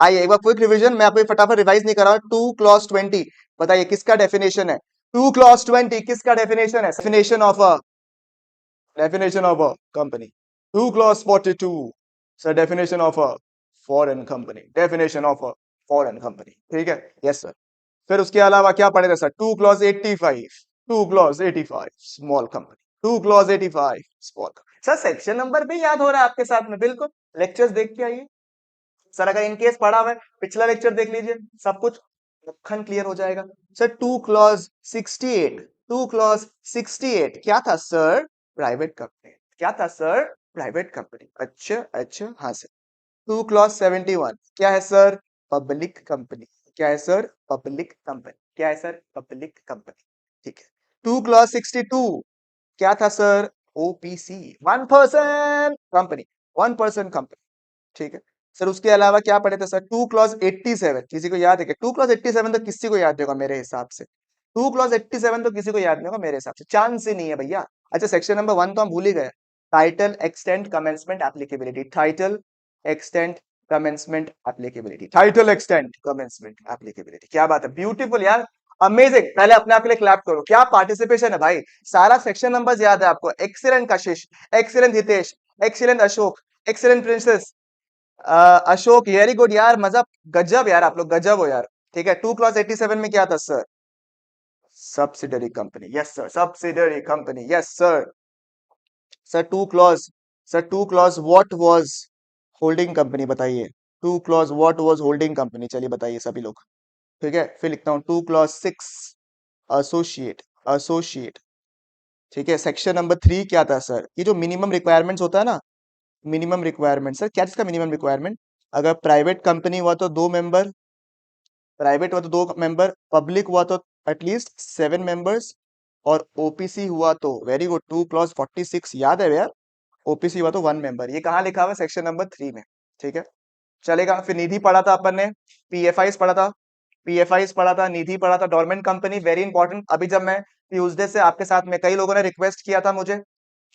आइए एक बार quick revision, मैं आपको फटाफट रिवाइज नहीं कर रहा हूं। 2 clause 20 बताइए किसका डेफिनेशन है? 2 clause 20 किसका डेफिनेशन है? Definition of a company. 2 clause 42 sir definition of a foreign company, definition of a foreign company, ठीक है, यस सर। फिर उसके अलावा क्या पढ़े थे sir? 2 clause 85, 2 clause 85 small company, 2 clause 85 small. Sir section number भी याद हो रहा है आपके साथ में? बिल्कुल, लेक्चर्स देख के आइए सर, अगर इनकेस पढ़ा हुआ है पिछला लेक्चर देख लीजिए, सब कुछ मक्खन क्लियर हो जाएगा। सर 2 clause 68, 2 clause 68 क्या था सर? Private company. क्या था सर? Private company. अच्छा अच्छा, हाँ सर। 2 clause 71 क्या है सर? Public company. क्या है सर? Public company. क्या है सर? पब्लिक कंपनी, ठीक है। 2 clause 62 क्या था sir? OPC, 1 person company, 1 person company, ठीक है। सर उसके अलावा क्या पढ़े थे सर? 2 clause 87 किसी को याद है क्या? 2 clause 87 तो किसी को याद नहीं होगा मेरे हिसाब से। 2 clause 87 तो किसी को याद नहीं होगा मेरे हिसाब से, चांस ही नहीं है भैया। अच्छा सेक्शन नंबर 1 तो हम भूल ही गए। Title extent commencement applicability, title extent commencement applicability, title extent commencement applicability, क्या बात है, ब्यूटीफुल यार, अमेजिंग। पहले अपने आप के लिए क्लैप करो, क्या पार्टिसिपेशन है भाई। सारा सेक्शन नंबर याद है आपको। एक्सीलेंट कशिश, excellent Hitesh, excellent Ashok, excellent princess, Ashok, very good यार, मजा, गजब यार, आप लोग गजब हो यार, ठीक है। 2 clause 87 में क्या था sir? Subsidiary company, yes sir, subsidiary company, yes sir. Sir two clause what was holding company बताइए। 2 clause what was holding company, चलिए बताइए सभी लोग, ठीक है। फिर लिखता हूँ 2 clause 6 एसोसिएट, एसोसिएट, ठीक है। सेक्शन नंबर 3 क्या था सर? ये जो मिनिमम रिक्वायरमेंट्स होता है ना, मिनिमम रिक्वायरमेंट सर, क्या इसका मिनिमम रिक्वायरमेंट? अगर प्राइवेट कंपनी हुआ तो 2 मेंबर, प्राइवेट हुआ तो 2 मेंबर, पब्लिक हुआ तो एटलीस्ट 7 मेंबर्स, और ओपीसी हुआ तो वेरी गुड, 2 clause 46 याद है यार, ओपीसी हुआ तो 1 मेंबर। ये कहाँ लिखा हुआ है? सेक्शन नंबर 3 में, ठीक है, चलेगा। फिर निधि पढ़ा था अपन ने, पीएफआईस पढ़ा था, पीएफआईस पढ़ा था, निधि पढ़ा था, डोरमेंट कंपनी, वेरी इंपॉर्टेंट। अभी जब मैं ट्यूसडे से आपके साथ में, कई लोगों ने रिक्वेस्ट किया था मुझे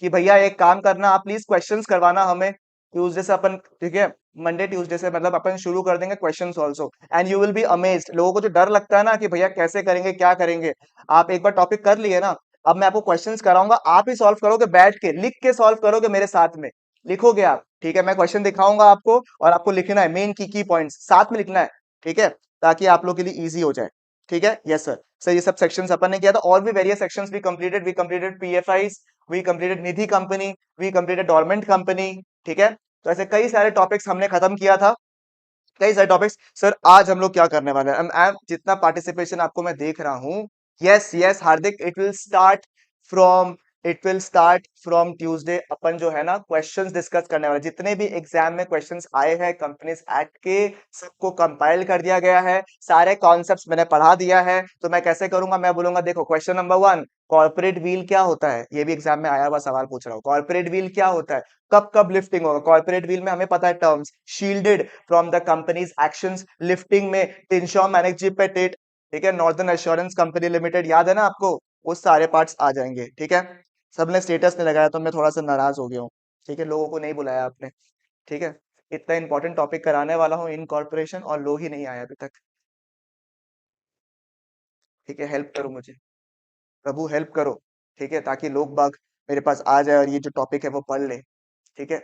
कि भैया एक काम करना, आप प्लीज क्वेश्चंस करवाना हमें ट्यूसडे से अपन, ठीक है, मंडे ट्यूसडे से मतलब अपन शुरू कर देंगे questions also, and you will be amazed. लोगों को जो डर लगता है ना कि भैया कैसे करेंगे, क्या करेंगे, आप एक बार टॉपिक कर लिए ना, अब मैं आपको क्वेश्चंस कराऊंगा, आप ही सॉल्व करोगे, बैठ के लिख के सॉल्व करोगे मेरे साथ में, लिखोगे आप, ठीक है। मैं क्वेश्चन दिखाऊंगा आपको और आपको लिखना है, मेन की पॉइंट्स साथ में लिखना है, ठीक है, ताकि आप लोग के लिए इजी हो जाए, ठीक है, यस सर। सर ये सब सेक्शंस अपन ने किया था, और भी वेरियस सेक्शंस वी कंप्लीटेड पीएफआईस, we completed Nidhi company, we completed dormant company, ठीक है। तो ऐसे कई सारे टॉपिक्स हमने खत्म किया था, कई सारे टॉपिक्स। सर आज हम लोग क्या करने वाले हैं? जितना पार्टिसिपेशन आपको मैं देख रहा हूँ, yes yes Hardik, from it will start from Tuesday. अपन जो है ना क्वेश्चंस डिस्कस करने वाले, जितने भी एग्जाम में क्वेश्चंस आए हैं कंपनीज एक्ट के, सबको कंपाइल कर दिया गया है, सारे कॉन्सेप्ट्स मैंने पढ़ा दिया है। तो मैं कैसे करूंगा? मैं बोलूंगा देखो, क्वेश्चन नंबर 1, कॉर्पोरेट व्हील क्या होता है? ये भी एग्जाम में आया हुआ सवाल पूछ रहा हूँ, कॉर्पोरेट व्हील क्या होता है, कब कब लिफ्टिंग होगा? कॉर्पोरेट व्हील में हमें पता है terms, shielded from the companies actions, lifting में टिनशॉ मैनेजिपेटेट, ठीक है, नॉर्दर्न एश्योरेंस कंपनी लिमिटेड, याद है ना आपको? वो सारे पार्ट्स आ जाएंगे, ठीक है। सबने स्टेटस नहीं लगाया तो मैं थोड़ा सा नाराज हो गया हूँ, ठीक है, लोगों को नहीं बुलाया आपने, ठीक है। इतना इंपॉर्टेंट टॉपिक कराने वाला हूँ इन कॉर्पोरेशन, और लोग ही नहीं आए अभी तक, ठीक है। हेल्प करो मुझे, प्रभु हेल्प करो, ठीक है, ताकि लोग बाग मेरे पास आ जाए और ये जो टॉपिक है वो पढ़ ले, ठीक है।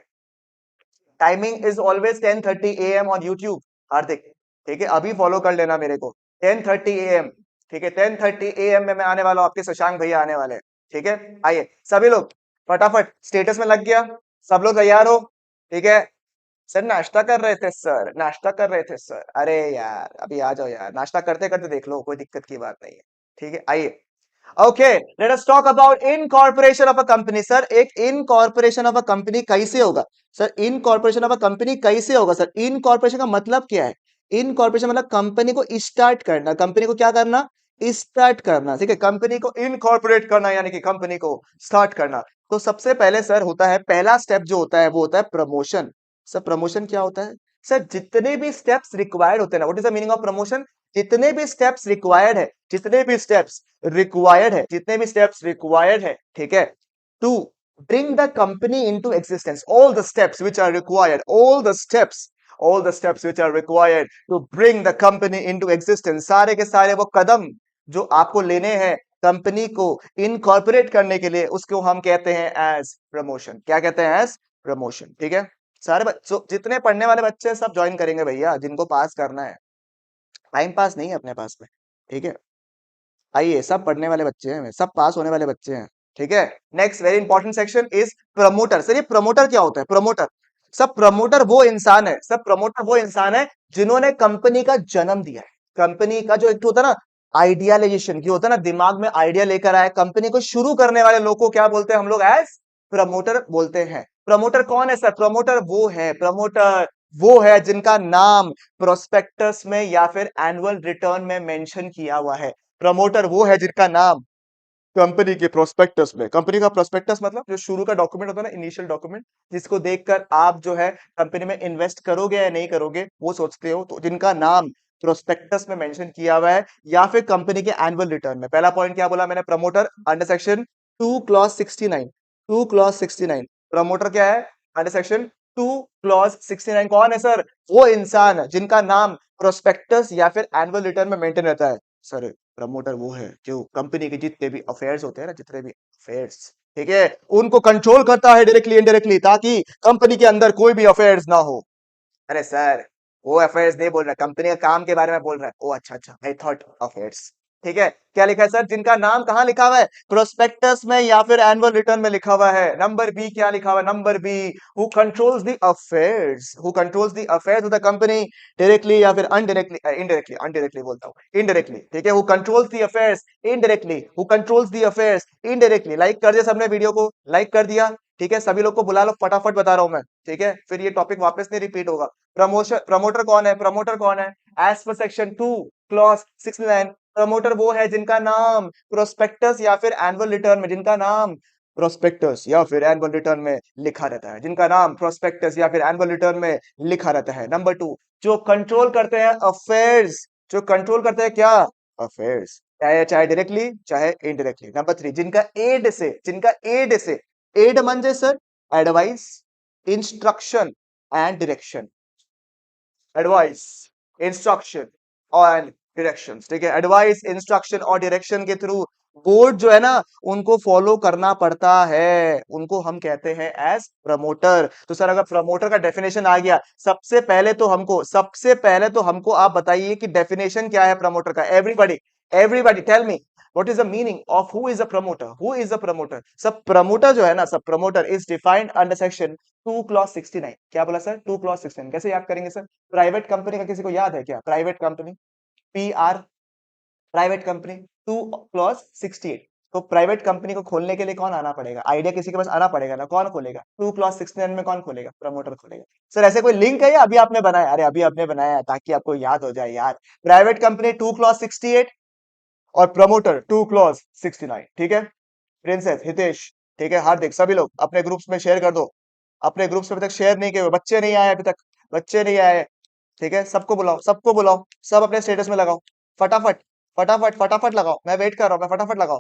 Timing is always 10:30 AM on YouTube, Hardik, ठीक है, अभी फॉलो कर लेना मेरे को, 10:30 AM, ठीक है, 10:30 AM में मैं आने वाला हूँ, आपके शशांक भैया आने वाले हैं, ठीक है। आइए सभी लोग फटाफट स्टेटस में लग गया, सब लोग तैयार हो, ठीक है। सर नाश्ता कर रहे थे सर, नाश्ता कर रहे थे सर, अरे यार अभी आ जाओ यार, नाश्ता करते करते देख लो, कोई दिक्कत की बात नहीं है, ठीक है, आइए। Okay, let us talk about incorporation of a company. Sir एक इनकॉर्पोरेशन ऑफ अ कंपनी कैसे होगा? Sir incorporation of a company कैसे होगा? सर इनकॉर्पोरेशन का मतलब क्या है? इनकॉर्पोरेशन मतलब कंपनी को स्टार्ट करना, कंपनी को क्या करना? स्टार्ट करना, ठीक है, कंपनी को इनकॉर्पोरेट करना यानी कि कंपनी को स्टार्ट करना। तो सबसे पहले सर होता है, पहला स्टेप जो होता है वो होता है प्रमोशन। सर प्रमोशन क्या होता है? सर जितने भी स्टेप्स रिक्वायर्ड होते हैं ना, what is the meaning of promotion? जितने भी स्टेप्स रिक्वायर्ड है, जितने भी स्टेप्स रिक्वायर्ड है, जितने भी स्टेप्स रिक्वायर्ड है, ठीक है, to bring the company into existence, all the steps which are required, all the steps all the steps which are required to bring the company into existence, सारे के सारे वो कदम जो आपको लेने हैं कंपनी को इनकॉर्पोरेट करने के लिए, उसको हम कहते हैं एज प्रमोशन। क्या कहते हैं? As promotion. ठीक है, सारे बच्चों, जितने पढ़ने वाले बच्चे हैं सब ज्वाइन करेंगे भैया, जिनको पास करना है, टाइम पास नहीं है अपने पास में। ठीक है, आइए, सब पढ़ने वाले बच्चे हैं, सब पास होने वाले बच्चे हैं। ठीक है, next very important section is promoter. Sir ये प्रमोटर क्या होता है? प्रमोटर, सब प्रमोटर वो इंसान है, सब प्रमोटर वो इंसान है जिन्होंने कंपनी का जन्म दिया है। कंपनी का जो एक होता है ना आइडियालाइजेशन, की होता है ना, दिमाग में आइडिया लेकर आए, कंपनी को शुरू करने वाले लोग को क्या बोलते हैं हम लोग? एज प्रमोटर बोलते हैं। प्रमोटर कौन है सर? प्रमोटर वो है, प्रमोटर वो है जिनका नाम प्रोस्पेक्टस में या फिर एनुअल रिटर्न में मेंशन किया हुआ है। प्रमोटर वो है जिनका नाम कंपनी के प्रोस्पेक्टस में, कंपनी का प्रोस्पेक्टस मतलब जो शुरू का डॉक्यूमेंट होता है ना, इनिशियल डॉक्यूमेंट, जिसको देखकर आप जो है कंपनी में इन्वेस्ट करोगे या नहीं करोगे वो सोचते हो, तो जिनका नाम प्रोस्पेक्टस में मेंशन किया हुआ है, या फिर कंपनी के एनुअल रिटर्न में। पहला पॉइंट क्या बोला मैंने? Promoter under section 2 clause 69, 2 clause 69 promoter क्या है? अंडर सेक्शन 2 क्लॉज 69 कौन है सर? वो इंसान जिनका नाम प्रोस्पेक्टस या फिर एनुअल रिटर्न में मेंटेन रहता है। सर प्रमोटर वो है जो कंपनी के जितने भी अफेयर्स होते हैं ना, जितने भी अफेयर्स, ठीक है, उनको कंट्रोल करता है डायरेक्टली इनडायरेक्टली, ताकि कंपनी के अंदर कोई भी अफेयर्स ना हो। अरे सर वो अफेयर्स नहीं बोल रहा, कंपनी का काम के बारे में बोल रहा है। ओ अच्छा अच्छा, आई थॉट अफेयर्स। ठीक है, क्या लिखा है सर? जिनका नाम कहाँ लिखा हुआ है? प्रोस्पेक्टस में या फिर एनुअल रिटर्न में लिखा हुआ है। नंबर बी क्या लिखा हुआ है? Number B, who controls the affairs, who controls the affairs of the company directly या फिर अनडायरेक्टली, इनडायरेक्टली, अनडायरेक्टली बोलता हूँ, इनडायरेक्टली। ठीक है, who controls the affairs indirectly, who controls the affairs indirectly. Like कर दिया सबने? वीडियो को लाइक कर दिया? ठीक है, सभी लोग को बुला लो, फटाफट बता रहा हूं मैं। ठीक है, फिर ये टॉपिक वापस नहीं रिपीट होगा। प्रमोशन, प्रमोटर कौन है? प्रमोटर कौन है? As per section 2 clause 69, promoter वो है जिनका नाम प्रोस्पेक्टस या फिर एनुअल रिटर्न में, जिनका नाम प्रोस्पेक्टस या फिर एनुअल रिटर्न में लिखा रहता है, जिनका नाम प्रोस्पेक्टस या फिर एनुअल रिटर्न में लिखा रहता है। नंबर 2, जो कंट्रोल करते हैं अफेयर्स, जो कंट्रोल करते हैं क्या? अफेयर्स, चाहे चाहे डायरेक्टली चाहे इनडायरेक्टली। नंबर 3, जिनका एड से, जिनका एड से, एड म्हणजे sir advice, instruction and direction, advice, instruction और डायरेक्शन। ठीक है, एडवाइस, इंस्ट्रक्शन और डायरेक्शन के थ्रू बोर्ड जो है ना उनको फॉलो करना पड़ता है, उनको हम कहते हैं एज प्रमोटर। तो सर अगर प्रमोटर का डेफिनेशन आ गया, सबसे पहले तो हमको आप बताइए कि डेफिनेशन क्या है प्रमोटर का? Everybody, everybody tell me what is the meaning of who is a promoter? Who is a promoter? सब प्रमोटर जो है ना, सब promoter is defined under section 2 clause 69। क्या बोला सर? 2 क्लॉज 69। कैसे याद करेंगे सर? प्राइवेट कंपनी का किसी को याद है क्या? Private company, P R, private company 2 clause 68। तो प्राइवेट कंपनी को खोलने के लिए कौन आना पड़ेगा? आइडिया किसी के पास आना पड़ेगा ना, कौन खोलेगा? 2 क्लॉज 69 में कौन खोलेगा? प्रमोटर खोलेगा। सर ऐसे कोई लिंक है या अभी आपने बनाया? अरे अभी आपने बनाया ताकि आपको याद हो जाए यार। प्राइवेट कंपनी 2 क्लॉज 68 और प्रमोटर 2 क्लॉज 69। ठीक है, प्रिंसेस, हितेश, ठीक है, हार्दिक, सभी लोग अपने ग्रुप्स में शेयर कर दो। अपने ग्रुप्स में अभी तक शेयर नहीं किए हुए बच्चे नहीं आए अभी तक, बच्चे नहीं आए। ठीक है, सबको बुलाओ, सबको बुलाओ, सब अपने स्टेटस में लगाओ, फटाफट, फटाफट, फटाफट लगाओ, मैं वेट कर रहा हूँ, मैं फटाफट लगाओ।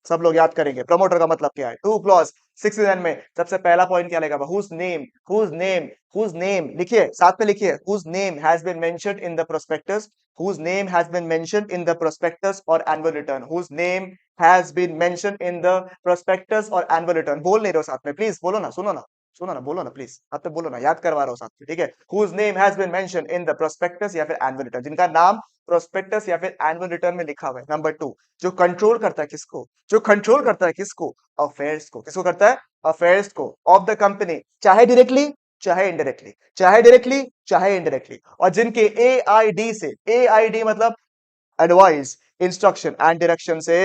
सब लोग याद करेंगे प्रमोटर का मतलब क्या है। 2 क्लॉज 69 में सबसे पहला पॉइंट क्या लगेगा? Whose name, whose name, whose name, लिखिए साथ में लिखिए, whose name has been mentioned in the prospectus, whose name has been mentioned in the prospectus or annual return, whose name has been mentioned in the prospectus or annual return। बोल नहीं रहे हो साथ में? प्लीज बोलो ना, सुनो ना, सुनो ना, बोलो ना प्लीज, आप तो बोलो ना, याद करवा रहा हूँ साथ में। ठीक है, whose name has been mentioned in the prospectus या फिर annual return, जिनका नाम प्रोस्पेक्टस या फिर एनुअल रिटर्न में लिखा हुआ है। नंबर 2, जो कंट्रोल करता है किसको? जो कंट्रोल करता है किसको? अफेयर्स को। किसको करता है? अफेयर्स को ऑफ द कंपनी, चाहे डायरेक्टली चाहे इनडायरेक्टली, चाहे डायरेक्टली चाहे इनडायरेक्टली। और जिनके एआईडी से, एआईडी मतलब एडवाइस, इंस्ट्रक्शन एंड डायरेक्शन से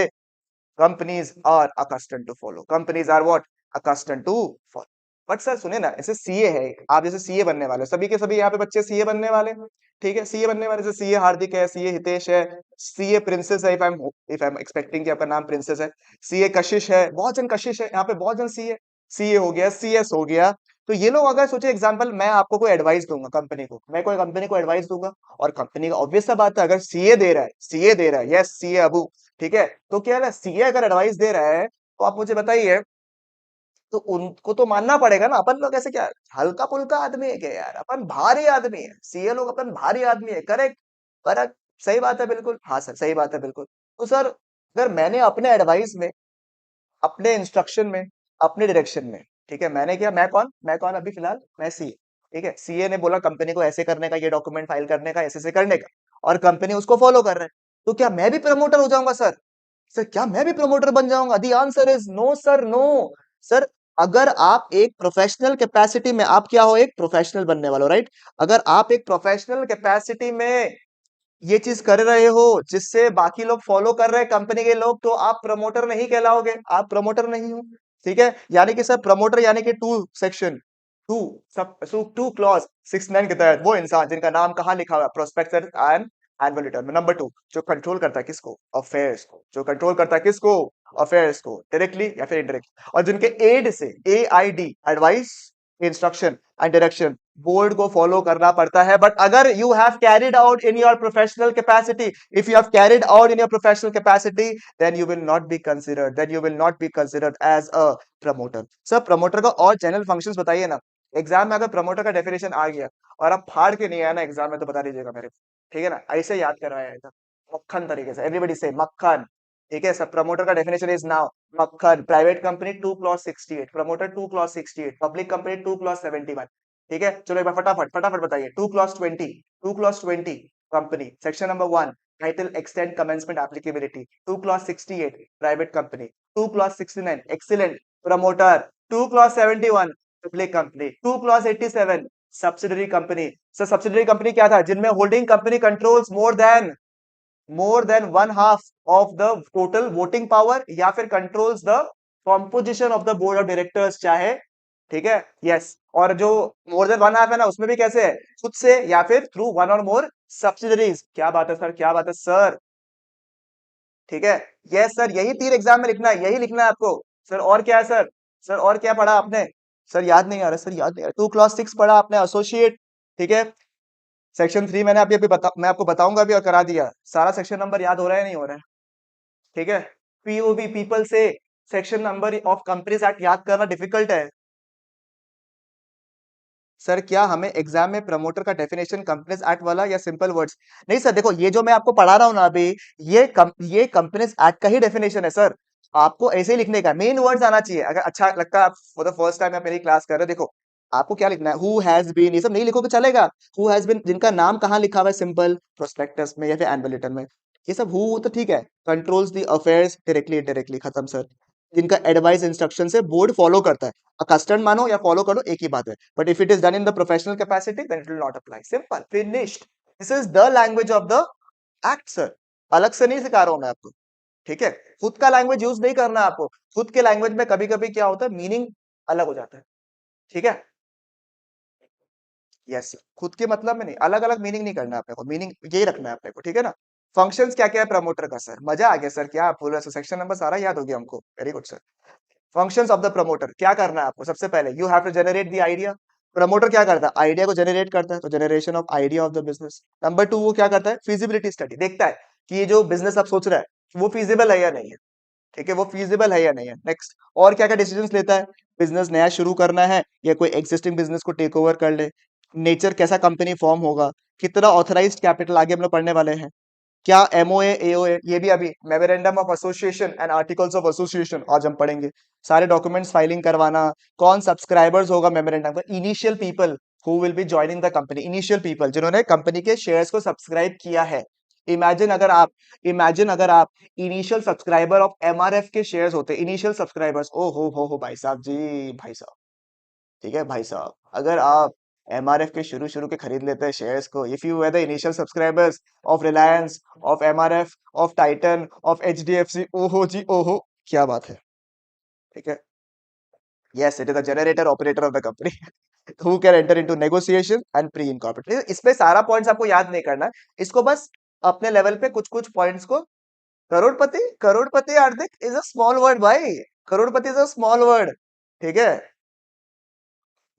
companies are accustomed to follow, companies are what? Accustomed to follow. But sir सुने ना, ऐसे सीए है, आप जैसे सीए बनने वाले हो, सभी के सभी यहाँ पे बच्चे सीए बनने वाले हैं। ठीक है, सीए बनने वाले, जैसे सीए हार्दिक है, सीए हितेश है, सीए प्रिंसेस है, इफ आई एम एक्सपेक्टिंग कि आपका नाम प्रिंसेस है, सीए कशिश है, बहुत जन कशिश है यहाँ पे, बहुत जन सीए, सीए हो गया, सीएस हो गया। तो ये लोग अगर सोचे एग्जांपल, मैं आपको कोई एडवाइस दूंगा कंपनी को, मैं कोई कंपनी को एडवाइस दूंगा, और कंपनी का ऑब्वियस सा बात है, अगर सीए दे रहा है, सीए दे रहा है, यस सीए अबू, ठीक है, तो क्या है ना, सीए अगर एडवाइस दे रहा है, तो आप मुझे बताइए तो उनको तो मानना पड़ेगा ना। अपन लोग ऐसे क्या हल्का पुल्का आदमी है क्या यार, अपन भारी आदमी है, सीए लोग अपन भारी आदमी है। करेक्ट, करेक्ट, सही बात है बिल्कुल। हाँ सर, सही बात है बिल्कुल। तो सर अगर मैंने अपने एडवाइस में, अपने इंस्ट्रक्शन में, अपने डायरेक्शन में, ठीक है, मैंने क्या, मैं कौन अभी फिलहाल मैं सीए। ठीक है, सीए ने बोला कंपनी को ऐसे करने का, ये डॉक्यूमेंट फाइल करने का, ऐसे ऐसे करने का, और कंपनी उसको फॉलो कर रहे हैं, तो क्या मैं भी प्रमोटर हो जाऊंगा सर? सर क्या मैं भी प्रमोटर बन जाऊंगा? The answer is no sir, no sir. अगर आप एक प्रोफेशनल कैपेसिटी में, आप क्या हो, एक प्रोफेशनल बनने वाले हो, राइट? अगर आप एक प्रोफेशनल कैपेसिटी में ये चीज कर रहे हो जिससे बाकी लोग फॉलो कर रहे हैं, कंपनी के लोग, तो आप प्रमोटर नहीं कहलाओगे, आप प्रमोटर नहीं हो। ठीक है, यानी कि सर प्रमोटर यानी कि टू सेक्शन, टू सब टू क्लॉज 69 के तहत वो इंसान जिनका नाम कहाँ लिखा हुआ है, प्रोस्पेक्टर एंड एनुअल रिटर्न में। नंबर टू, जो कंट्रोल करता है किसको, अफेयर्स को, जो कंट्रोल करता है किसको, अफेयर्स को, डायरेक्टली या फिर इनडायरेक्टली, और जिनके एड से, AID, advice, instruction and direction, board को फॉलो करना पड़ता है। बट अगर you have carried out in your professional capacity, if you have carried out in your professional capacity, then you will not be considered, then you will not be considered as a promoter. Sir promoter का और general functions बताइए ना। Exam में अगर promoter का definition आ गया और आप फाड़ के नहीं आया ना एग्जाम में, तो बता दीजिएगा मेरे को, ठीक है ना? ऐसे याद करवाया था मक्खन तरीके से, एवरीबॉडी से मक्खन। ठीक है, सब प्रमोटर का डेफिनेशन इज नाउ मक्खन। Private company 2 clause 68, promoter 2 clause 68, public company 2 clause 71। ठीक है, चलो एक बार फटाफट फटाफट बताइए। 2 clause 20, 2 clause 20 company, section number 1 title extent commencement applicability, 2 clause 68 private company, 2 clause 69 excellent promoter, 2 clause 71 public company, 2 clause 87 subsidiary company. Sir subsidiary company क्या था? जिनमें holding company controls more than one half of the total voting power, या फिर controls the composition of the board of directors, चाहे। ठीक है, yes. और जो मोर देन वन हाफ है ना, उसमें भी कैसे है, खुद से या फिर थ्रू वन और मोर सब्सिडरीज। क्या बात है सर, क्या बात है सर। ठीक है, यस सर, यही तीन एग्जाम में लिखना है, यही लिखना है आपको। सर और क्या है सर? सर और क्या पढ़ा आपने? सर याद नहीं आ रहा, सर याद नहीं आ रहा। 2 क्लास 6 पढ़ा आपने, एसोसिएट। ठीक है, सेक्शन 3 मैंने अभी अभी मैं आपको बताऊंगा अभी, और करा दिया। सारा सेक्शन नंबर याद हो रहा है नहीं हो रहा है? ठीक है, POV पीपल से section number of companies act याद करना डिफिकल्ट है। सर क्या हमें एग्जाम में प्रमोटर का डेफिनेशन कंपनीज एक्ट वाला या सिंपल वर्ड्स? नहीं सर, देखो ये जो मैं आपको पढ़ा रहा हूँ ना अभी, ये कंपनीज एक्ट का ही डेफिनेशन है सर। आपको ऐसे ही लिखने का, मेन वर्ड्स आना चाहिए। अगर अच्छा लगता है, आप फॉर द फर्स्ट टाइम आप मेरी क्लास कर रहे हो, देखो आपको क्या लिखना है, हु हैज बीन, ये सब नहीं लिखोगे चलेगा। हु हैज बीन, जिनका नाम कहाँ लिखा हुआ है, सिंपल प्रोस्पेक्टस में या फिर एनुअल रिटर्न में, ये सब हु तो ठीक है। Controls the affairs directly indirectly, खत्म सर। जिनका एडवाइस इंस्ट्रक्शन से बोर्ड फॉलो करता है, अकस्टर्ड मानो या फॉलो करो, एक ही बात है। But if it is done in the professional capacity, then it will not apply, simple finished. This is the language of the act sir. अलग से नहीं सिखा रहा हूं मैं आपको। ठीक है, खुद का लैंग्वेज यूज नहीं करना आपको। खुद के लैंग्वेज में कभी कभी क्या होता है, मीनिंग अलग हो जाता है। ठीक है, यस, खुद के मतलब में नहीं, अलग अलग मीनिंग नहीं करना है अपने को, मीनिंग यही रखना है अपने को। ठीक है ना? फंक्शंस क्या क्या है प्रमोटर का सर? मजा आ गया सर, क्या आप बोल रहे हो? सेक्शन नंबर सारा याद हो गया हमको, very good sir. Functions of the promoter क्या करना है आपको? सबसे पहले you have to generate the idea. Promoter क्या करता है? आइडिया को जनरेट करता है, तो generation of idea of the business. Number 2 वो क्या करता है? फिजिबिलिटी स्टडी, देखता है कि ये जो बिजनेस आप सोच रहा है वो फिजिबल है या नहीं है। ठीक है, वो फीजिबल है या नहीं है। नेक्स्ट, और क्या क्या डिसीजंस लेता है? बिजनेस नया शुरू करना है या कोई एग्जिस्टिंग बिजनेस को टेक ओवर कर ले, नेचर कैसा कंपनी फॉर्म होगा, कितना ऑथराइज्ड कैपिटल, आगे हम लोग पढ़ने वाले हैं, क्या MOA AOA, ये भी अभी memorandum of association and articles of association आज हम पढ़ेंगे। सारे डॉक्यूमेंट्स फाइलिंग करवाना, कौन सब्सक्राइबर्स होगा मेमोरेंडम का, initial people who will be joining the company, initial people जिन्होंने कंपनी के शेयर्स को सब्सक्राइब किया है। इमेजिन अगर आप इमेजिन अगर आप इनिशियल सब्सक्राइबर ऑफ MRF के शेयर्स होते, इनिशियल सब्सक्राइबर्स, ओ हो भाई साहब जी, भाई साहब। ठीक है भाई साहब, अगर आप MRF के शुरू शुरू के खरीद लेते हैं शेयर्स को, if you were the initial subscribers of Reliance, of MRF, of Titan, of HDFC, ओहो जी ओहो, क्या बात है। ठीक है, yes, it is the generator operator of the company who can enter into negotiation and pre incorporate. इसमें सारा पॉइंट्स आपको याद नहीं करना है, इसको बस अपने लेवल पे कुछ कुछ पॉइंट्स को। करोड़पति, करोड़पति हार्दिक इज अ स्मॉल वर्ड भाई, करोड़पति इज अ स्मॉल वर्ड। ठीक है,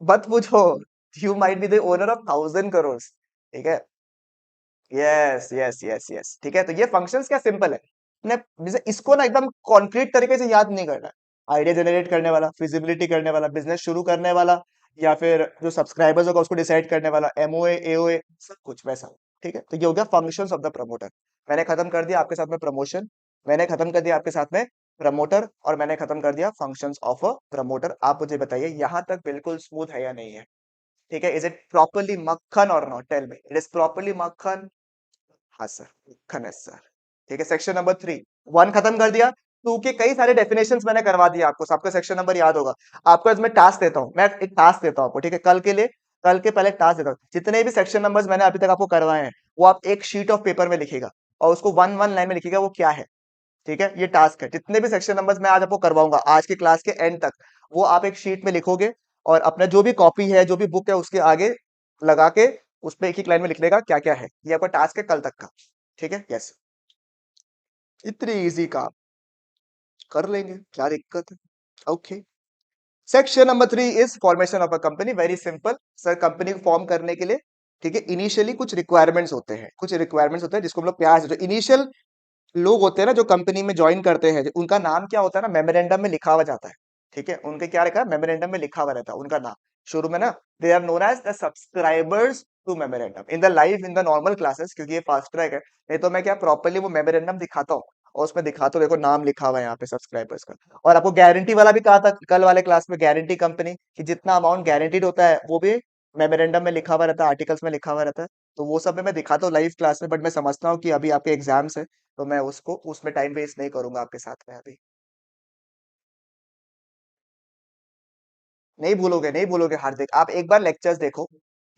मत पूछो, you might be the owner of 1000 crore. ठीक है, यस यस यस यस। ठीक है, तो ये फंक्शंस क्या सिंपल है, ने जैसे इसको ना एकदम कॉन्क्रीट तरीके से याद नहीं करना है। आइडिया जनरेट करने वाला, फिजिबिलिटी करने वाला, बिजनेस शुरू करने वाला, या फिर जो सब्सक्राइबर्स होगा उसको डिसाइड करने वाला, एमओए एओए सब कुछ वैसा। ठीक है, तो ये हो गया फंक्शंस ऑफ द प्रमोटर। मैंने खत्म कर दिया आपके साथ में प्रमोशन, मैंने खत्म कर दिया आपके साथ में प्रमोटर, और मैंने खत्म कर दिया फंक्शंस ऑफ अ प्रमोटर। आप मुझे बताइए यहाँ तक बिल्कुल स्मूथ है या नहीं है? ठीक है, इज इट प्रॉपरली मक्खन और not? Tell me, it is properly मक्खन? हाँ सर, मक्खन है सर। ठीक है, सेक्शन नंबर 3, 1 खत्म कर दिया। 2 के कई सारे डेफिनेशंस मैंने करवा दिया आपको, सबका सेक्शन नंबर याद होगा। आपको इसमें टास्क देता हूँ, मैं एक टास्क देता हूँ आपको, ठीक है, कल के लिए, कल के पहले टास्क देता हूँ, जितने भी सेक्शन नंबर्स मैंने अभी तक आपको करवाए हैं वो आप एक शीट ऑफ पेपर में लिखिएगा, और उसको वन वन लाइन में लिखिएगा वो क्या है। ठीक है, ये टास्क है, जितने भी सेक्शन नंबर्स मैं आज आपको करवाऊंगा आज की क्लास के एंड तक, वो आप एक शीट में लिखोगे, और अपना जो भी कॉपी है, जो भी बुक है, उसके आगे लगा के उस पे एक एक लाइन में लिख लेगा क्या क्या है। ये आपका टास्क है कल तक का। ठीक है, यस, इतनी इजी काम कर लेंगे, क्या दिक्कत है? Okay. Section number 3 is formation of a company. Very simple sir, company को फॉर्म करने के लिए, ठीक है, इनिशियली कुछ रिक्वायरमेंट्स होते हैं, कुछ रिक्वायरमेंट्स होते हैं जिसको हम लोग प्यार से, इनिशियल लोग होते हैं ना जो कंपनी में ज्वाइन करते हैं, उनका नाम क्या होता है ना, मेमोरेंडम में लिखा हुआ जाता है। ठीक है, उनके क्या लिखा है, मेमोरेंडम में लिखा हुआ रहता है उनका नाम शुरू में ना। They are known as the subscribers to memorandum in the live in the normal classes, क्योंकि ये फास्ट ट्रैक है, नहीं तो मैं क्या प्रॉपरली वो मेमोरेंडम दिखाता हूँ, और उसमें दिखाता हूँ, देखो नाम लिखा हुआ है यहाँ पे सब्सक्राइबर्स का। और आपको गारंटी वाला भी कहा था कल वाले क्लास में, गारंटी कंपनी की जितना अमाउंट गारंटीड होता है वो भी मेमोरेंडम में लिखा हुआ रहता है, आर्टिकल्स में लिखा हुआ रहता है। तो वो सब मैं दिखाता हूँ लाइव क्लास में, बट मैं समझता हूँ कि अभी आपके एग्जाम्स है, तो मैं उसको उसमें टाइम वेस्ट नहीं करूंगा आपके साथ में अभी। नहीं भूलोगे, नहीं भूलोगे हार्दिक, आप एक बार लेक्चर्स देखो।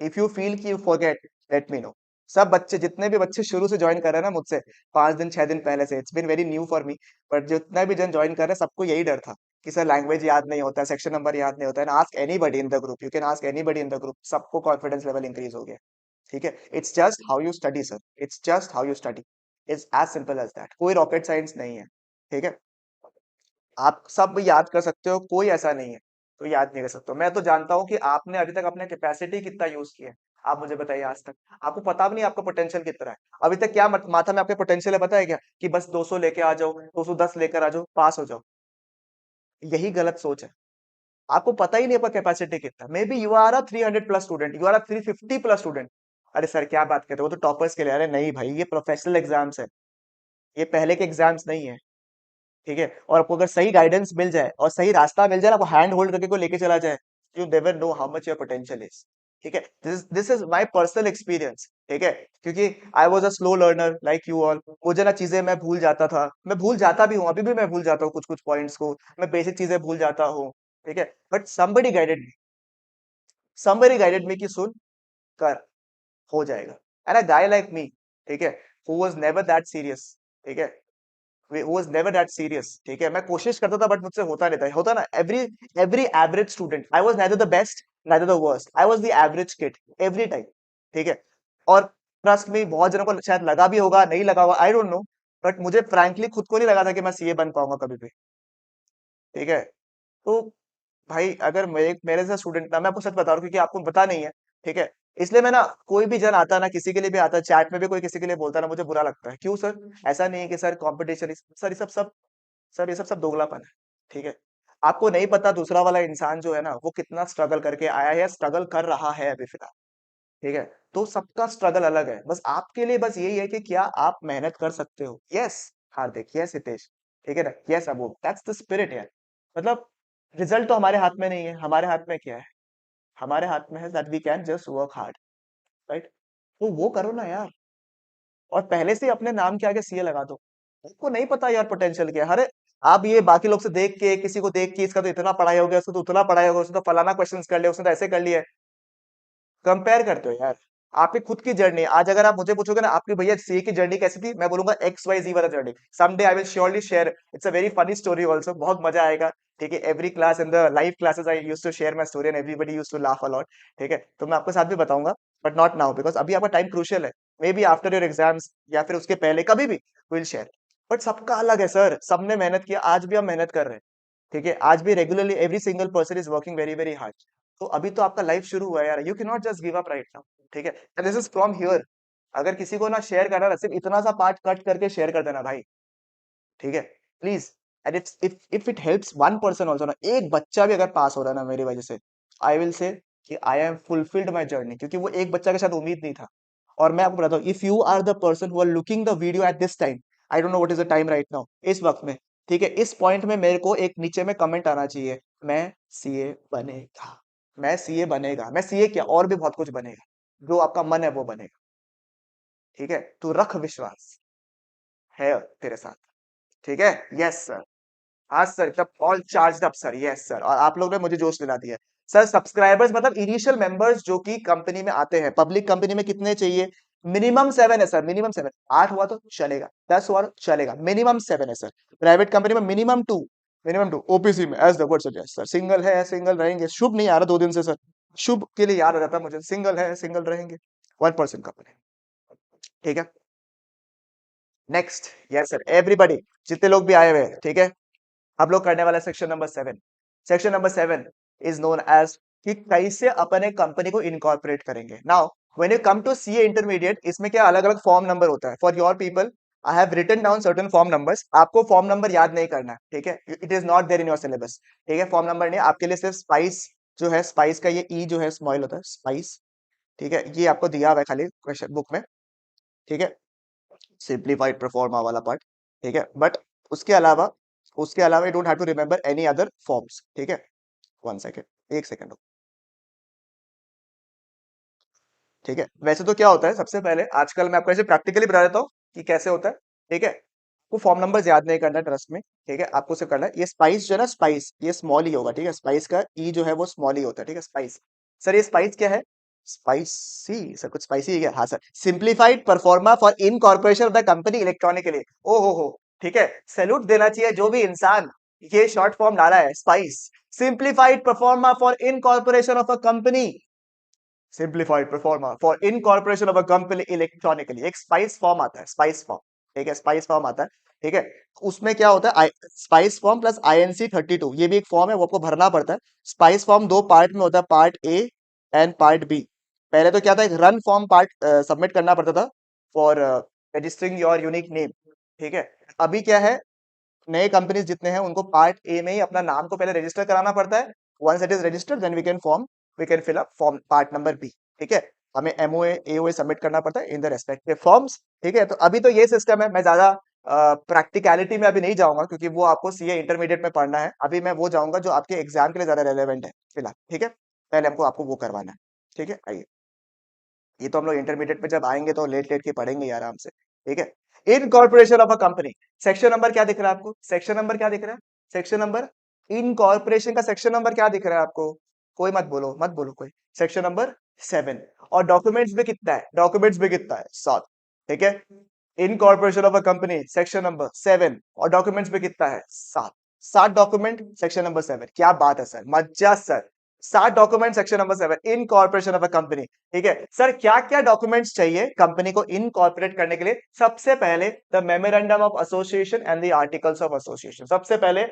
इफ यू फील कि you forget, let me know. सब बच्चे, जितने भी बच्चे शुरू से ज्वाइन कर रहे हैं ना मुझसे, 5 दिन 6 दिन पहले से, it's been very new for me, but जितना भी जन ज्वाइन कर रहे हैं सबको यही डर था कि सर लैंग्वेज याद नहीं होता, सेक्शन नंबर याद नहीं होता है। Ask anybody in the group, you can ask anybody in the group, सबको कॉन्फिडेंस लेवल इंक्रीज हो गया। ठीक है, it's just how you study sir, it's just how you study, it's as simple as that, कोई rocket science नहीं है। ठीक है, आप सब याद कर सकते हो, कोई ऐसा नहीं है तो याद नहीं कर सकते हो। मैं तो जानता हूँ कि आपने अभी तक अपने कैपेसिटी कितना यूज किया है। आप मुझे बताइए, आज तक आपको पता भी नहीं आपका पोटेंशियल कितना है। अभी तक क्या माथा में आपके पोटेंशियल है पता है क्या? कि बस 200 लेके आ जाओ, 210 लेकर आ जाओ, पास हो जाओ। यही गलत सोच है। आपको पता ही नहीं आपका कैपेसिटी कितना। Maybe you are a 300 plus student, you are a 350 plus student. अरे सर क्या बात करते हो, वो तो टॉपर्स के लिए। अरे नहीं भाई, ये प्रोफेशनल एग्जाम्स है, ये पहले के एग्जाम्स नहीं है। ठीक है, और आपको अगर सही गाइडेंस मिल जाए और सही रास्ता मिल जाए ना, आपको हैंड होल्ड करके कोई लेके चला जाए, you never know how much your potential is. ठीक है, this is my personal experience. ठीक है, क्योंकि I was a slow learner like you all. मुझे ना चीजें मैं भूल जाता था, मैं भूल जाता भी हूँ, अभी भी मैं भूल जाता हूँ कुछ कुछ पॉइंट्स को, मैं बेसिक चीजें भूल जाता हूँ। ठीक है, बट somebody guided me कि सुन, कर, हो जाएगा। And a guy like me, ठीक है, who was never that serious, ठीक है, was never that serious। ठीक है, मैं कोशिश करता था बट मुझसे होता नहीं था, होता ना, every average student, I was neither the best neither the worst, I was the average kid every time। ठीक है, और ट्रस्ट में बहुत जनों को शायद लगा भी होगा, नहीं लगा होगा, आई डोंट नो, बट मुझे फ्रैंकली खुद को नहीं लगा था कि मैं सीए बन पाऊंगा कभी भी। ठीक है, तो भाई अगर मेरे मेरे से स्टूडेंट ना, मैं आपको सच बता रहा हूँ क्योंकि आपको पता नहीं है। ठीक है, इसलिए मैं ना, कोई भी जन आता है ना, किसी के लिए भी आता है, चैट में भी कोई किसी के लिए बोलता है ना, मुझे बुरा लगता है। क्यों सर? ऐसा नहीं है कि सर कंपटीशन, सर ये सब सर ये सब दोगलापन है। ठीक है, आपको नहीं पता दूसरा वाला इंसान जो है ना वो कितना स्ट्रगल करके आया है, स्ट्रगल कर रहा है अभी फिलहाल। ठीक है, तो सबका स्ट्रगल अलग है, बस आपके लिए बस यही है कि क्या आप मेहनत कर सकते हो। यस हार्दिक, यस हितेश, ठीक है ना, yes Abu, that's the spirit यार। मतलब रिजल्ट तो हमारे हाथ में नहीं है, हमारे हाथ में क्या है? हमारे हाथ में है that we can just work hard, right? तो वो करो ना यार, और पहले से ही अपने नाम के आगे सीए लगा दो। आपको नहीं पता यार पोटेंशियल क्या है। अरे आप ये बाकी लोग से देख के, किसी को देख के, इसका तो इतना पढ़ाई हो गया, उसको तो उतना पढ़ाई हो गया, उसने तो फलाना क्वेश्चंस कर लिया, उसने तो ऐसे कर लिया है, कंपेयर करते हो यार। आपकी खुद की जर्नी, आज अगर आप मुझे पूछोगे ना आपकी भैया सीए की जर्नी कैसी थी, मैं बोलूंगा एक्स वाई जी वाला जर्नी। Someday I will surely share, it's a very funny story also, बहुत मजा आएगा। ठीक है, every class in the live classes I used to share my story and everybody used to laugh a lot. ठीक है, तो मैं आपके साथ भी बताऊंगा, बट नॉट नाउ बिकॉज अभी आपका टाइम क्रूशियल है। May be after your exams या फिर उसके पहले कभी भी विल शेयर। बट सबका अलग है सर, सबने मेहनत किया, आज भी हम मेहनत कर रहे हैं। ठीक है, आज भी regularly every single person is working very very hard. तो अभी तो आपका लाइफ शुरू हुआ है यार, you can not just give up right now. ठीक है, दिस इज फ्रॉम हियर। अगर किसी को ना शेयर करना ना, सिर्फ इतना सा पार्ट कट करके शेयर कर देना भाई। ठीक है, please. And if it helps one person also ना, एक बच्चा भी अगर पास हो रहा है ना मेरी वजह से, आई विल से कि I am fulfilled my journey, क्योंकि वो एक बच्चा के साथ उम्मीद नहीं था। और मैं आपको बताता हूँ, if you are the person who are looking the video at this time, I don't know what is the time right now, इस वक्त में, ठीक है, इस पॉइंट में मेरे को एक नीचे में कमेंट आना चाहिए, मैं सीए बनेगा, मैं सीए बनेगा, मैं सीए क्या और भी बहुत कुछ बनेगा, जो आपका मन है वो बनेगा। ठीक है, तू रख विश्वास, है तेरे साथ। ठीक है, यस सर। हाँ सर, एकदम all charge up sir, yes sir, और आप लोग ने मुझे जोश दिला दिया सर। सब्सक्राइबर्स मतलब इनिशियल मेंबर्स जो कि कंपनी में आते हैं, पब्लिक कंपनी में कितने चाहिए? मिनिमम 7 है सर, मिनिमम 7। 8 हुआ तो चलेगा, 10 हुआ तो चलेगा, मिनिमम 7 है सर। प्राइवेट कंपनी में मिनिमम 2, मिनिमम 2। ओपीसी में as the word suggest sir, single है सिंगल रहेंगे, शुभ नहीं आ रहा 2 दिन से सर, शुभ के लिए याद हो जाता है मुझे, सिंगल है सिंगल रहेंगे, 1% कंपनी। ठीक है, नेक्स्ट, यस सर, एवरीबॉडी, जितने लोग भी आए हुए हैं, ठीक है, हम लोग करने वाला section number 7। Section number 7 is known as कि कैसे अपने कंपनी को इनकॉर्पोरेट करेंगे। Now when you come to CA intermediate, इसमें क्या अलग अलग फॉर्म नंबर होता है for your people. I have written down certain form numbers, आपको फॉर्म नंबर याद नहीं करना है, ठीक है, it is not there in your syllabus. ठीक है, फॉर्म नंबर नहीं, आपके लिए सिर्फ स्पाइस जो है, स्पाइस का ये ई जो है स्मॉल होता है, स्पाइस। ठीक है, ये आपको दिया हुआ है खाली क्वेश्चन बुक में। ठीक है, सिंप्लीफाइड परफॉर्मा वाला पार्ट। ठीक है, बट उसके अलावा you don't have to remember any other forms. ठीक है, 1 सेकेंड, 1 सेकेंड। ठीक है, वैसे तो क्या होता है, सबसे पहले आजकल मैं आपको ऐसे प्रैक्टिकली बता देता हूँ कि कैसे होता है। ठीक है, वो फॉर्म नंबर्स याद नहीं करना है, ट्रस्ट में। ठीक है, आपको सिर्फ करना है, ये स्पाइस जो है ना, स्पाइस ये स्मॉल ही होगा। ठीक है, स्पाइस का ई जो है वो स्मॉल ही होता है। ठीक है, स्पाइस। सर ये स्पाइस क्या है? स्पाइसी सर, कुछ स्पाइसी है क्या? हाँ sir, simplified proforma for incorporation of the company electronically. ओ हो, ठीक है, सैल्यूट देना चाहिए जो भी इंसान ये शॉर्ट फॉर्म डाला है, spice, simplified proforma for incorporation of a company, simplified proforma for incorporation of a company electronically. एक स्पाइस फॉर्म आता है, स्पाइस फॉर्म। ठीक है, स्पाइस फॉर्म आता है। ठीक है, उसमें क्या होता है, स्पाइस फॉर्म प्लस INC 32, ये भी एक फॉर्म है, वो आपको भरना पड़ता है। स्पाइस फॉर्म 2 पार्ट में होता है, part A and part B. पहले तो क्या था, एक रन फॉर्म पार्ट सबमिट करना पड़ता था for registering your unique name. ठीक है, अभी क्या है, नए कंपनीज जितने हैं उनको पार्ट ए में ही अपना नाम को पहले रजिस्टर कराना पड़ता है। Once it is registered then we can fill up form part number B. ठीक है, हमें MOA AOA सबमिट करना पड़ता है इन द रेस्पेक्टिव फॉर्म्स। ठीक है, तो अभी तो ये सिस्टम है, मैं ज्यादा प्रैक्टिकलिटी में अभी नहीं जाऊंगा, क्योंकि वो आपको सीए इंटरमीडिएट में पढ़ना है। अभी मैं वो जाऊंगा जो आपके एग्जाम के लिए ज्यादा रेलेवेंट है फिलहाल। ठीक है, पहले हमको आपको वो करवाना है। ठीक है, आइए, ये तो हम लोग इंटरमीडिएट में जब आएंगे तो लेट लेट के पढ़ेंगे आराम से। ठीक है, incorporation of a company, section number क्या दिख रहा है आपको? सेक्शन नंबर क्या दिख रहा है? सेक्शन नंबर, इनकॉर्पोरेशन का सेक्शन नंबर क्या दिख रहा है आपको? कोई मत बोलो, मत बोलो कोई। Section number 7। और डॉक्यूमेंट्स में कितना है? डॉक्यूमेंट्स में कितना है? 7। ठीक है, incorporation of a company section number 7, और डॉक्यूमेंट्स में कितना है? 7। 7 डॉक्यूमेंट सेक्शन नंबर 7, क्या बात है सर, मज्जा sir. 7 document section number 7, incorporation of a company. ठीक है सर, क्या क्या डॉक्यूमेंट्स चाहिए कंपनी को इनकॉर्पोरेट करने के लिए? सबसे पहले the memorandum of association and the articles of association, सबसे पहले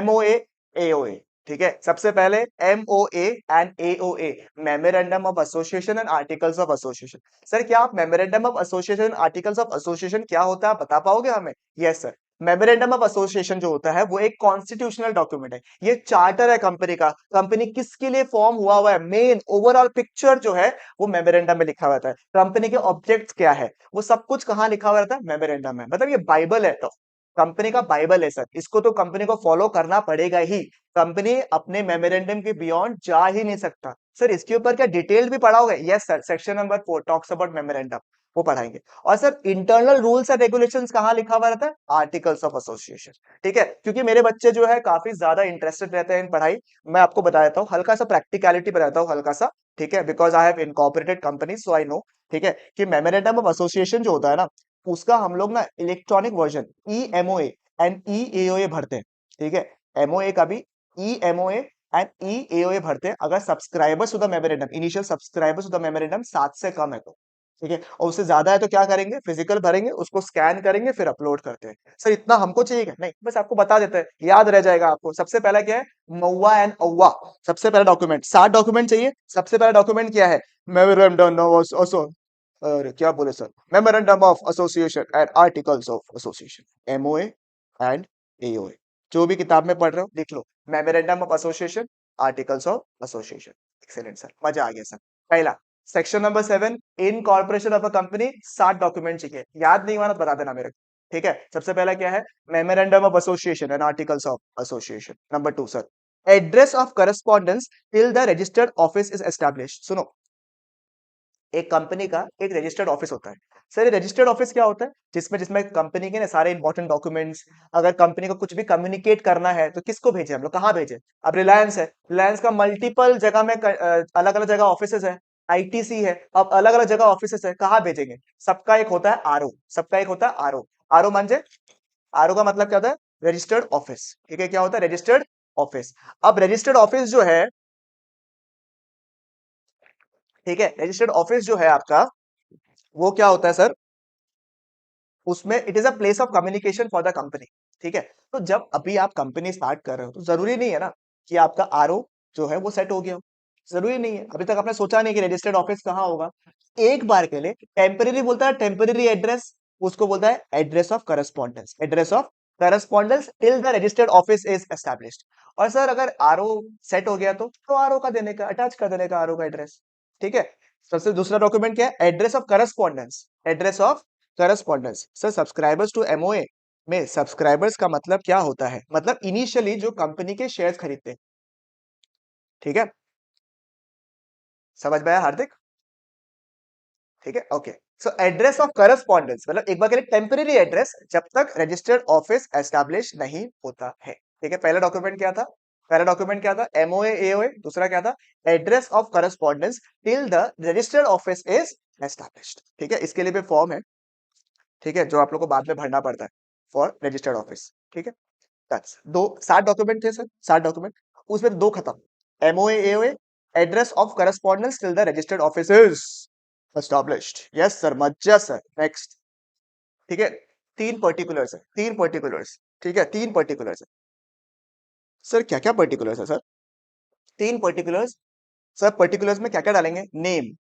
MOA AOA। ठीक है, सबसे पहले MOA and AOA, memorandum of association and articles of association. Sir क्या आप memorandum of association, articles of association क्या होता है आप बता पाओगे हमें? Yes sir, memorandum of association जो होता है वो एक कॉन्स्टिट्यूशनल डॉक्यूमेंट है, ये चार्टर है कंपनी का, कंपनी किसके लिए फॉर्म हुआ है, मेन ओवरऑल पिक्चर जो है वो मेमोरेंडम में लिखा हुआ था। कंपनी के ऑब्जेक्ट्स क्या है, वो सब कुछ कहाँ लिखा हुआ रहता है? मेमोरेंडम में। मतलब ये बाइबल है, तो कंपनी का बाइबल है सर, इसको तो कंपनी को फॉलो करना पड़ेगा ही। कंपनी अपने मेमोरेंडम के बियॉन्ड जा ही नहीं सकता। सर इसके ऊपर क्या डिटेल भी पढ़ाओगे? Yes sir, section number 4 talks about memorandum, वो पढ़ाएंगे। और sir internal rules and regulations कहाँ लिखा हुआ रहता है? Articles of association. ठीक है, क्योंकि मेरे बच्चे जो है काफी ज्यादा इंटरेस्टेड रहते हैं इन पढ़ाई, मैं आपको बता देता हूँ, हल्का सा प्रैक्टिकलिटी बताता हूँ, हल्का सा। ठीक है, because I have incorporated company so I know. ठीक है, कि मेमोरेंडम ऑफ एसोसिएशन जो होता है ना, उसका हम लोग ना electronic version EMOA and EAOA भरते हैं। ठीक है, MOA का भी, EMOA एंड EAOA भरते हैं अगर subscribers to the memorandum, initial subscribers to the memorandum 7 से कम है तो। ठीक है, और उससे ज्यादा है तो क्या करेंगे? फिजिकल भरेंगे, उसको स्कैन करेंगे, फिर अपलोड करते हैं। सर इतना हमको चाहिए क्या? नहीं, बस आपको बता देते हैं, याद रह जाएगा आपको। सबसे पहला क्या है? मौवा एंड औवा, सबसे पहला डॉक्यूमेंट। 7 डॉक्यूमेंट चाहिए, सबसे पहला डॉक्यूमेंट क्या है? मेमोरेंडम ऑफ, अरे क्या बोले sir, memorandum of association and articles of association, MOA and AOA। जो भी किताब में पढ़ रहे हो लिख लो, memorandum of association, articles of association. Excellent sir, मजा आ गया सर। पहला section number 7, incorporation of a company 7 document चाहिए, याद नहीं हुआ ना तो बता देना मेरे को, ठीक है। सबसे पहला क्या है, memorandum of association and articles of association. Number 2 sir, address of correspondence till the registered office is established. सुनो, एक कंपनी का एक रजिस्टर्ड ऑफिस होता है। सर रजिस्टर्ड ऑफिस क्या होता है, जिसमें जिसमें कंपनी के ना सारे इंपॉर्टेंट डॉक्यूमेंट्स, अगर कंपनी को कुछ भी कम्युनिकेट करना है तो किसको भेजे हम लोग, कहाँ भेजे। अब रिलायंस है, रिलायंस का मल्टीपल जगह में अलग अलग जगह ऑफिसेस है, आईटीसी है, अब अलग अलग जगह ऑफिसेस है, कहाँ भेजेंगे। सबका एक होता है आरओ, सबका एक होता है आरओ। आरओ मानजे, आरओ का मतलब क्या होता है, रजिस्टर्ड ऑफिस, ठीक है। क्या होता है, रजिस्टर्ड ऑफिस। अब रजिस्टर्ड ऑफिस जो है, ठीक है, रजिस्टर्ड ऑफिस जो है आपका, वो क्या होता है सर, उसमें it is a place of communication for the company, ठीक है। तो जब अभी आप कंपनी स्टार्ट कर रहे हो तो जरूरी नहीं है ना कि आपका आरओ जो है वो सेट हो गया हो, जरूरी नहीं है। अभी तक आपने सोचा नहीं कि रजिस्टर्ड ऑफिस कहाँ होगा। एक बार के लिए टेम्पररी बोलता है, टेम्पररी एड्रेस, उसको बोलता है address of correspondence, address of correspondence till the registered office is established. और सर अगर आरओ सेट हो गया तो आरओ का देने का, अटैच कर देने का आरओ का एड्रेस, ठीक है। सबसे दूसरा डॉक्यूमेंट क्या है, address of correspondence, address of correspondence. Sir subscribers to MOA में सब्सक्राइबर्स का मतलब क्या होता है, मतलब इनिशियली जो कंपनी के शेयर्स खरीदते हैं, ठीक है। समझ में आया हार्दिक, ठीक है, okay. So address of correspondence मतलब एक बार के लिए टेम्पररी एड्रेस जब तक रजिस्टर्ड ऑफिस एस्टैब्लिश नहीं होता है, ठीक है। पहला डॉक्यूमेंट क्या था, पहला डॉक्यूमेंट क्या था, एमओए एओए। दूसरा क्या था, address of correspondence till the registered office is established, ठीक है। इसके लिए भी फॉर्म है, ठीक है, जो आप लोग को बाद में भरना पड़ता है फॉर रजिस्टर्ड ऑफिस, ठीक है। That's दो 7 डॉक्यूमेंट थे सर, 7 डॉक्यूमेंट, उसमें 2 खत्म, MOA AOA, address of correspondence till the registered office is established. Yes sir, मज्जा सर। नेक्स्ट, ठीक है, 3 पर्टिकुलर्स है, 3 पर्टिकुलर्स, ठीक है, 3 पर्टिकुलर्स है। सर क्या क्या पर्टिकुलर्स है सर, 3 पर्टिकुलर्स। सर पर्टिकुलर्स में क्या क्या डालेंगे, नेम,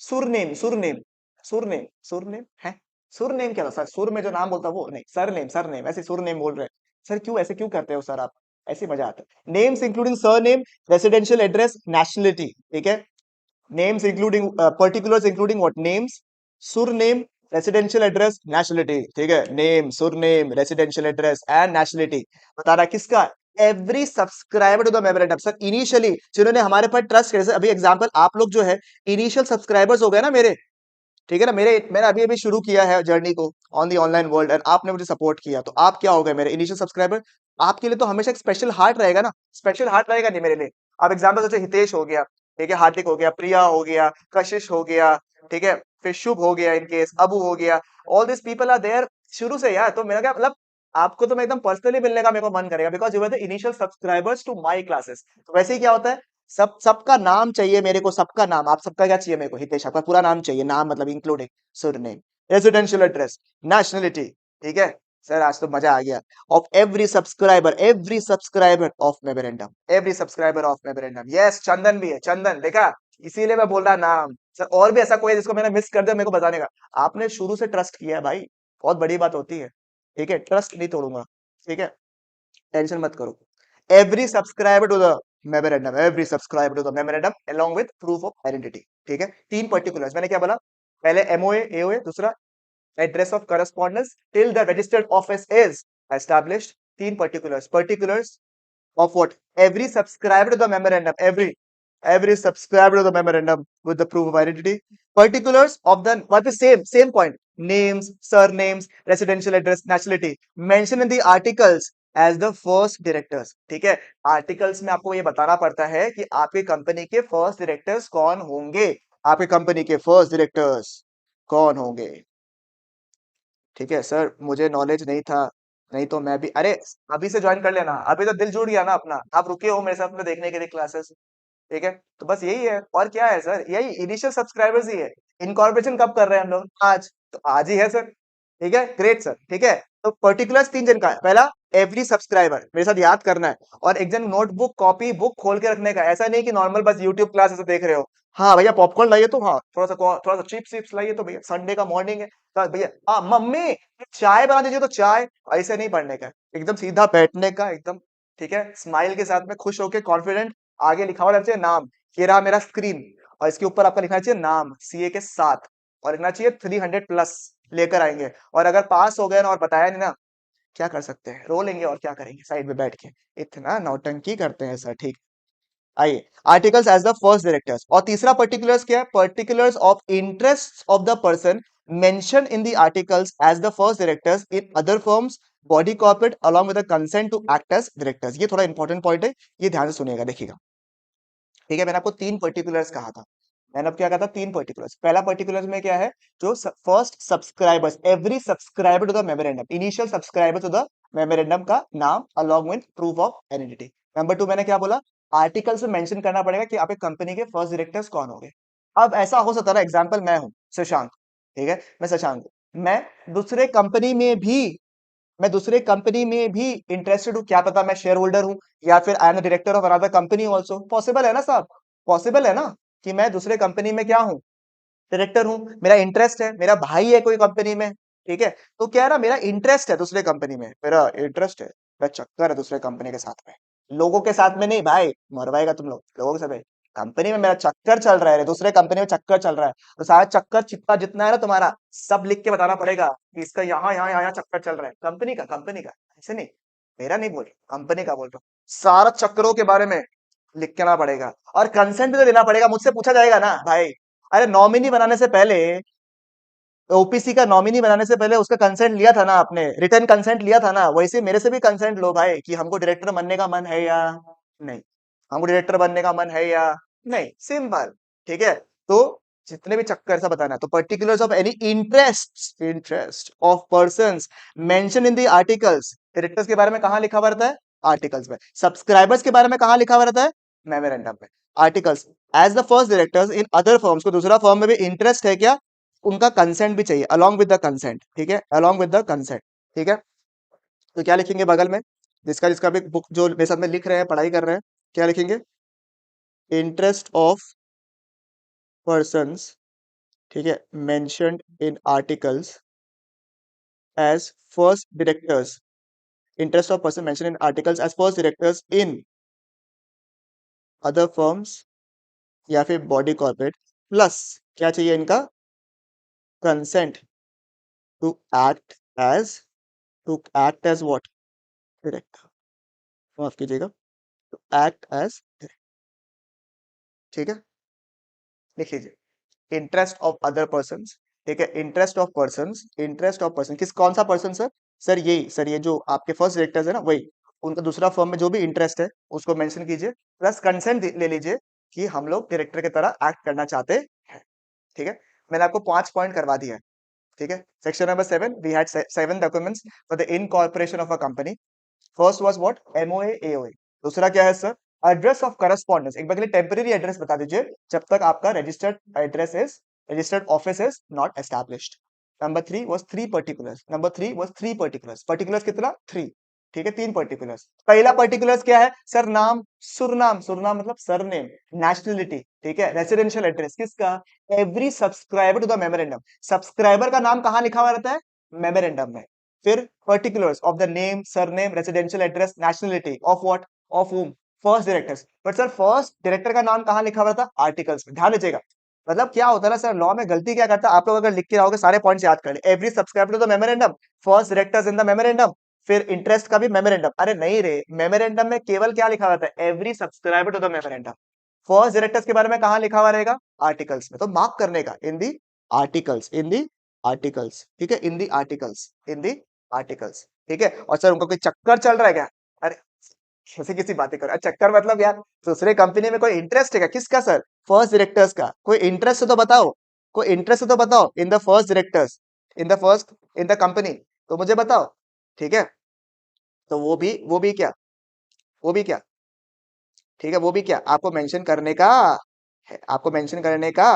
सुरनेम, सुरनेम, सुरनेम, सुरनेम है, सुरनेम क्या था सर, सुर में जो नाम बोलता है वो नहीं, सरनेम, सरनेम, ऐसे सुरनेम बोल रहे हैं सर, क्यों ऐसे क्यों करते हो सर आप, ऐसे मजा आता है। Names including surname, residential address, nationality, ठीक है। Names including particulars including what, names, surname, residential address, nationality, ठीक है। Name, surname, residential address and nationality बताना किसका, every subscriber to the memorandum. Sir initially जिन्होंने हमारे पर ट्रस्ट किया, अभी एग्जांपल आप लोग जो है इनिशियल सब्सक्राइबर्स हो गए ना मेरे, ठीक है ना। मैंने अभी अभी शुरू किया है जर्नी को on the online world and आपने मुझे सपोर्ट किया, तो आप क्या हो गए मेरे इनिशियल सब्सक्राइबर। आपके लिए तो हमेशा एक स्पेशल हार्ट रहेगा ना, स्पेशल हार्ट रहेगा नहीं मेरे लिए। आप एग्जाम्पल सोचे, हितेश हो गया, ठीक है, हार्दिक हो गया, प्रिया हो गया, कशिश हो गया, ठीक है, फिर शुभ हो गया, इनकेस अबू हो गया, all this people are there शुरू से यार। तो मेरा क्या मतलब, आपको तो मैं एकदम पर्सनली मिलने का मेरे को मन करेगा, because you are the initial subscribers to my classes. तो वैसे ही क्या होता है, सबका नाम चाहिए मेरे को, सबका नाम, आप सबका क्या चाहिए मेरे को, हितेश आपका पूरा नाम चाहिए, नाम मतलब including surname, residential address, nationality, ठीक है। सर आज तो मजा आ गया। Of every subscriber of memorandum, every subscriber of memorandum. Yes Chandan भी है, चंदन देखा, इसीलिए मैं बोल रहा नाम सर। और भी ऐसा कोई है जिसको मैंने मिस कर दिया मेरे को बताने का। आपने शुरू से ट्रस्ट किया है भाई, बहुत बड़ी बात होती है, ठीक है। ट्रस्ट नहीं तोड़ूंगा, ठीक है, टेंशन मत करो। Every subscriber to the memorandum, every subscriber to the memorandum along with proof of identity, ठीक है। 3 पर्टिकुलर्स मैंने क्या बोला, पहले एमओए एओए, दूसरा address of correspondence till the registered office is established. 3 particulars, particulars of what, every subscriber to the memorandum, every subscriber to the memorandum with the proof of identity, particulars of the what is same point, names, surnames, residential address, nationality mentioned in the articles as the first directors, ठीक है। Articles में आपको ये बताना पड़ता है कि आपकी कंपनी के फर्स्ट डायरेक्टर्स कौन होंगे, आपकी कंपनी के फर्स्ट डायरेक्टर्स कौन होंगे, ठीक है। सर मुझे नॉलेज नहीं था, नहीं तो मैं भी, अरे अभी से ज्वाइन कर लेना, अभी तो दिल जुड़ गया ना अपना, आप रुके हो मेरे साथ में देखने के लिए क्लासेस, ठीक है। तो बस यही है, और क्या है सर, यही इनिशियल सब्सक्राइबर्स ही है। इनकॉर्पोरेशन कब कर रहे हैं हम लोग, आज, तो आज ही है सर, ठीक है, ग्रेट सर, ठीक है। तो पर्टिकुलर्स 3 जन का है, पहला एवरी सब्सक्राइबर, मेरे साथ याद करना है, और एक जन नोटबुक कॉपी बुक खोल के रखने का, ऐसा नहीं कि नॉर्मल बस यूट्यूब क्लास ऐसे देख रहे हो। हाँ भैया पॉपकॉर्न लाइए, तो हाँ थोड़ा सा चीप चिप्स लाइए, तो भैया संडे का मॉर्निंग है, भैया हाँ मम्मी चाय बना दीजिए, तो चाय। ऐसे नहीं पढ़ने का, एकदम सीधा बैठने का एकदम। ठीक है, स्माइल के साथ में, खुश होके, कॉन्फिडेंट। आगे लिखा हुआ रहना चाहिए नाम, ये रहा मेरा स्क्रीन, और इसके ऊपर आपका लिखना चाहिए नाम सीए के साथ, और लिखना चाहिए 300 प्लस लेकर आएंगे। और अगर पास हो गए ना और बताया नहीं ना, क्या कर सकते हैं, रो लेंगे और क्या करेंगे साइड में बैठ के। इतना नौटंकी करते हैं सर, ठीक। आइए, articles as the first directors, और तीसरा पर्टिकुलर्स क्या है, particulars of interest of the person mention in the articles as the first directors in other firms body corporate along with the consent to act as directors. ये थोड़ा important point है, ये ध्यान से सुनिएगा, देखिएगा। ठीक है, मैंने आपको तीन पर्टिकुलर्स कहा था। मैंने अब क्या कहा था, तीन पर्टिकुलर्स। पहला पर्टिकुलर्स में क्या है, जो first subscribers, every subscriber to the memorandum, initial subscriber to the memorandum का नाम along with proof of identity. Number two, मैंने क्या बोला, आर्टिकल्स में मेंशन करना पड़ेगा कि आप एक कंपनी के फर्स्ट डायरेक्टर्स कौन होंगे। अब ऐसा हो सकता है, एग्जांपल मैं हूं शशांक, ठीक है, मैं शशांक हूं। दूसरे कंपनी में भी मैं दूसरे कंपनी में भी इंटरेस्टेड हूँ, क्या पता मैं शेयर होल्डर हूँ, या फिर I am director of another company also, possible है ना साहब, पॉसिबल है ना, कि मैं दूसरे कंपनी में क्या हूँ, डायरेक्टर हूँ, मेरा इंटरेस्ट है, मेरा भाई है कोई कंपनी में। ठीक है, तो क्या है ना, मेरा इंटरेस्ट है दूसरे कंपनी में, मेरा इंटरेस्ट है, मेरा चक्कर है दूसरे कंपनी के साथ में, लोगों के साथ में नहीं भाई, मरवाएगा तुम लोग, लोगों के साथ में, कंपनी में मेरा चक्कर चल रहा है, दूसरे कंपनी में चक्कर चल रहा है, तो सारा चक्कर चित्ता जितना है ना तुम्हारा, सब लिख के बताना पड़ेगा कि इसका यहाँ यहाँ यहाँ चक्कर चल रहा है, कंपनी का, ऐसे नहीं, मेरा नहीं बोल रहा, कंपनी का बोल रहा हूँ, सारा चक्करों के बारे में लिख के ना पड़ेगा, और कंसेंट भी तो देना पड़ेगा, मुझसे पूछा जाएगा ना भाई। अरे नॉमिनी बनाने से पहले, ओपीसी का नॉमिनी बनाने से पहले उसका कंसेंट लिया था ना आपने, रिटर्न कंसेंट लिया था ना, वैसे मेरे से भी कंसेंट लो भाई, कि हमको डायरेक्टर बनने का मन है या नहीं, हमको डायरेक्टर बनने का मन है या नहीं, सिंपल। ठीक है, तो जितने भी चक्कर सा बताना है, तो particulars of any interest of persons mention in the articles, directors के बारे में कहाँ लिखा हुआ रहता है, आर्टिकल्स में। सब्सक्राइबर्स के बारे में कहाँ लिखा हुआ रहता है, मेमोरेंडम में। Articles as the first directors in other firms, को दूसरा फर्म में भी इंटरेस्ट है क्या, उनका कंसेंट भी चाहिए, अलॉन्ग विद द कंसेंट, ठीक है, अलॉन्ग विद द कंसेंट। ठीक है, तो क्या लिखेंगे बगल में, जिसका जिसका भी बुक जो मेरे साथ में लिख रहे हैं, पढ़ाई कर रहे हैं, क्या लिखेंगे, इंटरेस्ट ऑफ पर्संस, ठीक है, mentioned in articles as first directors, interest of person mentioned in articles as first directors in other firms या फिर बॉडी कॉर्पोरेट, प्लस क्या चाहिए इनका, consent to act as, what, director, माफ कीजिएगा, टू एक्ट एज, ठीक है, लिख लीजिए, इंटरेस्ट ऑफ अदर पर्सन। ठीक है, इंटरेस्ट ऑफ पर्सन, किस, कौन सा पर्सन सर, सर ये जो आपके फर्स्ट डायरेक्टर्स है ना, वही, उनका दूसरा फर्म में जो भी इंटरेस्ट है उसको मेंशन कीजिए, प्लस कंसेंट ले लीजिए कि हम लोग डायरेक्टर की तरह एक्ट करना चाहते हैं। ठीक है, मैंने आपको 5 पॉइंट करवा दिया है। ठीक है, section number 7, we had 7 documents for the incorporation of a company. First was what, MOA AOA. दूसरा क्या है सर, एड्रेस ऑफ करस्पॉन्डेंस, एक बार के लिए टेम्पररी एड्रेस बता दीजिए, जब तक आपका registered office is not established. Number 3 was 3 particulars, particulars कितना, 3। ठीक है, 3 पर्टिकुलर्स। पहला पर्टिकुलर्स क्या है सर, नाम, सुरनाम, सुरनाम मतलब सरनेम, नेशनलिटी, ठीक है, रेसिडेंशियल एड्रेस किसका, every subscriber to the memorandum, subscriber का नाम कहाँ लिखा हुआ रहता है, मेमोरेंडम में। फिर particulars of the name, surname, residential address, nationality of what, of whom, first directors. But sir first director का नाम कहाँ लिखा हुआ था, आर्टिकल्स में, ध्यान दीजिएगा। मतलब क्या होता है ना सर, लॉ में गलती क्या करता है, आप लोग अगर लिख के रहोगे, सारे पॉइंट्स याद कर ले, every subscriber to the memorandum, first directors in the memorandum, फिर इंटरेस्ट का भी मेमोरेंडम, अरे नहीं रे, मेमोरेंडम में केवल क्या लिखा हुआ था, every subscriber to the memorandum. First directors के बारे में कहाँ लिखा हुआ रहेगा, आर्टिकल्स में, तो मार्क करने का, इन दी आर्टिकल्स, ठीक है, इन दी आर्टिकल्स। ठीक है, और सर उनको कोई चक्कर चल रहा है क्या, अरे किसी किसी बातें करो, चक्कर मतलब यार, दूसरे कंपनी में कोई इंटरेस्ट है क्या, किसका सर, फर्स्ट डायरेक्टर्स का, कोई इंटरेस्ट है तो बताओ, कोई इंटरेस्ट है तो बताओ, in the first directors, in the company, तो मुझे बताओ। ठीक है, तो वो भी क्या, ठीक है, वो भी क्या, आपको मेंशन करने का है, आपको मेंशन करने का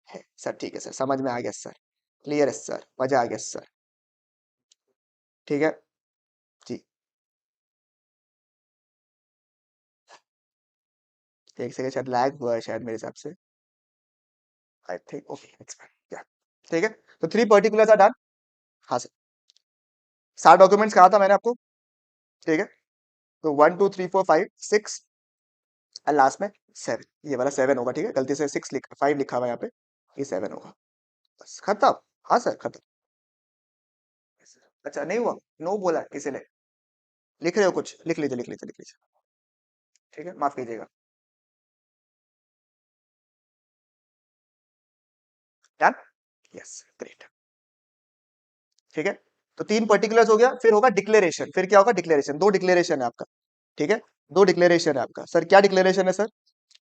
है सर। ठीक है सर, समझ में आ गया सर, क्लियर है सर, मजा आ गया सर। ठीक है जी, एक सेकंड, शायद लैग हुआ है शायद मेरे हिसाब से, आई थिंक, ओके, ठीक है, तो 3 पर्टिकुलर्स आर डन। हाँ सर, 7 डॉक्यूमेंट्स कहा था मैंने आपको, ठीक है। तो 1 2 3 4 5 6 और लास्ट में 7, ये वाला 7 होगा, ठीक है। गलती से 5 लिखा हुआ है यहाँ पे, ये 7 होगा, बस खत्म। हाँ सर खत्म। अच्छा नहीं हुआ, नो बोला किसी ने? लिख रहे हो कुछ? लिख लीजिए लिख लीजिए लिख लीजिए, ठीक है, माफ कीजिएगा। डन, यस ग्रेट, ठीक है। तो 3 पर्टिकुलर्स हो गया, फिर होगा डिक्लेरेशन। फिर क्या होगा? डिक्लेरेशन। 2 डिक्लेरेशन है आपका, ठीक है। 2 डिक्लेरेशन है आपका सर। क्या डिक्लेरेशन है sir?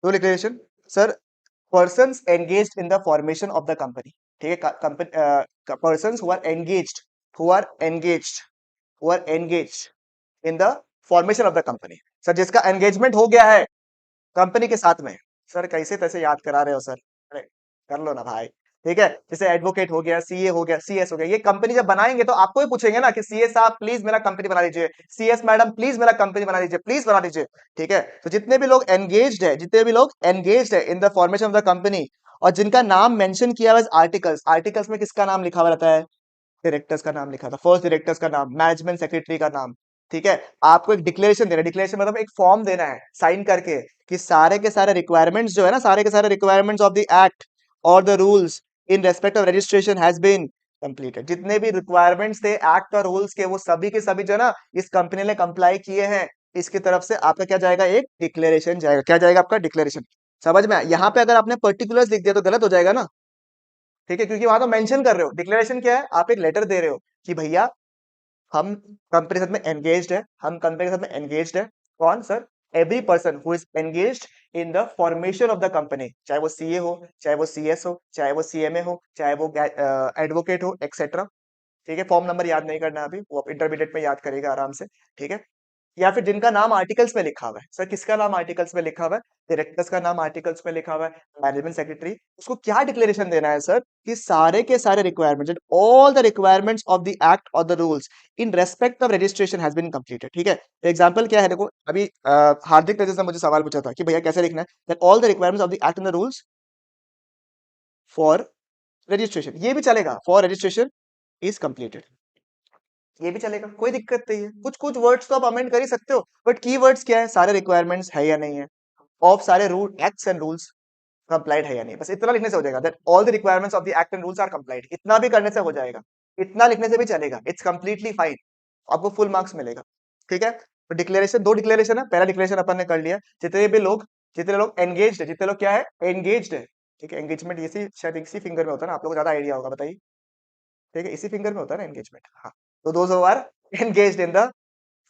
2 declaration sir. Persons engaged in the formation of the company, ठीक है। Company, persons who are engaged, who are engaged, who are engaged in the formation of the company. Sir जिसका engagement हो गया है company के साथ में। Sir कैसे तैसे याद करा रहे हो सर, अरे कर लो ना भाई, ठीक है। जैसे एडवोकेट हो गया, सीए हो गया, सीएस हो गया, ये कंपनी जब बनाएंगे तो आपको ही पूछेंगे ना कि सीए साहब प्लीज मेरा कंपनी बना दीजिए, सीएस मैडम प्लीज मेरा कंपनी बना दीजिए, प्लीज बना दीजिए, ठीक है। तो जितने भी लोग एंगेज्ड है, जितने भी लोग एंगेज्ड है in the formation of the company, और जिनका नाम मेंशन किया हुआ है आर्टिकल्स, आर्टिकल्स में किसका नाम लिखा हुआ रहता है? डायरेक्टर्स का नाम लिखा था, फर्स्ट डायरेक्टर्स का नाम, मैनेजमेंट सेक्रेटरी का नाम, ठीक है। आपको एक डिक्लेरेशन देना है, डिक्लेरेशन मतलब एक फॉर्म देना है साइन करके कि सारे के सारे रिक्वायरमेंट्स जो है ना, सारे के सारे रिक्वायरमेंट्स ऑफ द एक्ट और the rules in respect of registration has been completed. जितने भी रिक्वायरमेंट्स थे एक्ट और रूल्स के, वो सभी के सभी जो है ना इस कंपनी ने कंप्लाई किए हैं। इसकी तरफ से आपका क्या जाएगा? एक डिक्लेरेशन जाएगा। क्या जाएगा आपका? डिक्लेरेशन। समझ में आया? यहाँ पे अगर आपने पर्टिकुलर्स लिख दिया तो गलत हो जाएगा ना, ठीक है, क्योंकि वहां तो मेंशन कर रहे हो। डिक्लेरेशन क्या है? आप एक लेटर दे रहे हो कि भैया हम कंपनी के साथ में एंगेज्ड है, हम कंपनी के साथ में एंगेज्ड है। कौन sir? Every person who is engaged in the formation of the company, चाहे वो सीए हो, चाहे वो सीएस हो, चाहे वो सीएमए हो, चाहे वो एडवोकेट हो, एक्सेट्रा, ठीक है। फॉर्म नंबर याद नहीं करना अभी, वो आप इंटरमीडिएट में याद करेगा आराम से, ठीक है। या फिर जिनका नाम आर्टिकल्स में लिखा हुआ है। सर किसका नाम आर्टिकल्स में लिखा हुआ है? डायरेक्टर्स का नाम आर्टिकल्स में लिखा हुआ है, मैनेजमेंट सेक्रेटरी। उसको क्या डिक्लेरेशन देना है सर? कि सारे के सारे requirements, all the requirements of the act और the rules in respect of registration has been completed, ठीक है। एग्जांपल क्या है देखो, अभी हार्दिक तेजस ने मुझे सवाल पूछा था कि भैया कैसे लिखना है, that all the requirements of the act and the rules for registration, ये भी चलेगा, फॉर रजिस्ट्रेशन इज कंप्लीटेड, ये भी चलेगा, कोई दिक्कत नहीं है। कुछ कुछ वर्ड्स तो आप अमेंड कर ही सकते हो, बट की वर्ड्स क्या है? सारे रिक्वायरमेंट्स है या नहीं है, ऑफ सारे rule acts and rules complied है या नहीं, बस इतना लिखने से हो जाएगा, that all the requirements of the act and rules are complied. इतना भी करने से हो जाएगा, इतना लिखने से भी चलेगा, इट्स कंप्लीटली फाइन, आपको फुल मार्क्स मिलेगा, ठीक है। तो डिक्लेरेशन, 2 डिक्लेरेशन है। पहला डिक्लेरेशन अपन ने कर लिया, जितने लोग एंगेज्ड है, जितने लोग क्या है? एंगेज्ड है, ठीक है। एंगेजमेंट इसी शायद इसी फिंगर में होता है ना, आप लोगों को ज्यादा आइडिया होगा, बताइए, ठीक है, इसी फिंगर में होता है ना एंगेजमेंट, हाँ। तो those who are engaged in the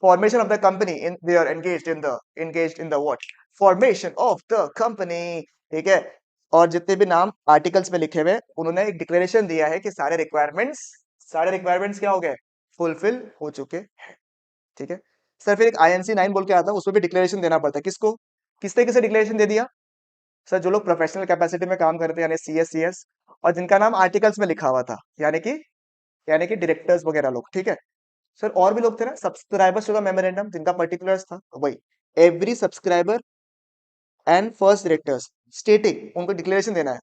formation of the company, in they are engaged in the what? Formation of the company, ठीक है। और जितने भी नाम आर्टिकल्स में लिखे हुए हैं, उन्होंने एक डिक्लेरेशन दिया है कि सारे रिक्वायरमेंट्स क्या हो गए? फुलफिल हो चुके हैं, ठीक है। सर फिर एक आईएनसी 9 बोल के आता है, उसमें भी डिक्लेरेशन देना पड़ता है। किसको? किस तरीके से डिक्लेरेशन दे दिया? सर जो लोग प्रोफेशनल कैपेसिटी में काम करते हैं, यानी सीएस, और जिनका नाम आर्टिकल्स में लिखा हुआ था, यानी कि डायरेक्टर्स वगैरह लोग, ठीक है। सर और भी लोग थे ना, सब्सक्राइबर्स टू द मेमोरेंडम, जिनका पर्टिकुलर्स था, वही every subscriber and first directors स्टेटिंग, उनको डिक्लेरेशन देना है।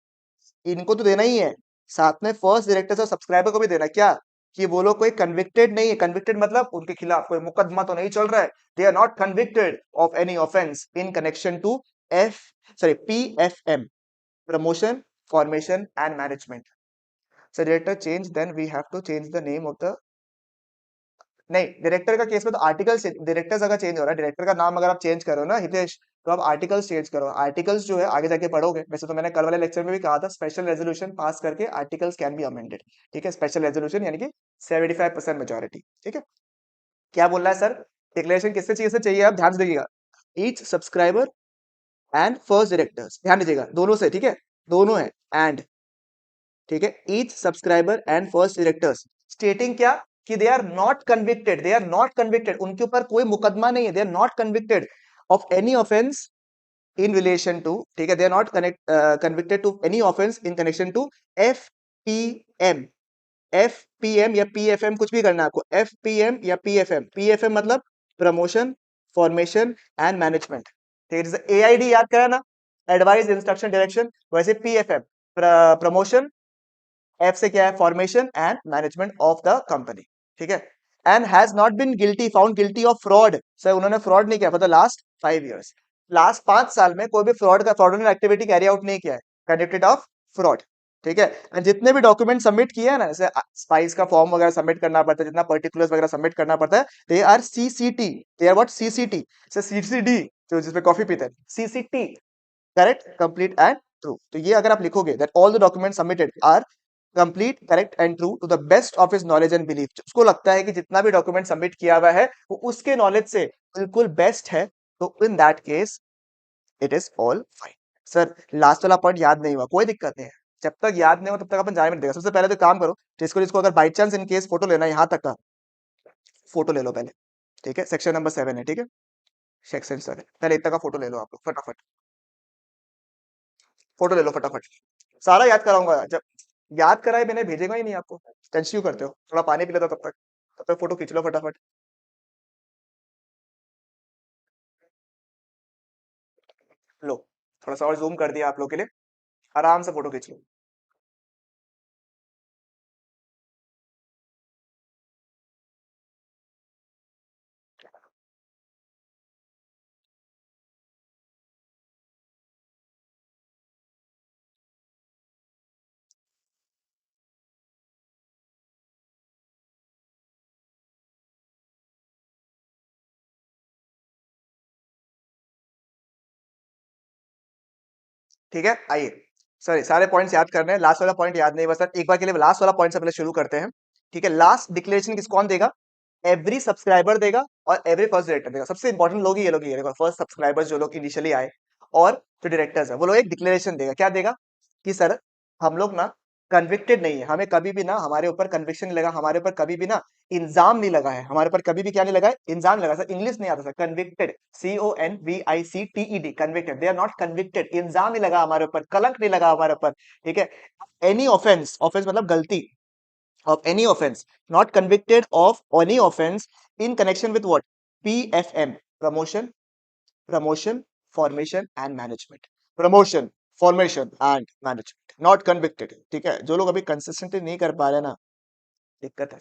इनको तो देना ही है, साथ में फर्स्ट डायरेक्टर्स और सब्सक्राइबर को भी देना है। क्या? कि वो लोग कोई कन्विक्टेड नहीं है। कन्विक्टेड मतलब उनके खिलाफ कोई मुकदमा तो नहीं चल रहा है, they are not convicted of any offence in connection to F sorry PFM, promotion, formation and management. Sir director change, then we have to change the name of the, नहीं, डायरेक्टर का केस में तो article, directors अगर change हो रहा है, director का नाम अगर आप चेंज करो ना हितेश, तो आप आर्टिकल्स चेंज करो। आर्टिकल्स जो है आगे जाके पढ़ोगे, वैसे तो मैंने कल वाले लेक्चर में भी कहा था, स्पेशल रेजोल्यूशन पास करके आर्टिकल्स कैन बी अमेंडेड, ठीक है। स्पेशल रेजोल्यूशन यानी कि 75% मेजोरिटी, ठीक है। क्या बोल रहा है सर? डिक्लेरेशन किससे चाहिए? से चाहिए, आप ध्यान से देखिएगा, each subscriber and first directors, ध्यान दीजिएगा, दोनों से, ठीक है, दोनों है एंड, ठीक है, each subscriber and first directors स्टेटिंग क्या? कि दे आर नॉट कन्विक्टेड, उनके ऊपर कोई मुकदमा नहीं है, they are not convicted of any offence in relation to, ठीक है, they are not convicted to any offence in connection to FPM, FPM या पीएफएम, कुछ भी करना है आपको, एफपीएम या पीएफएम। पीएफएम मतलब प्रमोशन, फॉर्मेशन एंड मैनेजमेंट, ठीक है। एआईडी याद करा ना, एडवाइस, इंस्ट्रक्शन, डायरेक्शन, वैसे पीएफएम प्रमोशन एफ से क्या है, formation and management of the company, ठीक है। And has not been guilty, found guilty of fraud, sir उन्होंने फ्रॉड नहीं किया for the last 5 years, last 5 साल में कोई भी फ्रॉड का फ्रॉडुलेंट एक्टिविटी कैरी आउट नहीं किया है, कंविक्टेड ऑफ फ्रॉड, ठीक है। एंड जितने भी डॉक्यूमेंट सबमिट किए हैं ना, जैसे स्पाइस का फॉर्म वगैरह सबमिट करना पड़ता है, जितना पर्टिकुलर्स वगैरह सबमिट करना पड़ता है, they are CCT, they are what, CCT से सीसीडी, जो जिसपे कॉफी पीते हैं, CCT, correct, complete and true. तो ये अगर आप लिखोगे that all the document submitted are complete, correct and true to the best of his knowledge and belief, उसको लगता है कि जितना भी डॉक्यूमेंट सबमिट किया हुआ है वो उसके नॉलेज से बिल्कुल बेस्ट है, तो in that case it is all fine. Sir last वाला पॉइंट याद नहीं हुआ, कोई दिक्कत नहीं है, जब तक याद नहीं हो तब तक अपन जाने में देगा। सबसे पहले तो काम करो, जिसको जिसको अगर by chance in case photo लेना है यहाँ तक का, फोटो ले लो पहले, ठीक है। सेक्शन नंबर 7 है, ठीक है, सेक्शन 7, पहले इतना का फोटो ले लो आप लोग फटाफट, फोटो ले लो फटाफट, सारा याद कराऊंगा, जब याद कराए मैंने भेजेगा ही नहीं आपको, टेंशन क्यों करते हो, थोड़ा पानी पी लेता तब तक फोटो खींच लो फटाफट, लो, थोड़ा सा और जूम कर दिया आप लोग के लिए, आराम से फोटो खींच लो। ठीक है, आइए, सॉरी सारे पॉइंट्स याद करने हैं, लास्ट वाला पॉइंट याद नहीं, बस एक बार के लिए लास्ट वाला पॉइंट से पहले शुरू करते हैं, ठीक है। लास्ट डिक्लेरेशन किस कौन देगा, एवरी सब्सक्राइबर देगा और एवरी फर्स्ट डायरेक्टर देगा, सबसे इंपॉर्टेंट लोग ही ये लोग, ये देखो फर्स्ट सब्सक्राइबर्स जो लोग इनिशियली आए और जो डायरेक्टर्स है वो लोग एक डिक्लेरेशन देगा, क्या देगा कि सर हम लोग ना कन्विक्टेड नहीं है, हमें कभी भी ना हमारे ऊपर कन्विक्शन नहीं लगा, हमारे ऊपर कभी भी ना इंजाम नहीं लगा है, हमारे ऊपर कभी भी क्या नहीं लगा है, इंजाम नहीं लगा। सर इंग्लिश नहीं आता sir, convicted, CONVICTED, convicted, they are not convicted, इंजाम नहीं लगा हमारे ऊपर, कलंक नहीं लगा हमारे ऊपर, ठीक है। एनी ऑफेंस, ऑफेंस मतलब गलती, of any offense, not convicted of any offense in connection with what, PFM, promotion, promotion, formation and management, promotion, formation and management, not convicted, ठीक है। जो लोग अभी कंसिस्टेंटली नहीं कर पा रहे ना, दिक्कत है।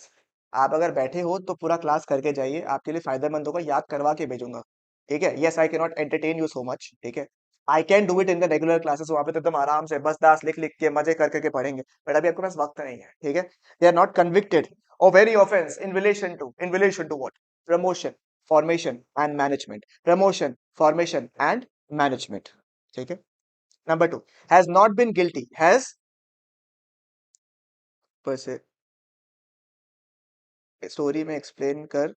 आप अगर बैठे हो तो पूरा क्लास करके जाइए, आपके लिए फायदेमंद होगा, याद करवा के भेजूंगा, ठीक है। Yes I can not entertain you so much, ठीक है, I can do it in the regular classes, वहां पे तो एकदम आराम से बस दास लिख लिख के मजे कर करके पढ़ेंगे, बट अभी आपके पास वक्त नहीं है, ठीक है। They are not convicted of any offence in relation to what, promotion, formation and management, promotion, formation and management, ठीक है। Number 2, has not been guilty, has, per se story में एक्सप्लेन कर,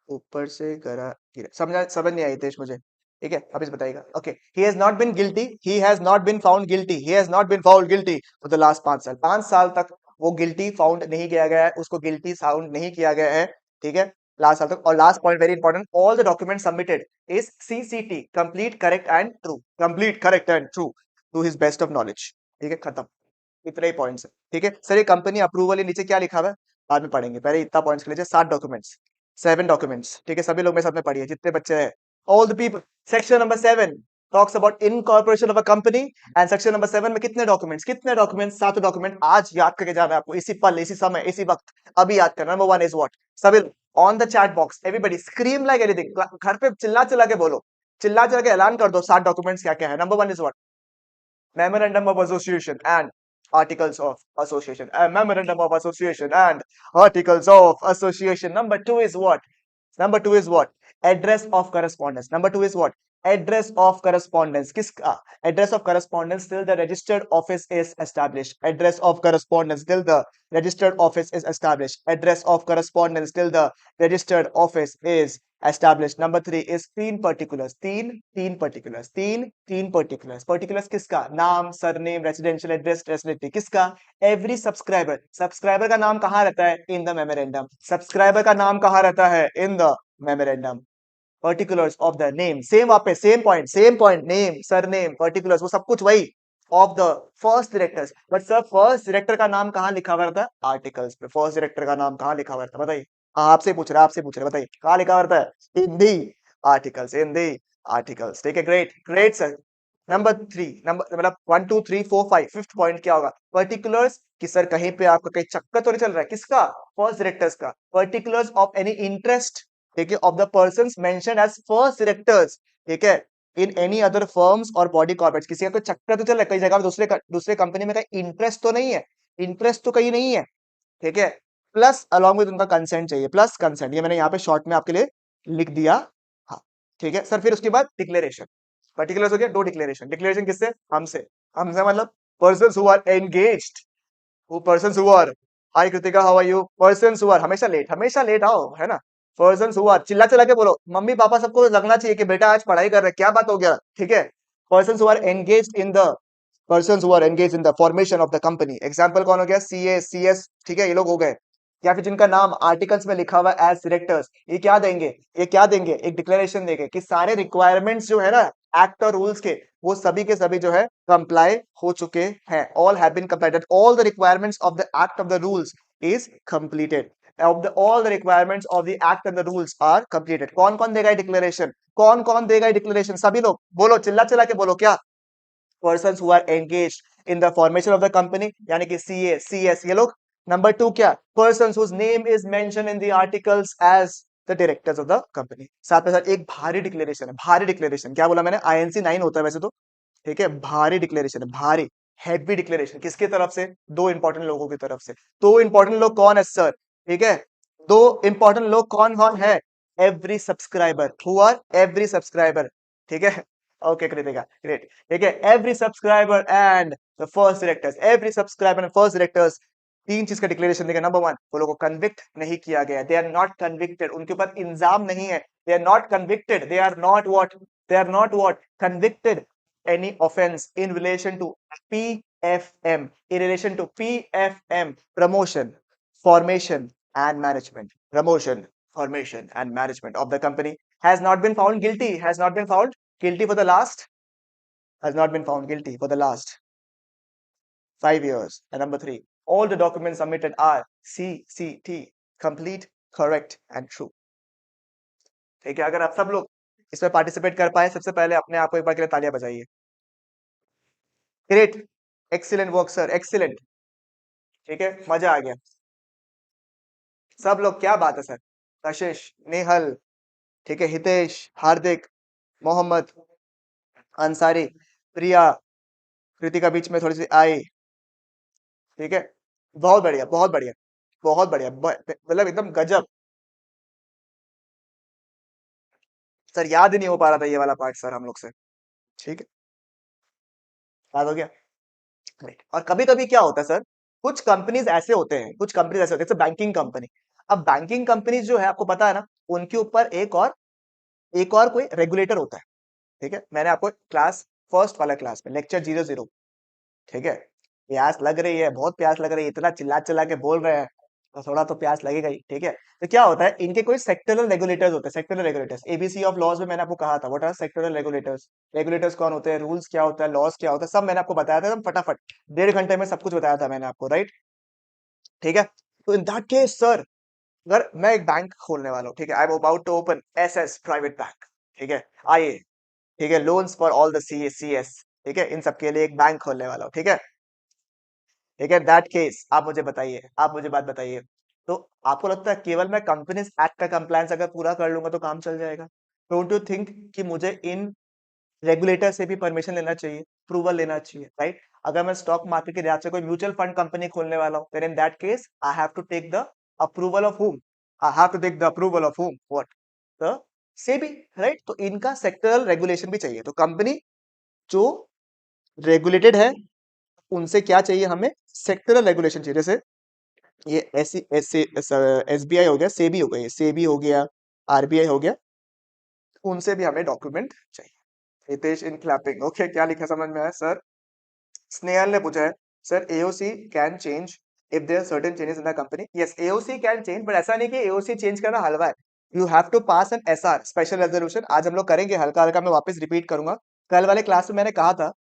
ऊपर से गरा गिरा, समझ नहीं आई तेज मुझे, ठीक है। अब इस बताइएगा, okay, he has not been guilty, he has not been found guilty, he has not been found guilty for the last 5 साल, 5 साल तक वो गिल्टी फाउंड नहीं किया गया है, उसको गिल्टी फाउंड नहीं किया गया है, ठीक है, लास्ट साल तक। और last point very important, all the document submitted is CCT, complete, correct and true, complete, correct and true to his best of knowledge, ठीक है, खत्म, इतने ही पॉइंट्स है, ठीक है। सर ये कंपनी अप्रूवल है, नीचे क्या लिखा हुआ है, बाद में पढ़ेंगे, पहले इतना पॉइंट्स के लीजिए, 7 डॉक्यूमेंट्स, 7 डॉक्यूमेंट्स, ठीक है। सभी लोग मेरे साथ में पढ़िए, जितने बच्चे हैं, all the people, section number 7 talks about incorporation of a company, and section number 7 में कितने डॉक्यूमेंट्स, कितने डॉक्यूमेंट्स, 7 डॉक्यूमेंट, आज याद करके जाना है आपको, इसी पल, इसी समय, इसी वक्त, अभी याद करना। नंबर 1 इज व्हाट, सभी on the chat box, everybody scream like anything, घर पे चिल्ला चिल्ला के बोलो, चिल्ला चिल्ला के ऐलान कर दो 7 डॉक्यूमेंट्स क्या क्या है। Number 1 is what, memorandum of association and articles of association, a memorandum of association and articles of association. Number 2 is what, number 2 is what, address of correspondence. Number 2 is what, address of correspondence, kiska, address of correspondence till the registered office is established, address of correspondence till the registered office is established, address of correspondence till the registered office is established. Number 3 is तीन particulars, तीन particulars, तीन particulars, particulars किसका, नाम, surname, residential address, रेसिडेंटी, किसका, every subscriber, subscriber का नाम कहाँ रहता है, इन द मेमोरेंडम, सब्सक्राइबर का नाम कहाँ रहता है, in the memorandum, particulars of the name, same वापस same point, name, surname, particulars वो सब कुछ वही of the first directors, but sir first director का नाम कहाँ लिखा हुआ रहता है, आर्टिकल्स पे, फर्स्ट डायरेक्टर का नाम कहाँ लिखा हुआ रहता है, बताइए। हाँ आपसे पूछ रहे बताइए कहाँ लिखा हुआ रहता है, इन दी आर्टिकल्स, इन दी आर्टिकल्स, ठीक है, great great sir, number 3, number मतलब 1 2 3 4 5, फिफ्थ पॉइंट क्या होगा? पर्टिकुलर्स, कि सर कहीं पे आपका कहीं चक्कर तो नहीं चल रहा है, किसका? फर्स्ट डायरेक्टर्स का। पर्टिकुलर्स ऑफ एनी इंटरेस्ट, ठीक है, of the persons mentioned as first directors, ठीक है, इन एनी अदर फर्म्स और बॉडी कॉर्पोरेट्स। किसी का कोई चक्कर तो चल रहा है कई जगह पे, दूसरे कंपनी में कहीं इंटरेस्ट तो नहीं है, इंटरेस्ट तो कहीं नहीं है, ठीक है, प्लस अलॉन्ग विद उनका कंसेंट चाहिए, प्लस कंसेंट, ये मैंने यहाँ पे शॉर्ट में आपके लिए लिख दिया। हाँ, ठीक है सर। फिर उसके बाद डिक्लेरेशन, पर्टिकुलर्स हो गया, दो डिक्लेरेशन। डिक्लेरेशन किससे? हमसे। हमसे मतलब persons who are engaged, who persons who are, hi Kritika how are you, persons who are, हमेशा लेट आओ, है ना, पर्सन्स हु आर, चिल्ला चिल्ला के बोलो, मम्मी पापा सबको लगना चाहिए कि बेटा आज पढ़ाई कर रहे हैं, क्या बात हो गया, ठीक है। Persons who are engaged in the, persons who are engaged in the formation of the company, example कौन हो गया? सीए, सीएस, ठीक है, ये लोग हो गए। या फिर जिनका नाम आर्टिकल्स में लिखा हुआ है एज डायरेक्टर्स, ये क्या देंगे? ये क्या देंगे? एक डिक्लेरेशन देंगे कि सारे रिक्वायरमेंट्स जो है ना एक्ट और रूल्स के, वो सभी के सभी जो है कंप्लाई हो चुके हैं, all have been completed, all the requirements of the act of the rules is completed, of the all the requirements of the act and the rules are completed। कौन कौन देगा ये डिक्लेरेशन? कौन कौन देगा ये डिक्लेरेशन? सभी लोग बोलो, चिल्ला चिल्ला के बोलो, क्या? persons who are engaged in the formation of the company, यानी कि CA, CS, ये लोग। नंबर 2 क्या? persons whose name is mentioned in the articles as the directors of the company। साथ में साथ एक भारी डिक्लेरेशन है, भारी डिक्लेरेशन, क्या बोला मैंने? INC 9 होता है वैसे तो, ठीक है, भारी डिक्लेरेशन है, भारी हैवी डिक्लेरेशन, किसकी तरफ से? दो इंपॉर्टेंट लोगों की तरफ से। दो इंपॉर्टेंट लोग कौन है सर? ठीक है, दो इंपॉर्टेंट लोग कौन कौन है? Every subscriber, who are every subscriber, ठीक है, ओके कृतिका, ग्रेट, ठीक है, every subscriber and the first directors, every subscriber and first directors, तीन चीज का डिक्लेरेशन देगा। नंबर 1, वो लोगों को कन्विक्ट नहीं किया गया, दे आर नॉट कन्विक्टेड, उनके ऊपर इंजाम नहीं है, they are not convicted, they are not what, they are not what, convicted any offense in relation to PFM, in relation to PFM, promotion, formation and management, promotion, formation and management of the company, has not been found guilty, has not been found guilty for the last, has not been found guilty for the last 5 years। And number 3, all the documents submitted are CCT, complete, correct and true। ठीक है, अगर आप सब लोग इसमें participate कर पाए, सबसे पहले अपने आप को एक बार के लिए तालियां बजाइए। Great, excellent work sir, excellent, ठीक है, मजा आ गया। सब लोग, क्या बात है सर। कशिश, नेहल, ठीक है, हितेश, हार्दिक, मोहम्मद, अंसारी, प्रिया, कृतिका बीच में थोड़ी सी आई, ठीक है, बहुत बढ़िया, बहुत बढ़िया, बहुत बढ़िया, मतलब एकदम गजब। सर याद ही नहीं हो पा रहा था ये वाला पार्ट सर हम लोग से, ठीक है, याद हो गया। Right। और कभी कभी क्या होता है सर, कुछ कंपनीज ऐसे होते हैं, कुछ कंपनीज ऐसे होते हैं, जैसे बैंकिंग कंपनी। अब बैंकिंग कंपनीज जो है, आपको पता है ना, उनके ऊपर एक और कोई रेगुलेटर होता है, ठीक है। मैंने आपको क्लास फर्स्ट वाला क्लास में लेक्चर 00, ठीक है, प्यास लग रही है, बहुत प्यास लग रही है, इतना चिल्ला चिल्ला के बोल रहे हैं, तो थोड़ा तो प्यास लगेगा ही, ठीक है। तो क्या होता है, इनके कोई सेक्टरल रेगुलेटर्स होते हैं, sectoral regulators, ABC of laws में मैंने आपको कहा था, what are sectoral regulators. Regulators कौन होते हैं, रूल्स क्या होता है, लॉज क्या होता है, सब मैंने आपको बताया था एकदम फटाफट, 1.5 घंटे में सब कुछ बताया था मैंने आपको, राइट, ठीक है। तो इन दैट केस सर, अगर मैं एक बैंक खोलने वाला हूँ, ठीक है, I am about to open SS private bank, ठीक है, आइए, ठीक है, loans for all the CS, ठीक है, इन सब के लिए एक बैंक खोलने वाला हूँ, ठीक है, ठीक है। दैट केस आप मुझे बताइए, आप मुझे बात बताइए, तो आपको लगता है केवल मैं कंपनीज एक्ट का कंप्लायंस अगर पूरा कर लूंगा तो काम चल जाएगा? डोंट यू थिंक कि मुझे इन रेगुलेटर से भी परमिशन लेना चाहिए, अप्रूवल लेना चाहिए, राइट? अगर मैं स्टॉक मार्केट के लिहाज से कोई म्यूचुअल फंड कंपनी खोलने वाला हूँ, then in that case I have to take the approval of whom? I have to take the approval of whom? What? The SEBI, right? तो इनका सेक्टरल रेगुलेशन भी चाहिए। तो कंपनी जो रेगुलेटेड है, उनसे क्या चाहिए हमें? सेक्टरल रेगुलेशन चाहिए। जैसे ये एसबीआई हो गया, सेबी हो गया, ये सेबी हो गया, आरबीआई हो गया, उनसे भी हमें डॉक्यूमेंट चाहिए। हितेश इन क्लैपिंग, ओके, क्या लिखा समझ में आया सर? स्नेहल ने पूछा है, sir AOC can change if there are certain changes in the company. Yes, AOC can change, but ऐसा नहीं कि एओसी चेंज करना हलवा है। You have to pass an SR, special resolution. आज हम लोग करेंगे, हल्का हल्का मैं वापस रिपीट करूंगा। कल वाले क्लास में मैंने कहा था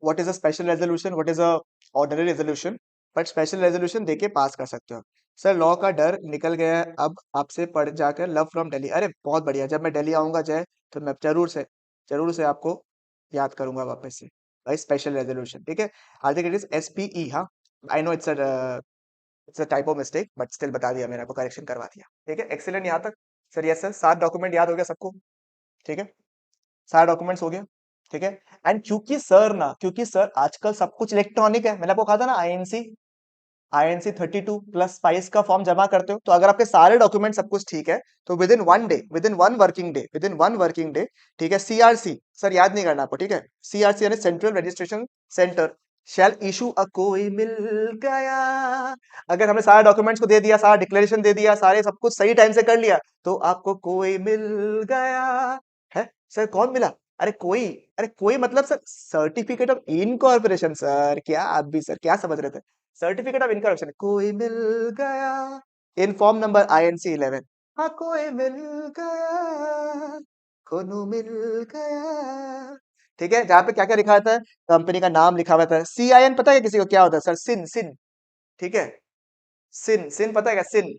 what is a special resolution, what is a ordinary resolution, but special resolution देके पास कर सकते हो। सर लॉ का डर निकल गया है अब आपसे पढ़ जाकर, लव फ्रॉम दिल्ली। अरे बहुत बढ़िया, जब मैं दिल्ली आऊंगा जय, तो मैं जरूर से आपको याद करूंगा वापस से भाई, स्पेशल रेजोल्यूशन, ठीक है। I think it is SPE, हाँ। I know it's a typo mistake, but still बता दिया, मैंने आपको करेक्शन करवा दिया, ठीक है। एक्सीलेंट यहाँ तक। सर यस सर, 7 डॉक्यूमेंट याद हो गया सबको, ठीक है। सारे डॉक्यूमेंट्स हो गए, ठीक है। एंड क्योंकि सर आजकल सब कुछ इलेक्ट्रॉनिक है, मैंने आपको कहा था ना, INC 32 प्लस स्पाइस का फॉर्म जमा करते हो, तो अगर आपके सारे डॉक्यूमेंट सब कुछ ठीक है, तो with in one working day, ठीक है, CRC, सर याद नहीं करना आपको, ठीक है। CRC यानी central registration centre shall issue a, कोई मिल गया। अगर हमने सारे डॉक्यूमेंट्स को दे दिया, सारा डिक्लेरेशन दे दिया, सारे सब कुछ सही टाइम से कर लिया, तो आपको कोई मिल गया है। सर कौन मिला? अरे कोई, अरे कोई मतलब sir certificate of incorporation, sir क्या आप भी सर क्या समझ रहे थे? सर्टिफिकेट ऑफ इनकॉर्पोरेशन, कोई मिल गया इन फॉर्म नंबर INC 11। हाँ कोई मिल गया, कोनो मिल गया, ठीक है। जहाँ पे क्या क्या लिखा रहता है, कंपनी का नाम लिखा हुआ था। CIN पता है किसी को क्या होता है? सर सिन सिन, ठीक है। सिन सिन पता है क्या? CIN,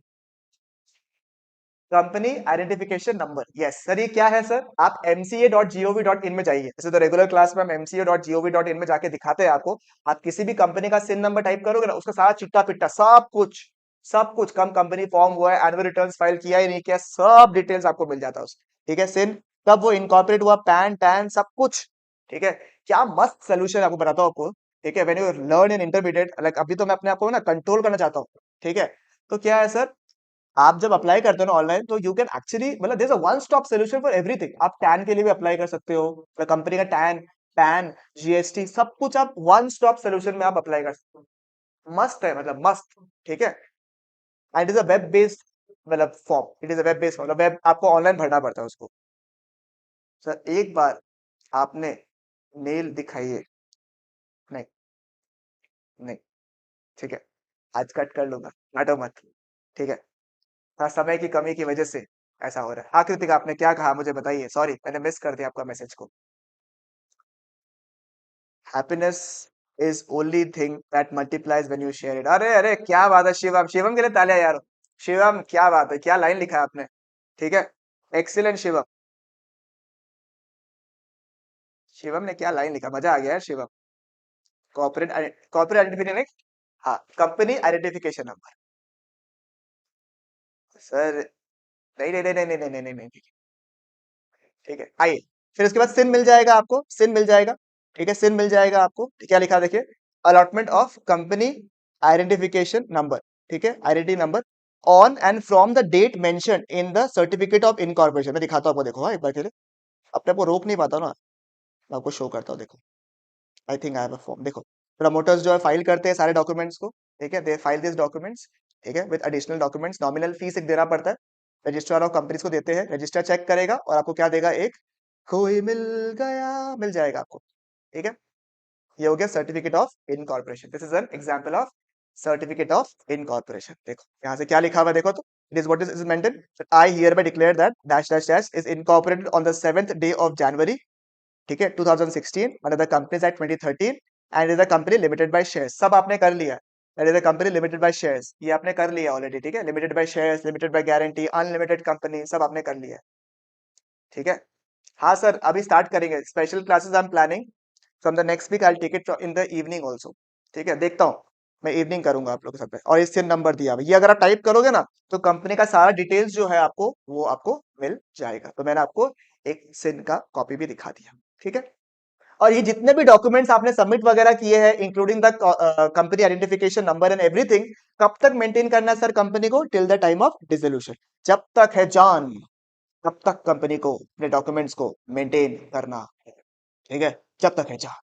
company identification number. Yes sir, ये क्या है सर? आप mca.gov.in में जाइए, जैसे तो रेगुलर क्लास में हम mca.gov.in में जाके दिखाते हैं आपको। आप किसी भी कंपनी का सिन नंबर टाइप करोगे ना, उसका सारा चिट्टा पिट्टा सब कुछ कम कंपनी फॉर्म हुआ है, एनुअल रिटर्न्स फाइल किया ही नहीं किया, सब डिटेल्स आपको मिल जाता है उसमें, ठीक है। सिन कब वो इनकॉर्पोरेट हुआ, पैन टैन सब कुछ, ठीक है। क्या मस्त सोल्यूशन आपको बताता हूँ आपको, ठीक है। When you learn in intermediate, like अभी तो मैं अपने आप को ना कंट्रोल करना चाहता हूँ, ठीक है। तो क्या है सर, आप जब अप्लाई करते हो ना ऑनलाइन, तो यू कैन एक्चुअली मतलब there is a one stop solution for everything. आप टैन के लिए भी अप्लाई कर सकते हो, कंपनी का टैन, पैन, GST सब कुछ आप वन स्टॉप सॉल्यूशन में आप अप्लाई कर सकते हो। मस्त है, मतलब मस्त, ठीक है। And is a web based, मतलब form, it is a web based, मतलब वेब आपको ऑनलाइन भरना पड़ता है उसको। सर एक बार आपने मेल दिखाइए, नहीं, नहीं, ठीक है, आज कट कर लूंगा, काटो मत, ठीक है। हाँ, समय की कमी की वजह से ऐसा हो रहा है। हाँ कृतिक, आपने क्या कहा मुझे बताइए, सॉरी मैंने मिस कर दिया आपका मैसेज को। Happiness is only thing that multiplies when you share it. अरे अरे क्या बात है शिवम, शिवम के लिए तालियां यार। शिवम क्या बात है, क्या लाइन लिखा है आपने, ठीक है। एक्सीलेंट शिवम, शिवम ने क्या लाइन लिखा, मजा आ गया यार शिवम। कॉर्पोरेट आइडेंटिफिकेशन, हाँ कंपनी आइडेंटिफिकेशन नंबर। सर नहीं नहीं नहीं नहीं नहीं नहीं नहीं नहीं, ठीक है आइए। फिर उसके बाद सिन मिल जाएगा आपको, सिन मिल जाएगा, ठीक है। सिन मिल जाएगा आपको, क्या लिखा है देखिए, allotment of company identification number, ठीक है, identity number on and from the date mention in the certificate of incorporation. मैं दिखाता हूँ आपको, देखो हाँ, एक बार के लिए अपने आप को रोक नहीं पाता ना, मैं आपको शो करता हूँ, देखो। I think I have a form, देखो। प्रमोटर्स जो है फाइल करते हैं सारे डॉक्यूमेंट्स को, ठीक है, दे फाइल दिस डॉक्यूमेंट्स, ठीक है, with additional documents. Nominal fees एक देना पड़ता है, रजिस्ट्रार ऑफ कंपनीज को देते हैं, रजिस्टर चेक करेगा और आपको क्या देगा, एक कोई मिल गया, मिल जाएगा आपको, ठीक है। ये हो गया certificate of incorporation, this is an example of certificate of incorporation. देखो यहाँ से क्या लिखा हुआ है, देखो तो, it is what is maintain, I hear bye declare that dash dash dash is incorporated on the 7th day of January, ठीक है, 2016 under the companies act 2013 and is a company limited by shares. सब आपने कर लिया, and is a company limited by shares, ये आपने कर लिया ऑलरेडी, ठीक है। Limited by shares, limited by guarantee, unlimited company, सब आपने कर लिया है, ठीक है। हाँ सर, अभी स्टार्ट करेंगे special classes, I am planning from the next week, I take it in the evening also, ठीक है। देखता हूँ, मैं इवनिंग करूंगा आप लोगों के साथ में। और इससे नंबर दिया हुआ, ये अगर आप टाइप करोगे ना, तो कंपनी का सारा डिटेल्स जो है आपको, वो आपको मिल जाएगा। तो मैंने आपको एक सिन का कॉपी भी दिखा दिया, ठीक है। और ये जितने भी डॉक्यूमेंट्स आपने सबमिट वगैरह किए हैं, including the company identification number and everything, कब तक मेंटेन करना है सर कंपनी को? Till the time of dissolution, जब तक है जान, तब तक कंपनी को अपने डॉक्यूमेंट्स को मेंटेन करना है, ठीक है। जब तक है जान,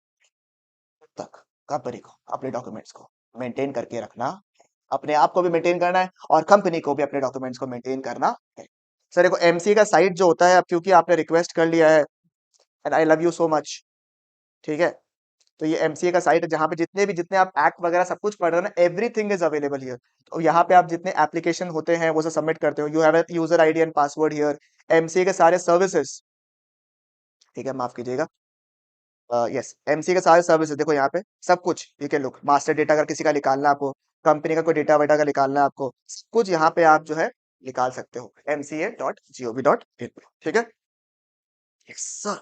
तब तक कंपनी को अपने डॉक्यूमेंट्स को मेंटेन करके रखना है। अपने आप को भी मेंटेन करना है और कंपनी को भी अपने डॉक्यूमेंट्स को मेंटेन करना है। सर देखो, MC का साइट जो होता है, अब क्योंकि आपने रिक्वेस्ट कर लिया है, and I love you so much, ठीक है। तो ये MCA का साइट है, जहाँ पे जितने आप एक्ट वगैरह सब कुछ पढ़ रहे हो ना, एवरीथिंग इज अवेलेबल हियर। तो यहाँ पे आप जितने एप्लीकेशन होते हैं वो सब सबमिट करते हो, you have a user ID and password here. MCA के सारे सर्विसेज, ठीक है, माफ कीजिएगा, यस, MCA के सारे सर्विसेज देखो यहाँ पे, सब कुछ you can look. Master data अगर किसी का निकालना है आपको, कंपनी का कोई डेटा वेटा का निकालना है आपको, सब कुछ यहाँ पे आप जो है निकाल सकते हो, mca.gov.in, ठीक है। यस सर,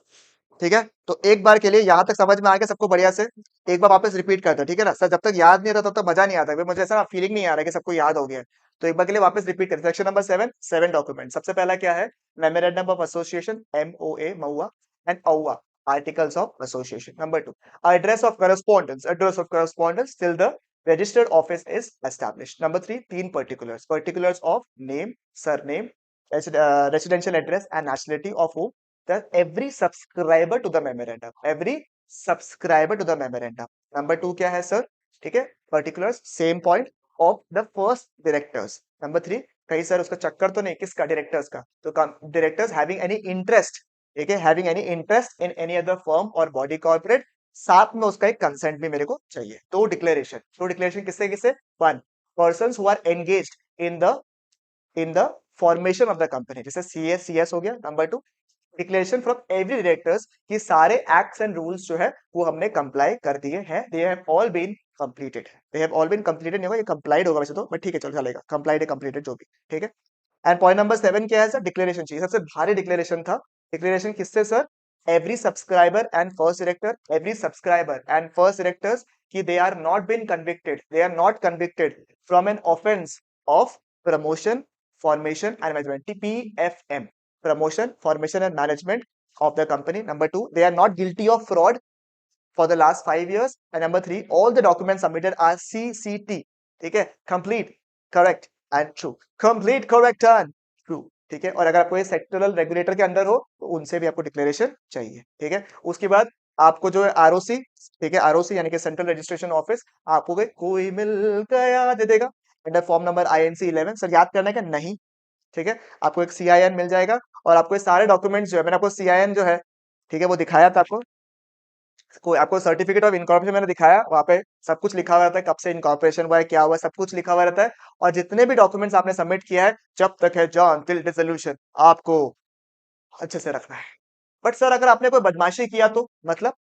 ठीक है, तो एक बार के लिए यहाँ तक समझ में आ गया सबको बढ़िया से। एक बार वापस रिपीट करते हैं, ठीक है ना सर, जब तक याद नहीं रहता तब तक मजा नहीं आता, मुझे ऐसा फीलिंग नहीं आ रहा है कि सबको याद हो गया है। तो एक बार के लिए वापस रिपीट करते हैं। Section number 7, 7 document. सबसे पहला क्या है? मेमोरेंडम ऑफ एसोसिएशन, MOA, महुआ, and AOA, articles of association. Number 2, address of correspondence, address of correspondence till the registered office is established. Number 3, तीन particulars, particulars of name, surname, residential address and nationality of who? That every subscriber to the memorandum, every subscriber to the memorandum. Number 2 क्या है sir? ठीक है, particulars, same point of the first directors. Number 3, कहीं sir उसका चक्कर तो नहीं, किसका? डायरेक्टर्स का। तो डायरेक्टर्स हैविंग एनी इंटरेस्ट, ठीक है, having any interest in any other firm और बॉडी कॉर्पोरेट, साथ में उसका एक कंसेंट भी मेरे को चाहिए। दो डिक्लेरेशन, दो डिक्लेरेशन किससे किससे? One, persons who are engaged in the formation of the company, जैसे CS हो गया। Number 2, declaration from every directors कि सारे एक्ट्स एंड रूल्स जो है वो हमने कंप्लाई कर दिए हैं, they have all been completed, they have all been completed नहीं होगा, ये कंप्लाइड होगा वैसे तो, बट ठीक है चलो चलेगा, कंप्लाइड है कंप्लीटेड जो भी, ठीक है। एंड पॉइंट नंबर 7 क्या है सर? डिक्लेरेशन चाहिए, सबसे भारी डिक्लेरेशन था। डिक्लेरेशन किससे sir? Every subscriber and first director, every subscriber and first directors कि they are not been convicted, they are not convicted from an offence of promotion, formation and management, PFM, promotion, formation and management of the company. Number 2, they are not guilty of fraud for the last 5 years. And number 3, all the documents submitted are CCT. ठीक है, complete, correct and true. Complete, correct and true. ठीक है, और अगर आपको ये sectoral regulator के अंदर हो तो उनसे भी आपको डिक्लेरेशन चाहिए। ठीक है, उसके बाद आपको जो है ROC, ठीक है, ROC यानी कि सेंट्रल रजिस्ट्रेशन ऑफिस, आपको कोई मिल गया दे देगा under form number INC 11। Sir याद करना है क्या? नहीं। ठीक है, आपको एक CIN मिल जाएगा और आपको ये सारे डॉक्यूमेंट्स जो है, मैंने आपको CIN जो है, ठीक है, वो दिखाया था आपको, कोई आपको सर्टिफिकेट ऑफ इनकॉर्पोरेशन मैंने दिखाया, वहां पे सब कुछ लिखा हुआ रहता है, कब से इनकॉर्पोरेशन हुआ है, क्या हुआ है, सब कुछ लिखा हुआ रहता है। और जितने भी डॉक्यूमेंट्स आपने सबमिट किया है, जब तक है जान टिल डिसोल्यूशन, आपको अच्छे से रखना है। बट सर अगर आपने कोई बदमाशी किया तो मतलब,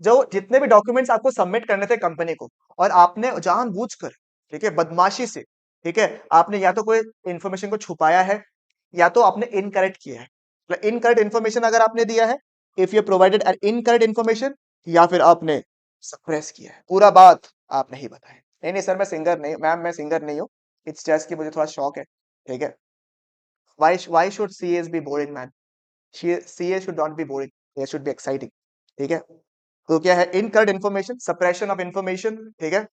जो जितने भी डॉक्यूमेंट्स आपको सबमिट करने थे कंपनी को और आपने जानबूझकर, ठीक है, बदमाशी से, ठीक है, आपने या तो कोई इंफॉर्मेशन को छुपाया है या तो आपने इनकरेक्ट किया है। इनकरेक्ट इन्फॉर्मेशन अगर आपने दिया है, if you provided an incorrect information, या फिर आपने सप्रेस किया है, पूरा बात आपने ही बताया। नहीं नहीं सर मैं सिंगर नहीं, मैम मैं सिंगर नहीं हूँ, इट्स जस्ट कि मुझे थोड़ा शौक है। ठीक है, why should CAs be boring man? CA should not be boring, they should be exciting। ठीक है, तो क्या है? Incorrect information, suppression of information. ठीक है,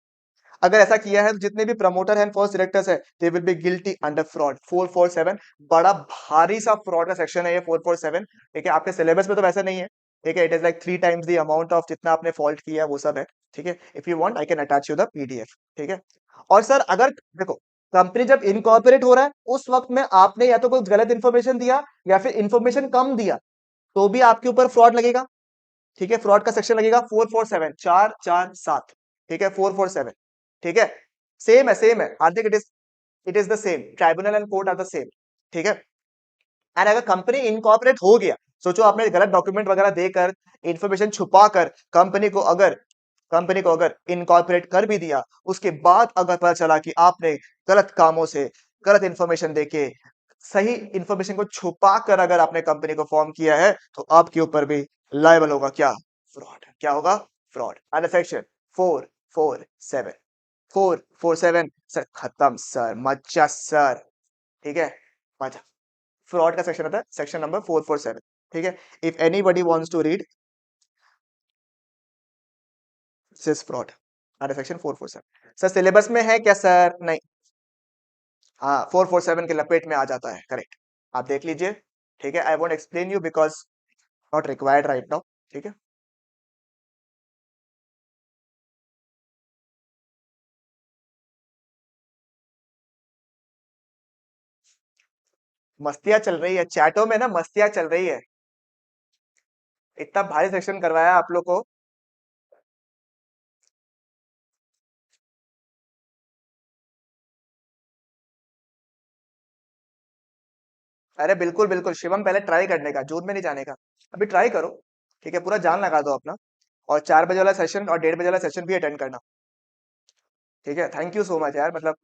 अगर ऐसा किया है तो जितने भी प्रमोटर एंड फर्स्ट डायरेक्टर्स है, they will be guilty under fraud 447। बड़ा भारी सा फ्रॉड का सेक्शन है ये 447। ठीक है, आपके सिलेबस में तो वैसे नहीं है। ठीक है, it is like 3 times the amount of जितना आपने फॉल्ट किया है वो सब है। ठीक है, if you want I can attach you the PDF। ठीक है, और सर अगर देखो, कंपनी जब इनकॉर्पोरेट हो रहा है उस वक्त में आपने या तो कोई गलत इन्फॉर्मेशन दिया या फिर इन्फॉर्मेशन कम दिया, तो भी आपके ऊपर फ्रॉड लगेगा। ठीक है, फ्रॉड का सेक्शन लगेगा 447, 447। ठीक है, 447। ठीक है, सेम है Hardik, it is the same, tribunal and court are the same. ठीक है, एंड अगर कंपनी इनकॉर्पोरेट हो गया, सोचो आपने गलत डॉक्यूमेंट वगैरह देकर, इंफॉर्मेशन छुपा कर कंपनी को अगर इनकॉर्पोरेट कर भी दिया, उसके बाद अगर पता चला कि आपने गलत कामों से, गलत इंफॉर्मेशन देके, सही इंफॉर्मेशन को छुपा कर अगर आपने कंपनी को फॉर्म किया है, तो आपके ऊपर भी लायबल होगा क्या? फ्रॉड। क्या होगा? फ्रॉड। अंडर सेक्शन 447, 447 सर, खत्म सर, मजा सर। ठीक है, मजा। फ्रॉड का सेक्शन आता है सेक्शन नंबर 447। ठीक है, if anybody wants to read this fraud under section 447। Sir syllabus में है क्या सर? नहीं, हाँ 447 के लपेट में आ जाता है, करेक्ट। आप देख लीजिए। ठीक है, I won't explain you because not required right now. ठीक है, मस्तियां चल रही है चैटों में ना, मस्तियां चल रही है। इतना भारी सेक्शन करवाया आप लोग को। अरे बिल्कुल बिल्कुल शिवम, पहले ट्राई करने का, जून में नहीं जाने का, अभी ट्राई करो। ठीक है, पूरा जान लगा दो अपना, और 4 बजे वाला सेशन और 1:30 बजे वाला सेशन भी अटेंड करना। ठीक है, थैंक यू सो मच यार, मतलब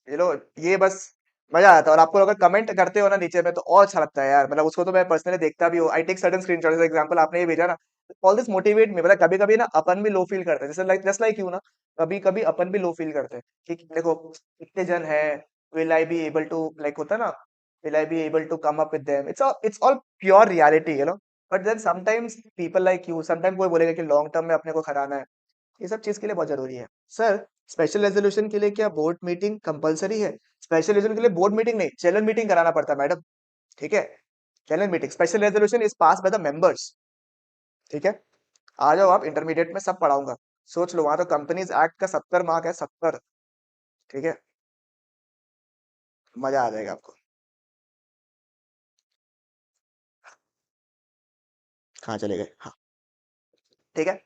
ये लो, ये बस मजा आता है। और आपको अगर कमेंट करते हो ना नीचे में तो और अच्छा लगता है यार, मतलब उसको तो मैं पर्सनली देखता भी हूँ। आई टेक सर्टेन स्क्रीनशॉट, जैसे एग्जांपल आपने ये भेजा ना, ऑल दिस मोटिवेट मी। मतलब कभी कभी ना अपन भी लो फील करते हैं, जैसे लाइक जस्ट लाइक यू ना, कभी कभी अपन भी लो फील करते हैं कि देखो इतने जन है, will I be able to, like होता है ना, will I be able to come up with them, it's all pure reality, but then sometimes people like you, sometime कोई बोलेगा कि लॉन्ग टर्म में अपने को कराना है, ये सब चीज के लिए बहुत जरूरी है। सर स्पेशल रेजोल्यूशन के लिए क्या बोर्ड मीटिंग कंपलसरी है? स्पेशल रेजोल्यूशन के लिए बोर्ड मीटिंग नहीं, जनरल मीटिंग कराना पड़ता है मैडम। ठीक है, general meeting, special resolution is pass by the members. ठीक है, आ जाओ आप, इंटरमीडिएट में सब पढ़ाऊंगा। सोच लो, वहां तो कंपनीज एक्ट का 70 मार्क है, 70। ठीक है, मजा आ जाएगा आपको। कहाँ चले गए? हाँ, ठीक है।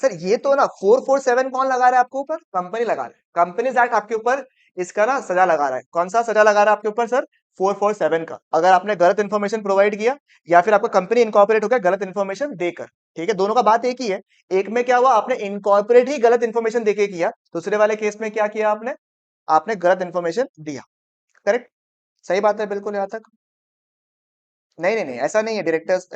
सर ये तो ना 447 कौन लगा रहा है आपके ऊपर? कंपनी लगा रहा है, कंपनीज एक्ट आपके ऊपर इसका ना सजा लगा रहा है। कौन सा सजा लगा रहा है आपके ऊपर सर? 447 का, अगर आपने गलत इन्फॉर्मेशन प्रोवाइड किया या फिर आपका कंपनी इनकॉर्पोरेट हो गया गलत इन्फॉर्मेशन देकर। ठीक है, दोनों का बात एक ही है। एक में क्या हुआ, आपने इनकॉर्पोरेट ही गलत इन्फॉर्मेशन देके किया, दूसरे वाले केस में क्या किया आपने? आपने गलत इन्फॉर्मेशन दिया। करेक्ट, सही बात है बिल्कुल यहाँ तक। नहीं नहीं नहीं, ऐसा नहीं है, डायरेक्टर्स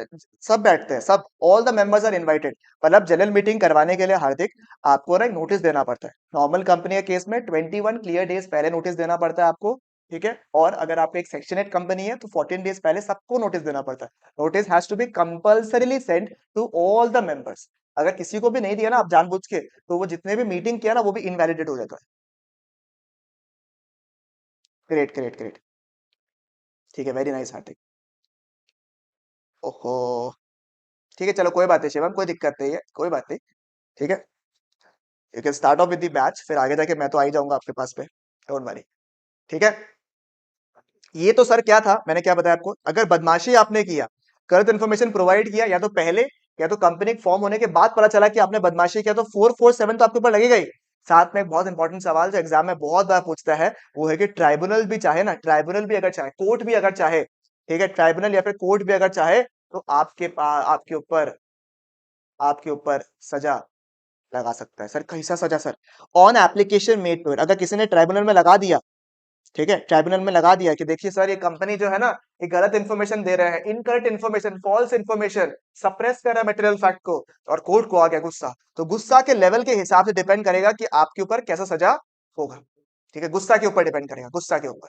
सब बैठते हैं, सब all the members are invited. मतलब जनरल मीटिंग करवाने के लिए हार्दिक आपको ना एक नोटिस देना पड़ता है। नॉर्मल कंपनी के केस में 21 क्लियर डेज पहले नोटिस देना पड़ता है आपको। ठीक है, और अगर आपको एक सेक्शन 8 कंपनी है तो 14 डेज पहले सबको नोटिस देना पड़ता है। Notice has to be compulsorily send to all the members. अगर किसी को भी नहीं दिया ना आप जानबूझ के, तो वो जितने भी मीटिंग किया ना वो भी इनवैलिडेट हो जाता है। Great great great. ठीक है, वेरी नाइस हार्दिक। ओहो, ठीक है चलो कोई बात नहीं शिवम, कोई दिक्कत नहीं है, कोई बात नहीं। ठीक है, you can start of with the batch, फिर आगे जाके मैं तो आ ही जाऊंगा आपके पास पे, डोंट वरी। ठीक है, ये तो सर क्या था, मैंने क्या बताया आपको, अगर बदमाशी आपने किया, गलत इन्फॉर्मेशन प्रोवाइड किया, या तो पहले या तो कंपनी फॉर्म होने के बाद पता चला कि आपने बदमाशी किया, तो 447 तो आपके ऊपर लगेगा ही। साथ में एक बहुत इंपॉर्टेंट सवाल जो एग्जाम में बहुत बार पूछता है, वो है कि ट्राइब्यूनल भी चाहे ना, ट्राइब्यूनल भी अगर चाहे, कोर्ट भी अगर चाहे, ठीक है, ट्राइब्यूनल या फिर कोर्ट भी अगर चाहे, तो आपके ऊपर सजा लगा सकता है। सर कैसा सजा sir? On application made to it, अगर किसी ने ट्राइब्यूनल में लगा दिया, ठीक है, ट्राइब्यूनल में लगा दिया कि देखिए सर ये कंपनी जो है ना, ये गलत इन्फॉर्मेशन दे रहा है, incorrect information, false information, suppress कर रहा है मटेरियल फैक्ट को, और कोर्ट को आ गया गुस्सा, तो गुस्सा के लेवल के हिसाब से डिपेंड करेगा कि आपके ऊपर कैसा सजा होगा। ठीक है, गुस्सा के ऊपर डिपेंड करेगा, गुस्सा के ऊपर।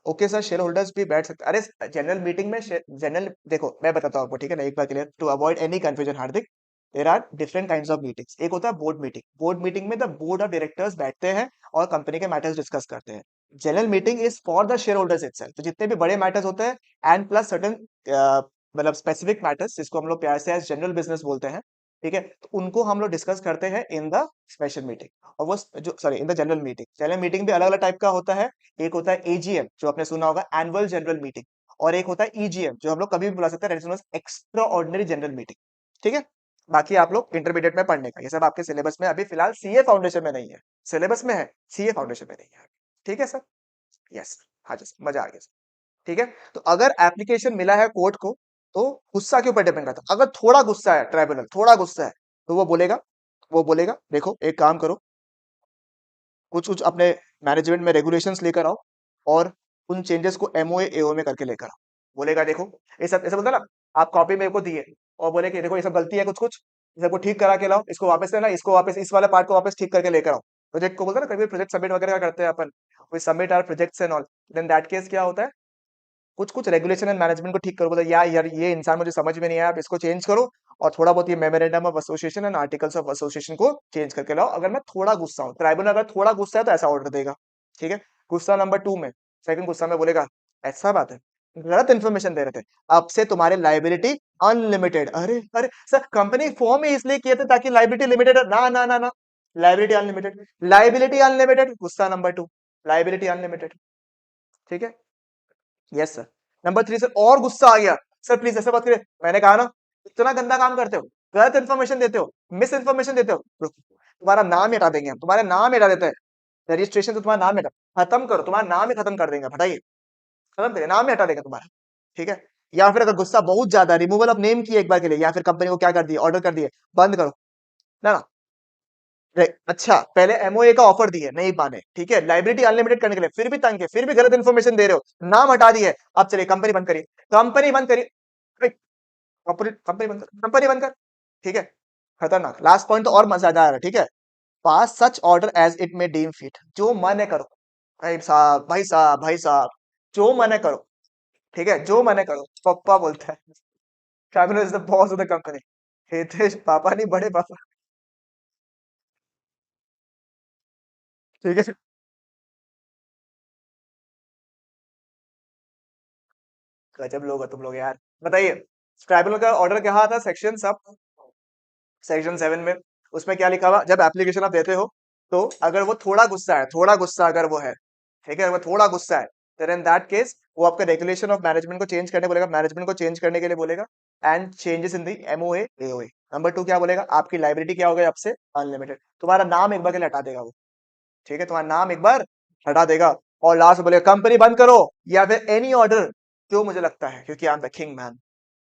ओके सर, शेयर होल्डर्स भी बैठ सकते, अरे जनरल मीटिंग में, जनरल देखो मैं बताता हूँ आपको, ठीक है ना, एक बार clear to avoid any confusion Hardik, there are different kinds of meetings. एक होता है बोर्ड मीटिंग, बोर्ड मीटिंग में द बोर्ड ऑफ डायरेक्टर्स बैठते हैं और कंपनी के मैटर्स डिस्कस करते हैं। General meeting is for the shareholders itself, तो जितने भी बड़े मैटर्स होते हैं एंड प्लस सर्टन मतलब स्पेसिफिक मैटर्स, जिसको हम लोग प्यार से एज जनरल बिजनेस बोलते हैं, ठीक है, तो उनको हम लोग डिस्कस करते हैं इन द स्पेशल मीटिंग, और वो जो sorry in the general meeting. General meeting भी अलग अलग टाइप का होता है। एक होता है एजीएम, जो आपने सुना होगा, एनुअल जनरल मीटिंग, और एक होता है ईजीएम, जो हम लोग कभी भी बुला सकते हैं, एक्स्ट्रा ऑर्डिनरी जनरल मीटिंग। ठीक है, बाकी आप लोग इंटरमीडिएट में पढ़ने का, ये सब आपके सिलेबस में अभी फिलहाल सीए फाउंडेशन में नहीं है, सिलेबस में है, सीए फाउंडेशन में नहीं है। ठीक है सर, यस, हाँ जी सर, मजा आ गया सर। ठीक है, तो अगर एप्लीकेशन मिला है कोर्ट को, तो गुस्सा के ऊपर डिपेंड करता है। अगर थोड़ा गुस्सा है ट्राइब्यूनल, थोड़ा गुस्सा है, तो वो बोलेगा देखो एक काम करो, कुछ कुछ अपने मैनेजमेंट में रेगुलेशंस लेकर आओ, और उन चेंजेस को एमओए एओ में करके लेकर आओ। बोलेगा देखो, ये सब ऐसा बोलता है ना, आप कॉपी मेरे को दिए और बोले कि देखो ये सब गलती है कुछ कुछ, ये सबको ठीक करा के लाओ, इसको वापस लेना, इसको वापस, इस वाले पार्ट को वापस ठीक करके लेकर आओ। प्रोजेक्ट को बोलता है ना, कभी प्रोजेक्ट सबमिट वगैरह करते हैं अपन, we submit our projects and all, then that case क्या होता है, कुछ कुछ रेगुलेशन एंड मैनेजमेंट को ठीक करो, बोला यार यार ये इंसान मुझे समझ में नहीं आया, आप इसको चेंज करो, और थोड़ा बहुत ये memorandum of association and articles of association को चेंज करके लाओ। अगर मैं थोड़ा गुस्सा हूँ, ट्राइब्यूनल अगर थोड़ा गुस्सा है तो ऐसा ऑर्डर देगा। ठीक है, गुस्सा नंबर 2 में, सेकंड गुस्सा में बोलेगा ऐसा बात है, गलत इन्फॉर्मेशन दे रहे थे, अब से तुम्हारे लाइबिलिटी अनलिमिटेड। अरे अरे सर, कंपनी फॉर्म ही इसलिए किए थे ताकि लाइबिलिटी लिमिटेड, ना ना ना ना, लाइबिलिटी अनलिमिटेड, लाइबिलिटी अनलिमिटेड, गुस्सा नंबर 2, लाइबिलिटी अनलिमिटेड। ठीक है, यस सर। नंबर 3 सर, और गुस्सा आ गया, सर प्लीज ऐसे बात करिए, मैंने कहा ना, इतना गंदा काम करते हो, गलत इन्फॉर्मेशन देते हो, मिस इन्फॉर्मेशन देते हो, रुक, तुम्हारा नाम ही हटा देंगे हम, तुम्हारे नाम ही हटा देते हैं, रजिस्ट्रेशन से तुम्हारा नाम ही हटा, खत्म करो, तुम्हारा नाम ही खत्म कर देंगे, हटाइए, खत्म करिए, नाम ही हटा देंगे तुम्हारा। ठीक है, या फिर अगर गुस्सा बहुत ज्यादा, रिमूवल ऑफ नेम किए एक बार के लिए, या फिर कंपनी को क्या कर दिए, ऑर्डर कर दिए, बंद करो, ना ना, अच्छा, पहले एमओए का ऑफर दिए, नहीं माने, ठीक है, लाइब्रेरी अनलिमिटेड करने के लिए, फिर भी तंग है, फिर भी गलत इन्फॉर्मेशन दे रहे हो, नाम हटा दिए। अब चलिए कंपनी बंद करिए, कंपनी बंद करिए, कंपनी कंपनी बंद कर, कंपनी बंद कर। ठीक है, खतरनाक। लास्ट पॉइंट तो और मजा आ रहा है, ठीक है। पास सच ऑर्डर एज इट में डीम फिट, जो मन है करो। भाई साहब, भाई साहब, भाई साहब, जो मन है करो। ठीक है, जो मन है करो, पप्पा बोलता है। Cabinet is the boss of the company. Hitesh पापा नहीं, बड़े पापा। ठीक है। गजब लोग हो तुम लोग यार। बताइए, ट्राइब्यूनल का ऑर्डर क्या था, सेक्शन सब, सेक्शन 7 में, उसमें क्या लिखा हुआ, जब एप्लीकेशन आप देते हो, तो अगर वो थोड़ा गुस्सा है, थोड़ा गुस्सा अगर वो है, ठीक है, वो थोड़ा गुस्सा है, then in that case वो आपका रेगुलेशन ऑफ मैनेजमेंट को चेंज करने बोलेगा, मैनेजमेंट को चेंज करने के लिए बोलेगा। And changes in the MOA AOA. Number 2 क्या बोलेगा, आपकी लाइब्रेरी क्या हो गई आपसे, अनलिमिटेड, तुम्हारा नाम एक बार के लिए हटा देगा वो। ठीक है, तुम्हारा नाम एक बार हटा देगा। और लास्ट में बोलेगा कंपनी बंद करो, या फिर एनी ऑर्डर, जो मुझे लगता है, क्योंकि I am the king man,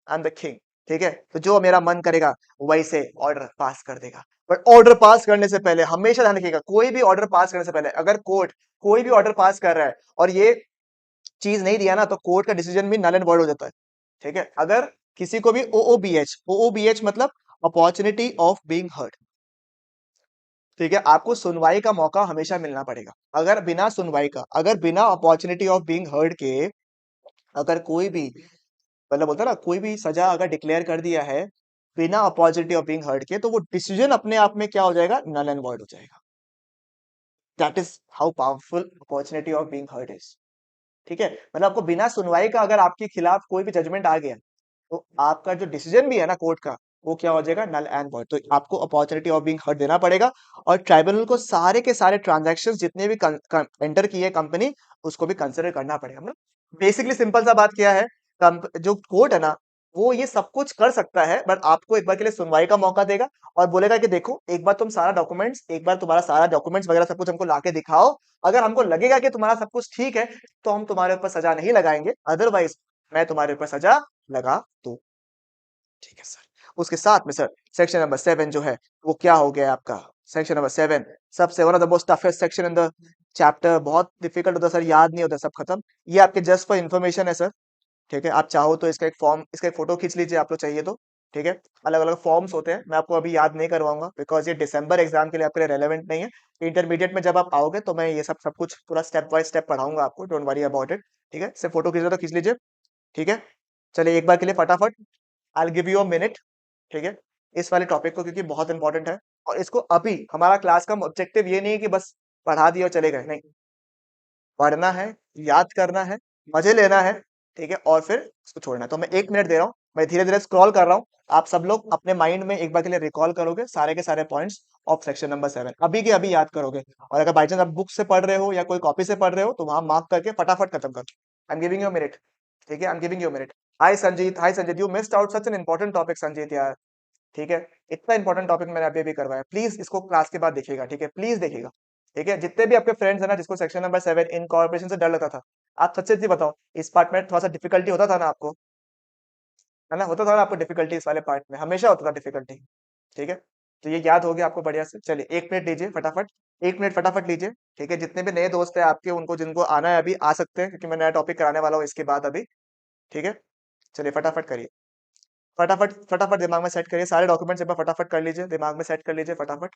I am the king. ठीक है, तो जो मेरा मन करेगा वैसे ऑर्डर पास कर देगा। बट ऑर्डर पास करने से पहले हमेशा ध्यान रखिएगा, कोई भी ऑर्डर पास करने से पहले अगर कोर्ट कोई भी ऑर्डर पास कर रहा है और ये चीज नहीं दिया ना, तो कोर्ट का डिसीजन भी नल एंड वॉइड हो जाता है। ठीक है, अगर किसी को भी ओओबीएच मतलब अपॉर्चुनिटी ऑफ बीइंग हर्ड, ठीक है, आपको सुनवाई का मौका हमेशा मिलना पड़ेगा। अगर बिना सुनवाई का, अगर बिना अपॉर्चुनिटी ऑफ बीइंग हर्ड के, अगर कोई भी, मतलब बोलता है ना, कोई भी सजा अगर डिक्लेयर कर दिया है बिना अपॉर्चुनिटी ऑफ बीइंग हर्ड के, तो वो डिसीजन अपने आप में क्या हो जाएगा, नल एंड वॉइड हो जाएगा। That is how powerful opportunity of being heard is. ठीक है, मतलब आपको बिना सुनवाई का अगर आपके खिलाफ कोई भी जजमेंट आ गया, तो आपका जो डिसीजन भी है ना कोर्ट का, वो क्या हो जाएगा, नल एंड वॉइड। तो आपको अपॉर्चुनिटी ऑफ बीइंग हर्ड देना पड़ेगा। और ट्राइब्यूनल को सारे के सारे ट्रांजैक्शंस जितने भी एंटर किए कंपनी, उसको भी कंसिडर करना पड़ेगा। मतलब बेसिकली सिंपल सा बात क्या है, जो कोर्ट है ना, वो ये सब कुछ कर सकता है, बट आपको एक बार के लिए सुनवाई का मौका देगा। और बोलेगा कि देखो, एक बार तुम सारा डॉक्यूमेंट्स, एक बार तुम्हारा सारा डॉक्यूमेंट्स वगैरह सब कुछ हमको लाके दिखाओ। अगर हमको लगेगा कि तुम्हारा सब कुछ ठीक है, तो हम तुम्हारे ऊपर सजा नहीं लगाएंगे, अदरवाइज मैं तुम्हारे ऊपर सजा लगा दूं। ठीक है सर। उसके साथ में सर, सेक्शन नंबर 7 जो है, वो क्या हो गया आपका, सेक्शन नंबर 7 सबसे one of the most toughest section in the chapter. बहुत डिफिकल्ट होता है सर, याद नहीं होता, सब खत्म। ये आपके जस्ट फॉर इन्फॉर्मेशन है सर। ठीक है, आप चाहो तो इसका एक फॉर्म, इसका एक फोटो खींच लीजिए, आपको चाहिए तो। ठीक है, अलग अलग फॉर्म्स होते हैं, मैं आपको अभी याद नहीं करवाऊंगा, बिकॉज ये दिसंबर एग्जाम के लिए आपके लिए रेलेवेंट नहीं है। इंटरमीडिएट में जब आप आओगे, तो मैं ये सब सब कुछ पूरा स्टेप बाय स्टेप पढ़ाऊंगा आपको, डोंट वरी अबाउट इट। ठीक है, सिर्फ फोटो खींचना तो खींच लीजिए। ठीक है, चलिए एक बार के लिए फटाफट, I give you a minute. ठीक है, इस वाले टॉपिक को, क्योंकि बहुत इंपॉर्टेंट है। और इसको अभी, हमारा क्लास का ऑब्जेक्टिव ये नहीं है कि बस पढ़ा दिया और चले गए, नहीं, पढ़ना है, याद करना है, मजे लेना है। ठीक है, और फिर इसको छोड़ना है। तो मैं 1 मिनट दे रहा हूँ, मैं धीरे धीरे स्क्रॉल कर रहा हूँ। आप सब लोग अपने माइंड में एक बार के लिए रिकॉल करोगे सारे के सारे पॉइंट्स ऑफ सेक्शन नंबर 7, अभी के अभी याद करोगे। और अगर बाई चांस आप बुक से पढ़ रहे हो या कोई कॉपी से पढ़ रहे हो, तो वहां मार्क करके फटाफट खत्म करो। I am giving you minute. ठीक है, I am giving you minute. Hi Sanjeet, you missed out such an important topic Sanjeet यार। ठीक है, इतना इंपॉर्टेंट टॉपिक मैंने अभी भी करवाया, प्लीज इसको क्लास के बाद देखिएगा। ठीक है, प्लीज देखिएगा। ठीक है, जितने भी आपके फ्रेंड्स है ना, जिसको सेक्शन नंबर 7 इनकॉर्पोरेशन से डर लगता था, आप सच्चे से बताओ, इस पार्ट में थोड़ा सा डिफिकल्टी होता था ना आपको, है ना, होता था ना आपको डिफिकल्टी, इस वाले पार्ट में हमेशा होता था डिफिकल्टी। ठीक है, तो ये याद हो गया आपको बढ़िया से। चलिए 1 मिनट लीजिए फटाफट, 1 मिनट फटाफट लीजिए। ठीक है, जितने भी नए दोस्त हैं आपके, उनको जिनको आना है अभी आ सकते हैं, क्योंकि मैं नया टॉपिक कराने वाला हूँ इसके बाद अभी। ठीक है, चलिए फटाफट करिए, फटाफट फटाफट दिमाग में सेट करिए, सारे डॉक्यूमेंट्स एक बार फटाफट कर लीजिए, दिमाग में सेट कर लीजिए फटाफट।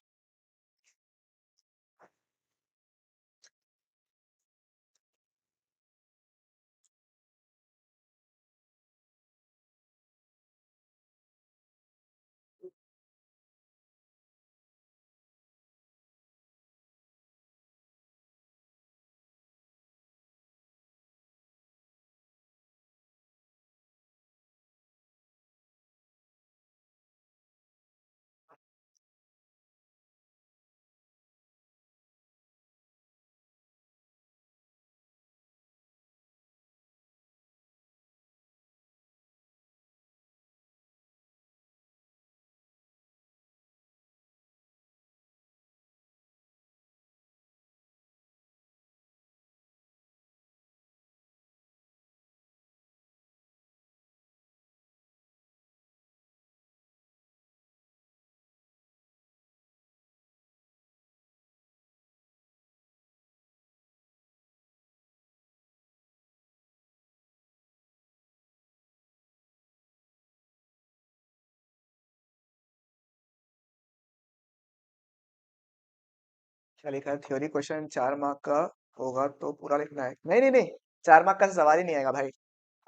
क्या लिखा है? थ्योरी क्वेश्चन 4 मार्क का होगा तो पूरा लिखना है? नहीं नहीं नहीं, 4 मार्क का सवाल ही नहीं आएगा भाई।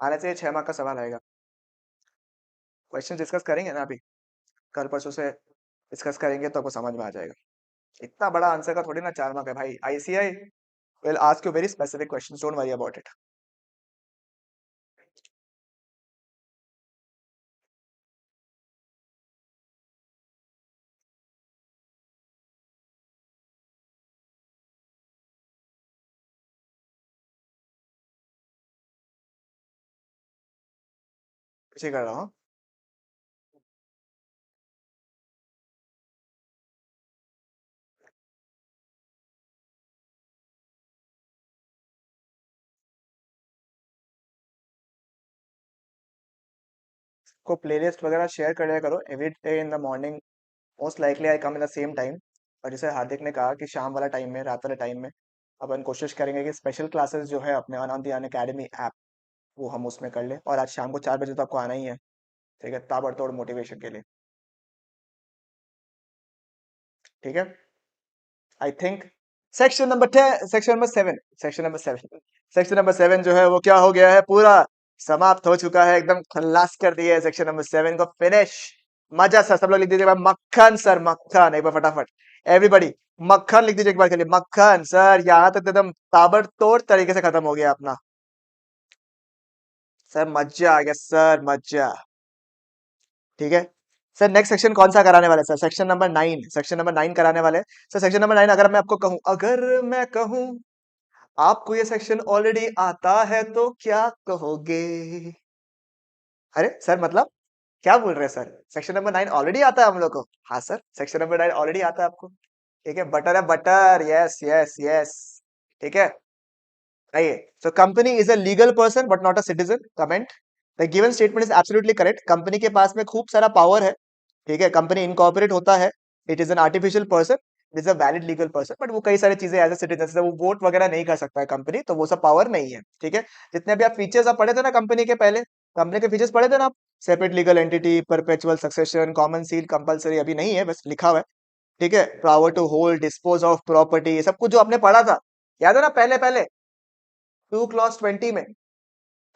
आने से 6 मार्क का सवाल आएगा। क्वेश्चन डिस्कस करेंगे ना अभी, कल परसों से डिस्कस करेंगे तो आपको समझ में आ जाएगा। इतना बड़ा आंसर का थोड़ी ना 4 मार्क है भाई। ICI will ask you very specific questions, don't worry about it. पीछे कर रहा हूँ। को प्लेलिस्ट वगैरह शेयर कर लिया करो every day in the morning. Most likely I come in the same time. और जैसे हार्दिक ने कहा कि शाम वाला टाइम में, रात वाले टाइम में अपन कोशिश करेंगे कि स्पेशल क्लासेस जो है अपने ऑन दी अकेडमी ऐप, वो हम उसमें कर ले। और आज शाम को 4 बजे तो आपको आना ही है, ठीक है, ताबड़तोड़ मोटिवेशन के लिए। ठीक है। I think section number 10, section number 7, section number 7 जो है वो क्या हो गया है, पूरा समाप्त हो चुका है, एकदम खल्लास कर दिया है सेक्शन नंबर 7 को, फिनिश। मजा सर, सब लोग लिख दीजिए मक्खन सर, मक्खन एक बार फटाफट। एवरीबडी मक्खन लिख दीजिए एक बार के लिए, मक्खन सर। यहाँ तक तो एकदम ताबड़तोड़ तरीके से खत्म हो गया अपना। सर मजा आ गया सर, मजा। ठीक है सर, नेक्स्ट सेक्शन कौन सा कराने वाले हैं sir? Section number 9, section number 9 कराने वाले हैं सर। सेक्शन नंबर 9 अगर मैं आपको कहूं, अगर मैं कहूं आपको ये सेक्शन ऑलरेडी आता है तो क्या कहोगे? अरे सर, मतलब क्या बोल रहे हैं सर? सेक्शन नंबर 9 ऑलरेडी आता है हम लोग को? हाँ सर, सेक्शन नंबर 9 ऑलरेडी आता है आपको। ठीक है, बटर है बटर, यस यस यस। ठीक है, आइए। So company is a legal person but not a citizen. Comment. The given statement is absolutely correct. Company के पास में खूब सारा पावर है। ठीक है, कंपनी इनकॉर्पोरेट होता है। It is an artificial person. It is a valid legal person, but वो कई सारी चीजें एज ए सिटीजन, वो वोट वगैरह नहीं कर सकता है कंपनी, तो वो सब पावर नहीं है। ठीक है, जितने भी आप फीचर्स आप पढ़े थे ना कंपनी के, पहले कंपनी के फीचर्स पढ़े थे ना आप, separate legal entity, perpetual succession, common seal, compulsory अभी नहीं है, बस लिखा हुआ है। ठीक है, power to hold, dispose of property, ये सब कुछ जो आपने पढ़ा था, याद है ना, पहले पहले 2 क्लॉज 20 में।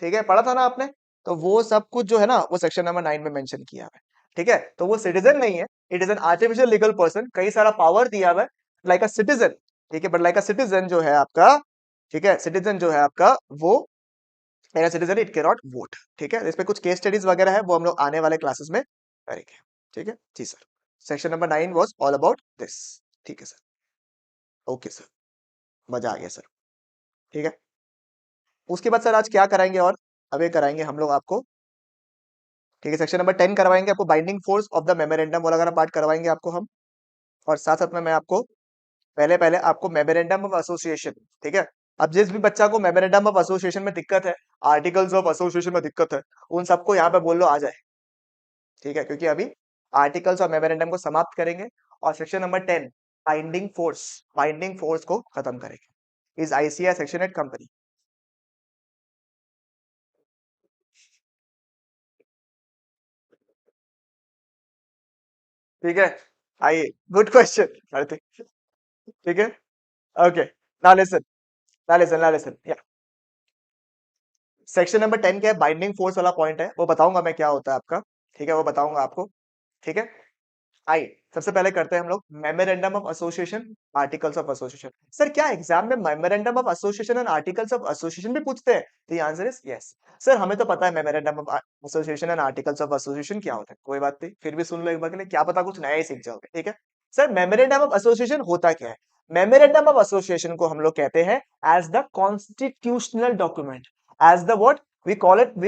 ठीक है, पढ़ा था ना आपने? तो वो सब कुछ जो है ना, वो सेक्शन नंबर 9 में मेंशन किया हुआ है। ठीक है, तो वो सिटीजन नहीं है, it is an artificial legal person, कई सारा पावर दिया हुआ है, लाइक अ सिटीजन। ठीक है, बट लाइक अ सिटीजन जो है आपका, ठीक है, सिटीजन जो है आपका, वो as a citizen it can not vote. ठीक है, इस पे कुछ केस स्टडीज वगैरह है, वो हम लोग आने वाले क्लासेस में करेंगे। ठीक है जी sir, section number 9 was all about this. ठीक है सर, ओके सर, मजा आ गया सर। ठीक है, उसके बाद सर आज क्या कराएंगे? और अभी कराएंगे हम लोग आपको, ठीक है, सेक्शन नंबर 10 करवाएंगे आपको, binding force of the memorandum वाला पार्ट करवाएंगे आपको हम। और साथ साथ में मैं आपको पहले पहले आपको मेमोरेंडम ऑफ एसोसिएशन, ठीक है, अब जिस भी बच्चा को मेमोरेंडम ऑफ एसोसिएशन में दिक्कत है, आर्टिकल्स ऑफ एसोसिएशन में दिक्कत है, उन सबको यहाँ पे बोल लो आ जाए। ठीक है, क्योंकि अभी आर्टिकल्स और मेमोरेंडम को समाप्त करेंगे और सेक्शन नंबर 10 बाइंडिंग फोर्स को खत्म करेंगे। Is ICI section eight company. ठीक है, आइए, गुड क्वेश्चन। ठीक है, okay, now listen, now listen section number 10 क्या है? बाइंडिंग फोर्स वाला पॉइंट है, वो बताऊंगा मैं क्या होता है आपका। ठीक है, वो बताऊंगा आपको। ठीक है, आइए, सबसे पहले करते हैं हम लोग memorandum of association, articles of association. Sir क्या एग्जाम में memorandum of association and articles of association भी पूछते हैं? तो आंसर इज यस। सर हमें तो पता है memorandum of association and articles of association क्या होता है, कोई बात नहीं, फिर भी सुन लो एक बार के लिए, क्या पता कुछ नया ही सीख जाओगे। ठीक है सर, मेमोरेंडम ऑफ एसोसिएशन होता क्या है? मेमोरेंडम ऑफ एसोसिएशन को हम लोग कहते हैं as the constitutional document, as the what we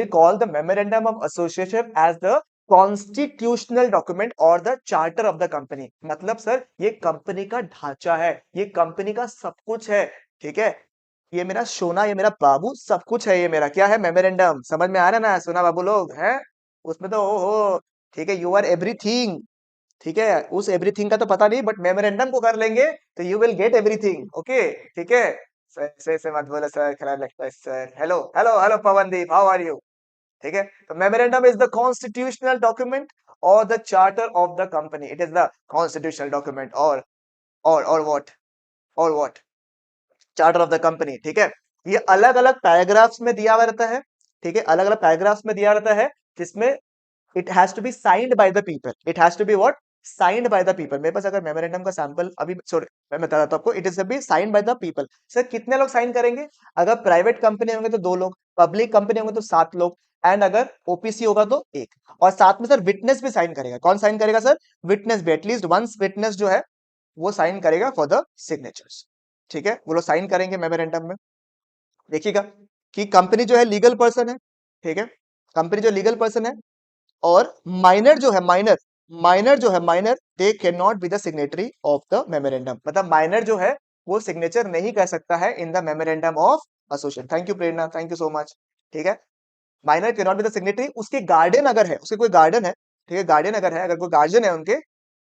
call the memorandum of association as the constitutional document और the charter of the company. मतलब सर ये कंपनी का ढांचा है, ये कंपनी का सब कुछ है। ठीक है, ये मेरा सोना, ये मेरा बाबू, सब कुछ है, ये मेरा क्या है? मेमोरेंडम। समझ में आ रहा है ना सोना बाबू लोग हैं? उसमें तो ओ हो, ठीक है, यू आर एवरीथिंग। ठीक है, उस एवरीथिंग का तो पता नहीं, बट मेमोरेंडम को कर लेंगे तो you will get everything. Okay, ठीक है सर, से मत बोलो सर, खराब लगता है sir. Hello hello hello Pavandeep, how are you? ठीक है, तो memorandum is the constitutional document और the charter of the company. It is the constitutional document और व्हाट? और what, charter of the company, ठीक है। ये अलग अलग पैराग्राफ्स में दिया हुआ रहता है, ठीक है, अलग अलग पैराग्राफ्स में दिया रहता है, जिसमें it has to be signed by the people, it has to be what, signed by the people. मेरे पास अगर मेमोरेंडम का सैंपल अभी, सॉरी मैं बता रहा था आपको, it is B signed by the people. Sir कितने लोग साइन करेंगे? अगर प्राइवेट कंपनी होंगे तो 2 लोग, पब्लिक कंपनी होंगे तो 7 लोग, एंड अगर ओपीसी होगा तो 1। और साथ में सर विटनेस भी साइन करेगा। कौन साइन करेगा सर? विटनेस भी, एटलीस्ट वंस विटनेस जो है वो साइन करेगा फॉर द सिग्नेचर्स, ठीक है, वो लोग साइन करेंगे मेमोरेंडम में। देखिएगा कि कंपनी जो है लीगल पर्सन है, ठीक है, कंपनी जो लीगल पर्सन है, और माइनर जो है, माइनर जो है, minor they can not be the signatory of the memorandum. मतलब माइनर जो है वो सिग्नेचर नहीं कर सकता है in the memorandum of association. Thank you Prerna, thank you so much, ठीक है। Minor can not be the signatory. उसके गार्डियन अगर है, उसके कोई गार्डियन है, ठीक है, गार्डियन अगर है, अगर कोई गार्जियन है उनके,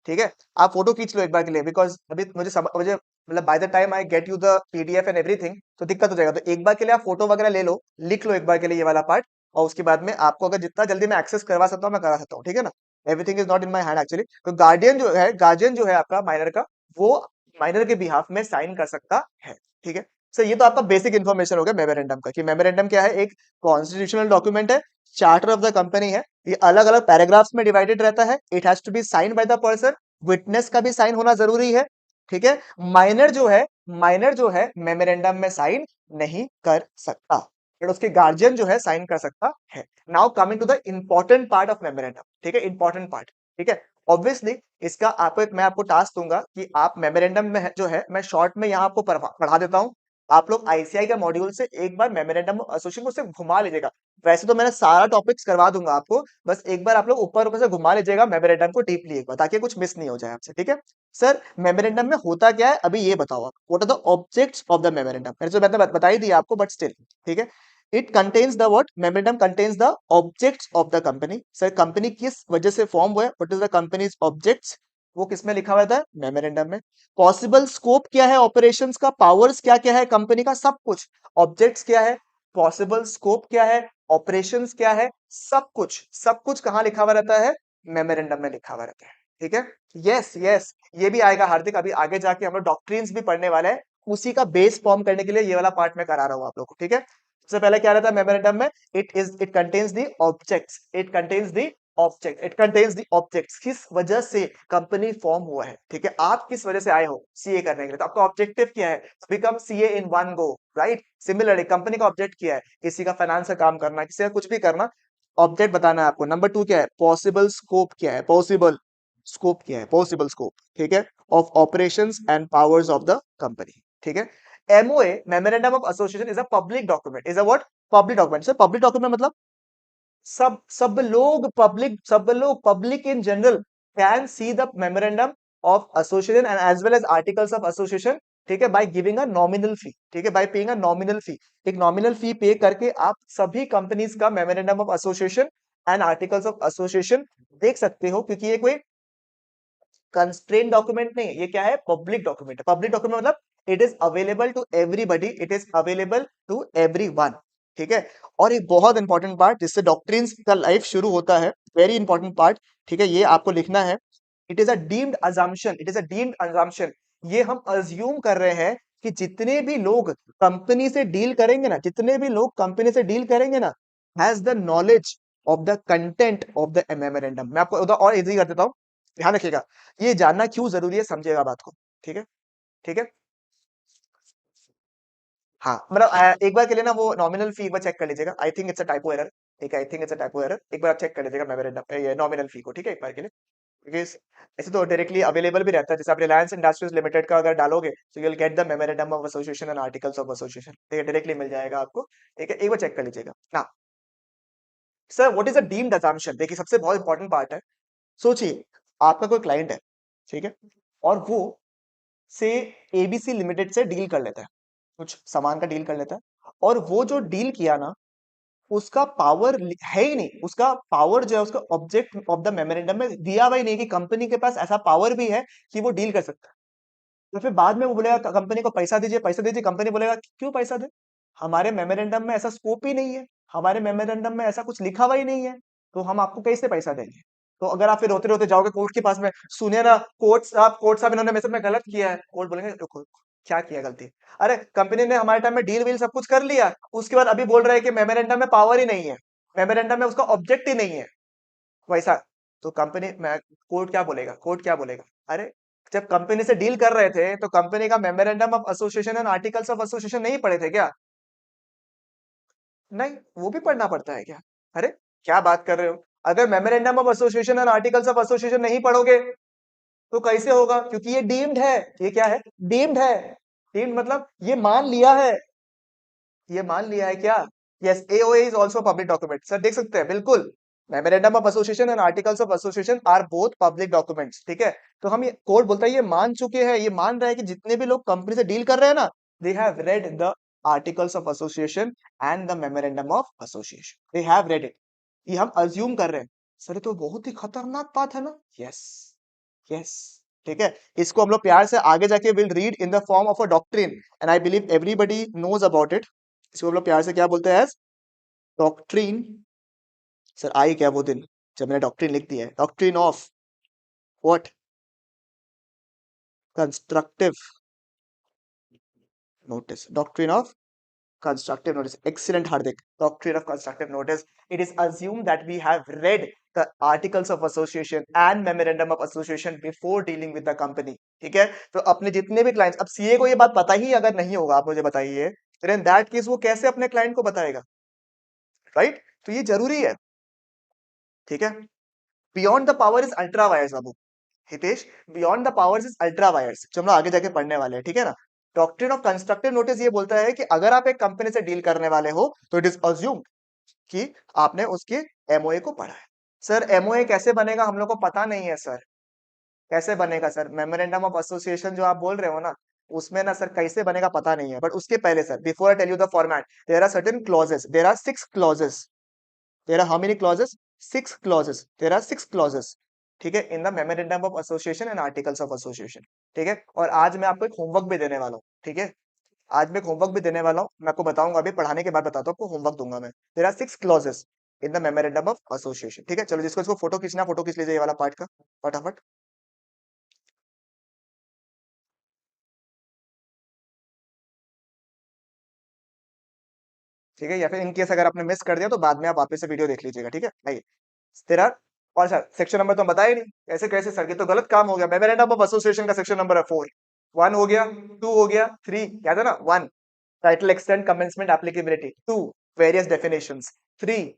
ठीक है, आप फोटो खींच लो एक बार के लिए, बिकॉज अभी मुझे मतलब by the time I get you the PDF and everything तो दिक्कत हो जाएगा। तो एक बार के लिए आप फोटो वगैरह ले लो, लिख लो एक बार के लिए ये वाला पार्ट, और उसके बाद में आपको अगर जितना जल्दी मैं एक्सेस करवा सकता हूँ मैं करा सकता हूँ, ठीक है ना। Everything is not in my hand actually. तो गार्डियन जो है आपका माइनर का, वो माइनर के बिहाफ में साइन कर सकता है, ठीक है। सर ये तो आपका बेसिक इन्फॉर्मेशन हो गया मेमोरेंडम का, कि मेमोरेंडम क्या है, एक कॉन्स्टिट्यूशनल डॉक्यूमेंट है, चार्टर ऑफ द कंपनी है, ये अलग अलग पैराग्राफ्स में डिवाइडेड रहता है, it has to be signed by the person, witness का भी साइन होना जरूरी है, ठीक है। माइनर जो है मेमोरेंडम में साइन नहीं कर सकता, बट उसके गार्जियन जो है साइन कर सकता है। Now coming to the important part of memorandum, ठीक है, इंपॉर्टेंट पार्ट, ठीक है। ऑब्वियसली इसका आपको मैं आपको टास्क दूंगा कि आप मेमोरेंडम में जो है, मैं शॉर्ट में यहाँ आपको पढ़ा देता हूँ, आप लोग आईसीआई का मॉड्यूल से एक बार मेमोरेंडम एसोसिएशन को सिर्फ घुमा लीजिएगा। वैसे तो मैंने सारा टॉपिक्स करवा दूंगा आपको, बस एक बार आप लोग ऊपर ऊपर से घुमा लीजिएगा मेमोरेंडम को डीपली एक बार, ताकि कुछ मिस नहीं हो जाए आपसे, ठीक है। सर मेमोरेंडम में होता क्या है अभी ये बताओ आप, what are the objects of the memorandum? मैंने बता ही दिया आपको, बट स्टिल, ठीक है। It contains the what, memorandum contains the objects of the company. Sir company किस वजह से फॉर्म हुआ है, what is the company's objects, वो किस में लिखा हुआ था? मेमोरेंडम में। पॉसिबल स्कोप क्या है ऑपरेशंस का, पावर्स क्या क्या है कंपनी का, सब कुछ। ऑब्जेक्ट्स क्या है, पॉसिबल स्कोप क्या है, ऑपरेशंस क्या है, सब कुछ कहाँ लिखा हुआ रहता है? मेमोरेंडम में लिखा हुआ रहता है, ठीक है। यस यस, ये भी आएगा हार्दिक, अभी आगे जाके हम लोग डॉक्ट्रिन्स भी पढ़ने वाले हैं, उसी का बेस फॉर्म करने के लिए ये वाला पार्ट में करा रहा हूँ आप लोग को, ठीक है। सबसे पहले क्या रहता है मेमोरेंडम में? It contains the objects, it contains the objects, किस वजह से कंपनी फॉर्म हुआ है, ठीक है। आप किस वजह से आए हो सीए करने के लिए, तो आपका ऑब्जेक्टिव क्या है? Become CA in one go, right. Similarly company का ऑब्जेक्ट क्या है? किसी का फाइनेंस का काम करना, किसी का कुछ भी करना, ऑब्जेक्ट बताना है आपको। नंबर 2 क्या है? पॉसिबल स्कोप क्या है? पॉसिबल स्कोप, ठीक है, of operations and powers of the company, ठीक है। MOA, memorandum of association, is a public document, is a what, public document. Sir public document मतलब सब लोग public in general can see the memorandum of association and as well as articles of association, ठीक है, by giving a nominal fee, ठीक है, by paying a nominal fee. एक nominal fee pay करके आप सभी कंपनीज का memorandum of association and articles of association देख सकते हो, क्योंकि ये कोई कंस्ट्रेन डॉक्यूमेंट नहीं है, ये क्या है? पब्लिक डॉक्यूमेंट है। पब्लिक डॉक्यूमेंट मतलब it is available to everybody, it is available to everyone, ठीक है। और एक बहुत इंपॉर्टेंट पार्ट जिससे डॉक्ट्रिन्स का लाइफ शुरू होता है, वेरी इंपॉर्टेंट पार्ट, ठीक है, ये आपको लिखना है। It is a deemed assumption, it is a deemed assumption, ये हम अज्यूम कर रहे हैं कि जितने भी लोग कंपनी से डील करेंगे ना, जितने भी लोग कंपनी से डील करेंगे ना, has the knowledge of the content of the memorandum. मैं आपको और इजी कर देता हूँ, ध्यान रखिएगा, ये जानना क्यों जरूरी है, समझिएगा बात को, ठीक है, ठीक है। हाँ मतलब एक बार के लिए ना वो नॉमिनल फी एक बार चेक कर लीजिएगा, I think it's a typo error, ठीक है, I think it's a typo error, एक बार आप चेक कर लीजिएगा मेमोरेंडम ये नॉमिनल फी को, ठीक है, एक बार के लिए, क्योंकि ऐसे तो डायरेक्टली अवेलेबल भी रहता है, जैसे आप रिलायंस इंडस्ट्रीज लिमिटेड का अगर डालोगे तो you will get the memorandum of association and articles of association, ठीक है, डायरेक्टली मिल जाएगा आपको, ठीक है, एक बार चेक कर लीजिएगा ना। Sir what is a deemed assumption, देखिए सबसे बहुत इंपॉर्टेंट पार्ट है। सोचिए आपका कोई क्लाइंट है, ठीक है, और वो से एबीसी लिमिटेड से डील कर लेता है, कुछ सामान का डील कर लेता है, और वो जो डील किया ना, उसका पावर है ही नहीं, उसका पावर जो है उसका ऑब्जेक्ट ऑफ द मेमोरेंडम में दिया हुआ ही नहीं कि कंपनी के पास ऐसा पावर भी है कि वो डील कर सकता है। तो फिर बाद में वो बोलेगा कंपनी को पैसा दीजिए, पैसा दीजिए, कंपनी बोलेगा क्यों पैसा दे, हमारे मेमोरेंडम में ऐसा स्कोप ही नहीं है, हमारे मेमोरेंडम में ऐसा कुछ लिखा हुआ ही नहीं है, तो हम आपको कैसे पैसा देंगे? तो अगर आप फिर रोते रोते जाओगे कोर्ट के पास में, सुनिए ना कोर्ट साहब, इन्होंने मेरे साथ में गलत किया है, कोर्ट बोलेंगे रुको, क्या किया गलती? अरे कंपनी ने हमारे टाइम में डील वील सब कुछ कर लिया, उसके बाद अभी बोल रहे हैं कि मेमोरेंडम में पावर ही नहीं है, मेमोरेंडम में उसका ऑब्जेक्ट ही नहीं है वैसा। तो कंपनी में कोर्ट क्या बोलेगा? कोर्ट क्या बोलेगा? अरे जब कंपनी से डील कर रहे थे तो कंपनी का memorandum of association and articles of association नहीं पढ़े थे क्या? नहीं, वो भी पढ़ना पड़ता है क्या? अरे क्या बात कर रहे हो? अगर memorandum of association and articles of association नहीं पढ़ोगे तो कैसे होगा? क्योंकि ये डीम्ड है। ये क्या है? डीम्ड है। डीम्ड मतलब ये मान लिया है। ये मान लिया है क्या? Yes, AOA is also public document. Sir देख सकते हैं, बिल्कुल। Memorandum of association and articles of association are both public documents, ठीक है। तो हम ये कोर्ट बोलता है ये मान चुके हैं, ये मान रहे हैं कि जितने भी लोग कंपनी से डील कर रहे हैं ना, they have read the articles of association and the memorandum of association, they have read it. ये हम अज्यूम कर रहे हैं। सर ये तो बहुत ही खतरनाक बात है ना। यस, यस, ठीक है। इसको हम लोग प्यार से आगे जाके will read in the form of a doctrine, and I believe everybody knows about it. इसको हम लोग प्यार से क्या बोलते हैं? As doctrine. सर आई क्या वो दिन जब मैंने डॉक्ट्रिन लिख दिया है? Doctrine of what? Constructive notice. Doctrine of constructive notice. Excellent, Hardik. Doctrine of constructive notice. It is assumed that we have read the articles of association and memorandum of association before dealing with the company. ठीक है? तो अपने जितने भी clients, अब CA को ये बात पता ही अगर नहीं होगा, आप मुझे बताइए, फिर इन दैट केस वो कैसे अपने क्लाइंट को बताएगा? राइट? तो ये जरूरी है। ठीक है? Beyond the power is ultra vires Babu. Hitesh, beyond the powers is ultra vires, जो हम लोग आगे जाके पढ़ने वाले हैं, ठीक है ना। डॉक्ट्रिन ऑफ कंस्ट्रक्टिव नोटिस ये बोलता है कि अगर आप एक कंपनी से डील करने वाले हो तो इट इज अज्यूम्ड कि आपने उसके एमओए को पढ़ा है। सर एमओए कैसे बनेगा हम लोग को पता नहीं है सर। कैसे बनेगा सर? मेमोरेंडम ऑफ एसोसिएशन जो आप बोल रहे हो ना, उसमें ना सर कैसे बनेगा पता नहीं है, बट उसके पहले sir, before I tell you the format, there are certain clauses, there are 6 clauses. There are how many clauses? 6 clauses, there are 6 clauses, ठीक है, in the memorandum of association and articles of association. ठीक है, और आज मैं आपको एक homework भी देने वाला हूँ, ठीक है। आज मैं एक होमवर्क भी देने वाला हूँ, मैं आपको बताऊंगा, अभी पढ़ाने के बाद बताता हूँ आपको, होमवर्क दूंगा मैं। There are 6 clauses in the memorandum of association, ठीक है। चलो जिसको इसको फोटो खींचना, फोटो खींच लीजिए ये वाला पार्ट का फटाफट। ठीक है, या फिर इनकेस अगर आपने मिस कर दिया तो बाद में आप वापस से वीडियो देख लीजिएगा, ठीक है। आइए, तेरा और सर सेक्शन नंबर तो हम बताए नहीं, ऐसे कैसे सर? ये तो गलत काम हो गया। मेमोरेंडम ऑफ एसोसिएशन का सेक्शन नंबर है 4। 1 हो गया, 2 हो गया, 3 याद है ना? 1 title extent commencement applicability, 2 various definitions, 3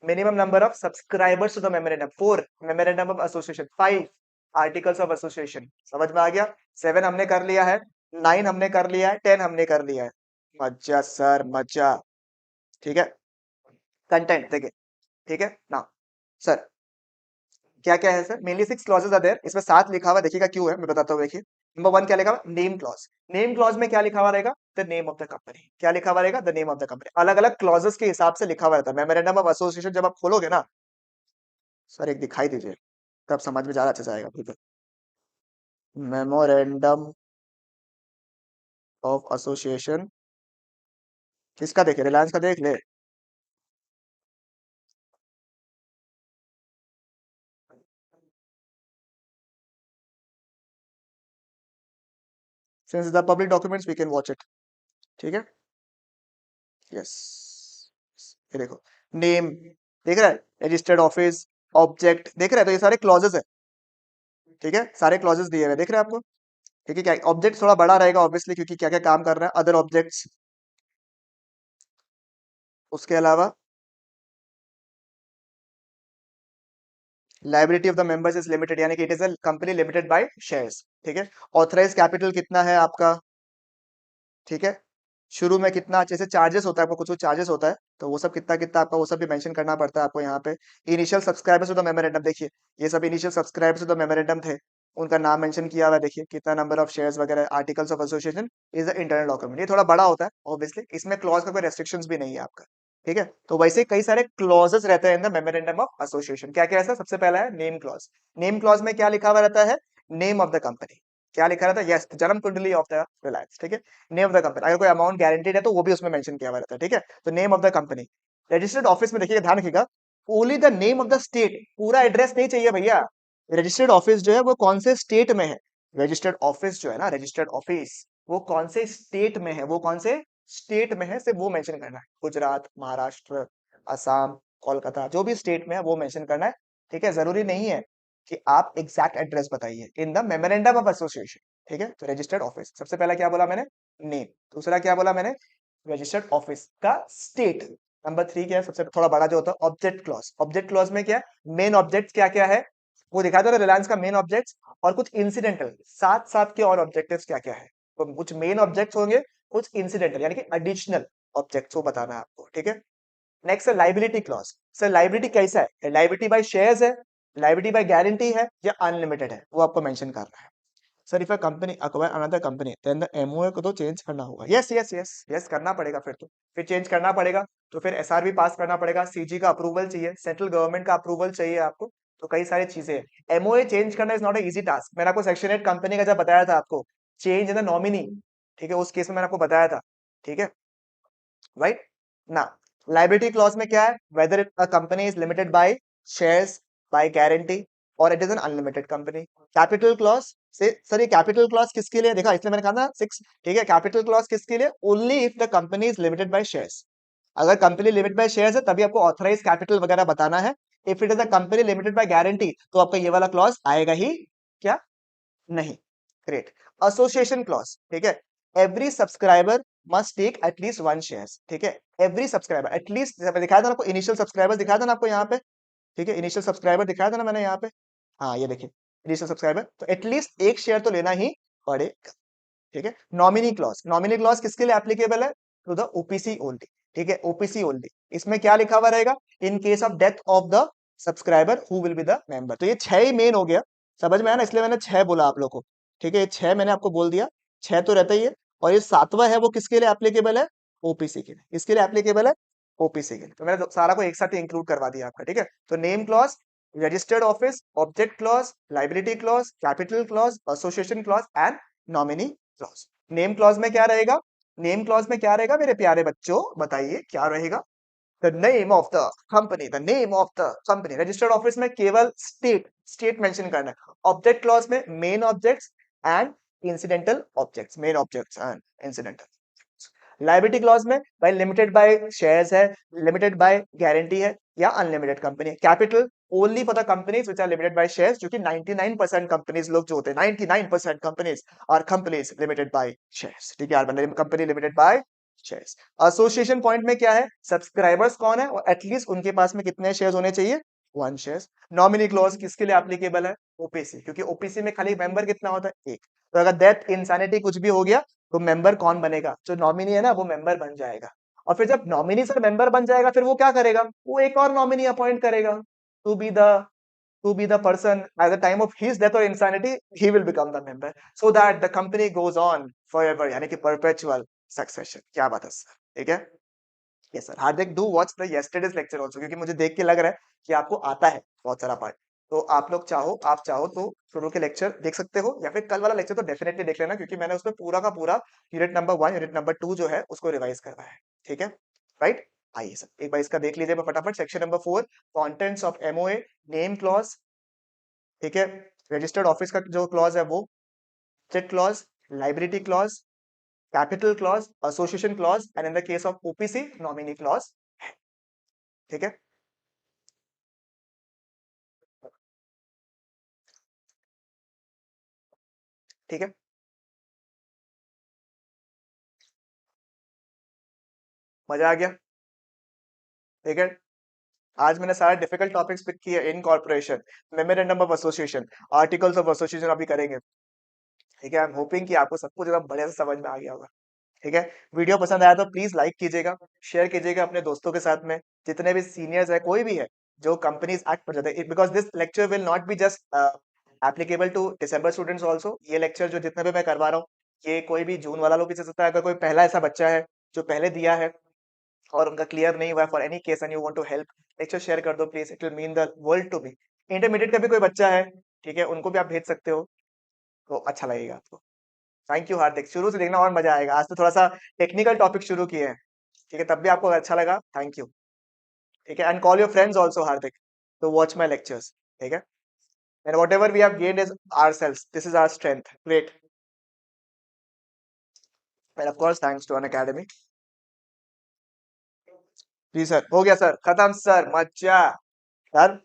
minimum number of subscribers to the memorandum, 4 memorandum of association, 5 articles of association. समझ में आ गया? 7 हमने कर लिया है, 9 हमने कर लिया है, 10 हमने कर लिया है। मजा सर, मजा। ठीक है, कंटेंट देखिए, ठीक है ना सर। क्या क्या है sir? Mainly 6 clauses are there, इसमें 7 लिखा हुआ है, देखिएगा क्यों है, मैं बताता हूँ। देखिए नंबर 1 क्या लिखा हुआ? Name clause. नेम क्लॉज में क्या लिखा हुआ रहेगा? The name of the company. क्या लिखा हुआ रहेगा? The name of the company. अलग अलग क्लॉजेस के हिसाब से लिखा हुआ रहता है। मेमोरेंडम ऑफ एसोसिएशन जब आप खोलोगे ना सर, एक दिखाई दीजिए, तब समझ में ज्यादा अच्छा जाएगा। ठीक है, मेमोरेंडम ऑफ एसोसिएशन किसका देखे? रिलायंस का देख ले। Since the public documents we can watch it. ठीक है, यस, ये देखो, नेम देख रहा है, रजिस्टर्ड ऑफिस, ऑब्जेक्ट देख रहा है, तो ये सारे क्लॉजेस है। ठीक है, सारे क्लॉजेस दिए हुए हैं, देख रहे हैं आपको? ठीक है, क्या ऑब्जेक्ट थोड़ा बड़ा रहेगा ऑब्वियसली, क्योंकि क्या क्या काम कर रहा है, अदर ऑब्जेक्ट्स। उसके अलावा liability of the members is limited, यानी कि it is a company limited by shares. ठीक है, ऑथराइज कैपिटल कितना है आपका? ठीक है, शुरू में कितना, जैसे चार्जेस होता है आपको, कुछ कुछ चार्जेस होता है, तो वो सब कितना कितना आपका, वो सब भी मेंशन करना पड़ता है आपको यहाँ पे। Initial subscribers to the memorandum, देखिए ये सब initial subscribers to the memorandum थे, उनका नाम मेंशन किया हुआ है, देखिए कितना नंबर ऑफ शेयर्स वगैरह। Articles of association is the internal document, ये थोड़ा बड़ा होता है ऑब्वियसली, इसमें क्लॉज का कोई रेस्ट्रिक्शंस भी नहीं है आपका। ठीक है, तो वैसे कई सारे क्लॉजेस रहते हैं इन द मेमोरेंडम ऑफ एसोसिएशन। क्या क्या है सर? सबसे पहला है नेम क्लॉज। नेम क्लॉज में क्या लिखा हुआ रहता है? Name of the company. क्या लिखा रहता है? यस, जन्म कुंडली ऑफ द रिलायंस। ठीक है, नेम ऑफ द कंपनी, अगर कोई अमाउंट गारंटीड है तो वो भी उसमें मेंशन किया हुआ रहता है। ठीक है, तो name of the company. Registered office में देखिएगा, ध्यान रखिएगा, only the name of the state, पूरा एड्रेस नहीं चाहिए भैया। रजिस्टर्ड ऑफिस जो है वो कौन से स्टेट में है? रजिस्टर्ड ऑफिस जो है ना, रजिस्टर्ड ऑफिस वो कौन से स्टेट में है, वो कौन से स्टेट में है, सिर्फ वो मेंशन करना है। गुजरात, महाराष्ट्र, असम, कोलकाता, जो भी स्टेट में है वो मेंशन करना है। ठीक है, जरूरी नहीं है कि आप एग्जैक्ट एड्रेस बताइए इन द मेमोरेंडम ऑफ एसोसिएशन। ठीक है, तो रजिस्टर्ड ऑफिस, सबसे पहला क्या बोला मैंने, नेम। दूसरा क्या बोला मैंने, रजिस्टर्ड ऑफिस का स्टेट। नंबर 3 क्या है, सबसे थोड़ा बड़ा जो होता है, ऑब्जेक्ट क्लॉज। ऑब्जेक्ट क्लॉज में क्या है, मेन ऑब्जेक्ट क्या क्या है वो दिखा दो, रिलायंस का मेन ऑब्जेक्ट और कुछ इंसिडेंटल, साथ साथ के और ऑब्जेक्टिव्स क्या क्या है। तो कुछ मेन ऑब्जेक्ट्स होंगे, कुछ इंसिडेंटल यानी कि एडिशनल ऑब्जेक्ट्स वो बताना है आपको। ठीक है, नेक्स्ट है लाइबिलिटी क्लॉज। सर लाइबिलिटी कैसा है, लाइबिलिटी बाय शेयर्स है, लाइबिलिटी बाय गारंटी है, या अनलिमिटेड है, वो आपको मेंशन करना है। Sir if a company acquire another company then the MOA को तो चेंज करना होगा। यस यस यस यस, करना पड़ेगा, फिर चेंज करना पड़ेगा। तो फिर एसआरबी पास करना पड़ेगा, सीजी का अप्रूवल चाहिए, सेंट्रल गवर्नमेंट का अप्रूवल चाहिए आपको। तो कई सारी चीजें हैं। एमओए चेंज करना is not a easy task. मैंने आपको सेक्शन 8 कंपनी का जब बताया था आपको, चेंज इन द नॉमिनी, ठीक है, उस केस में मैंने आपको बताया था। ठीक है, राइट ना। लाइबिलिटी क्लॉज में क्या है, whether a company is limited by shares, by guarantee, और it is an unlimited company. Capital clause से, सर ये कैपिटल क्लॉज किसके लिए, देखा इसलिए मैंने कहा ना 6। ठीक है, कैपिटल क्लॉज किसके लिए, only if the company is limited by shares. अगर कंपनी लिमिटेड बाय शेयर्स है तभी आपको ऑथराइज कैपिटल वगैरह बताना है। If it is a company limited by guarantee तो आपका ये वाला क्लॉज आएगा ही क्या, नहीं। ग्रेट। एसोसिएशन क्लॉज, ठीक है, every subscriber must take at least 1 shares. ठीक है, एवरी सब्सक्राइबर एटलीस्ट, दिखाया था ना आपको इनिशियल सब्सक्राइबर, दिखाया था ना आपको यहाँ पे। ठीक है, इनिशियल सब्सक्राइबर दिखाया था ना मैंने यहाँ पे। हाँ ये देखिए, इनिशियल सब्सक्राइबर, तो एटलीस्ट एक शेयर तो लेना ही पड़ेगा। ठीक है, नॉमिनी क्लॉज, नॉमिनी क्लॉज किसके लिए एप्लीकेबल है, टू द ओपीसी ओनली। ठीक है, ओपीसी ओनली, इसमें क्या लिखा हुआ रहेगा, in case of death of the subscriber who will be the member. तो ये 6 ही मेन हो गया, समझ में आया ना, इसलिए मैंने 6 बोला आप लोग को। ठीक है, ये 6 मैंने आपको बोल दिया, 6 तो रहता ही है। और ये 7वां है वो किसके लिए एप्लीकेबल है, ओपीसी के लिए, इसके लिए एप्लीकेबल है, ओपीसी के लिए। तो मैंने सारा को एक साथ ही इंक्लूड करवा दिया आपका। ठीक है, तो name clause, registered office, object clause, liability clause, capital clause, association clause and nominee clause. Name clause में क्या रहेगा, नेम क्लॉज में क्या रहेगा मेरे प्यारे बच्चों, बताइए क्या रहेगा, the name of the company, the name of the company. Registered office में केवल स्टेट, स्टेट मेंशन करना है। ऑब्जेक्ट क्लॉज में main objects and incidental objects, main objects and incidental. Liability clause में भाई लिमिटेड बाय शेयर्स है, limited by guarantee है, या अनलिमिटेड कंपनी है। Capital only for the companies which are limited by shares, जो कि 99% companies लोग जो होते हैं, 99% companies are companies limited by shares. ठीक है यार, company limited by shares. Association point में क्या है, सब्सक्राइबर्स कौन है और एटलीस्ट उनके पास में कितने शेयर्स होने चाहिए, 1 शेयर्स। नॉमिनी क्लॉज किसके लिए एप्लीकेबल है, ओपीसी, क्योंकि ओपीसी में खाली मेंबर कितना होता है, एक। तो अगर डेथ, इंसैनिटी कुछ भी हो गया तो मेंबर कौन बनेगा, जो नॉमिनी है ना वो मेंबर बन जाएगा। और फिर जब नॉमिनी सर मेंबर बन जाएगा फिर वो क्या करेगा, वो एक और नॉमिनी अपॉइंट करेगा, to be the to be the person at the time of his death or insanity, he will become the member, so that the company goes on forever, यानी कि perpetual succession। क्या बात है sir, ठीक है। Yes sir, Hardik do watch the yesterday's lecture also, क्योंकि मुझे देख के लग रहा है कि आपको आता है बहुत सारा पार्ट। तो आप लोग चाहो, आप चाहो तो शुरू के लेक्चर देख सकते हो, या फिर कल वाला लेक्चर तो डेफिनेटली देख लेना, क्योंकि मैंने उसमें पूरा का पूरा यूनिट नंबर 1, यूनिट नंबर 2 जो है उसको रिवाइज करवाया है। ठीक है, राइट। आइए सर एक बार इसका देख लीजिए फटाफट। Section number 4, contents of MOA, name clause, ठीक है, रजिस्टर्ड ऑफिस का जो क्लॉज है वो, check clause, liability clause, capital clause, association clause, and in the case of OPC nominee clause. ठीक है, ठीक है, मजा आ गया। ठीक है, आज मैंने सारे डिफिकल्ट टॉपिक्स पिक किए, incorporation, memorandum of association, articles of association अभी करेंगे। ठीक है, आई एम होपिंग कि आपको सब कुछ एकदम बढ़िया से समझ में आ गया होगा। ठीक है, वीडियो पसंद आया तो प्लीज लाइक कीजिएगा, शेयर कीजिएगा अपने दोस्तों के साथ में, जितने भी सीनियर्स है, कोई भी है जो कंपनीज एक्ट पर जाते हैं, because this lecture will not be just applicable to December students also. ये लेक्चर जो जितने भी मैं करवा रहा हूँ, ये कोई भी जून वाला लोग भी दे सकता है। अगर कोई पहला ऐसा बच्चा है जो पहले दिया है और उनका क्लियर नहीं हुआ, for any case and you want to help, lecture share कर दो please, it will mean the world to me. Intermediate का भी कोई बच्चा है, ठीक है, उनको भी आप भेज सकते हो, तो अच्छा लगेगा आपको। थैंक यू हार्दिक, शुरू से देखना और मजा आएगा। आज तो थोड़ा सा टेक्निकल टॉपिक शुरू किए हैं, ठीक है, तब भी आपको अच्छा लगा, थैंक यू। ठीक है, and call your friends also Hardik to watch my lectures। ठीक है, and whatever we have gained is ourselves, this is our strength। great। And of course thanks to Unacademy. जी सर, हो गया sir, खत्म sir, मजा sir.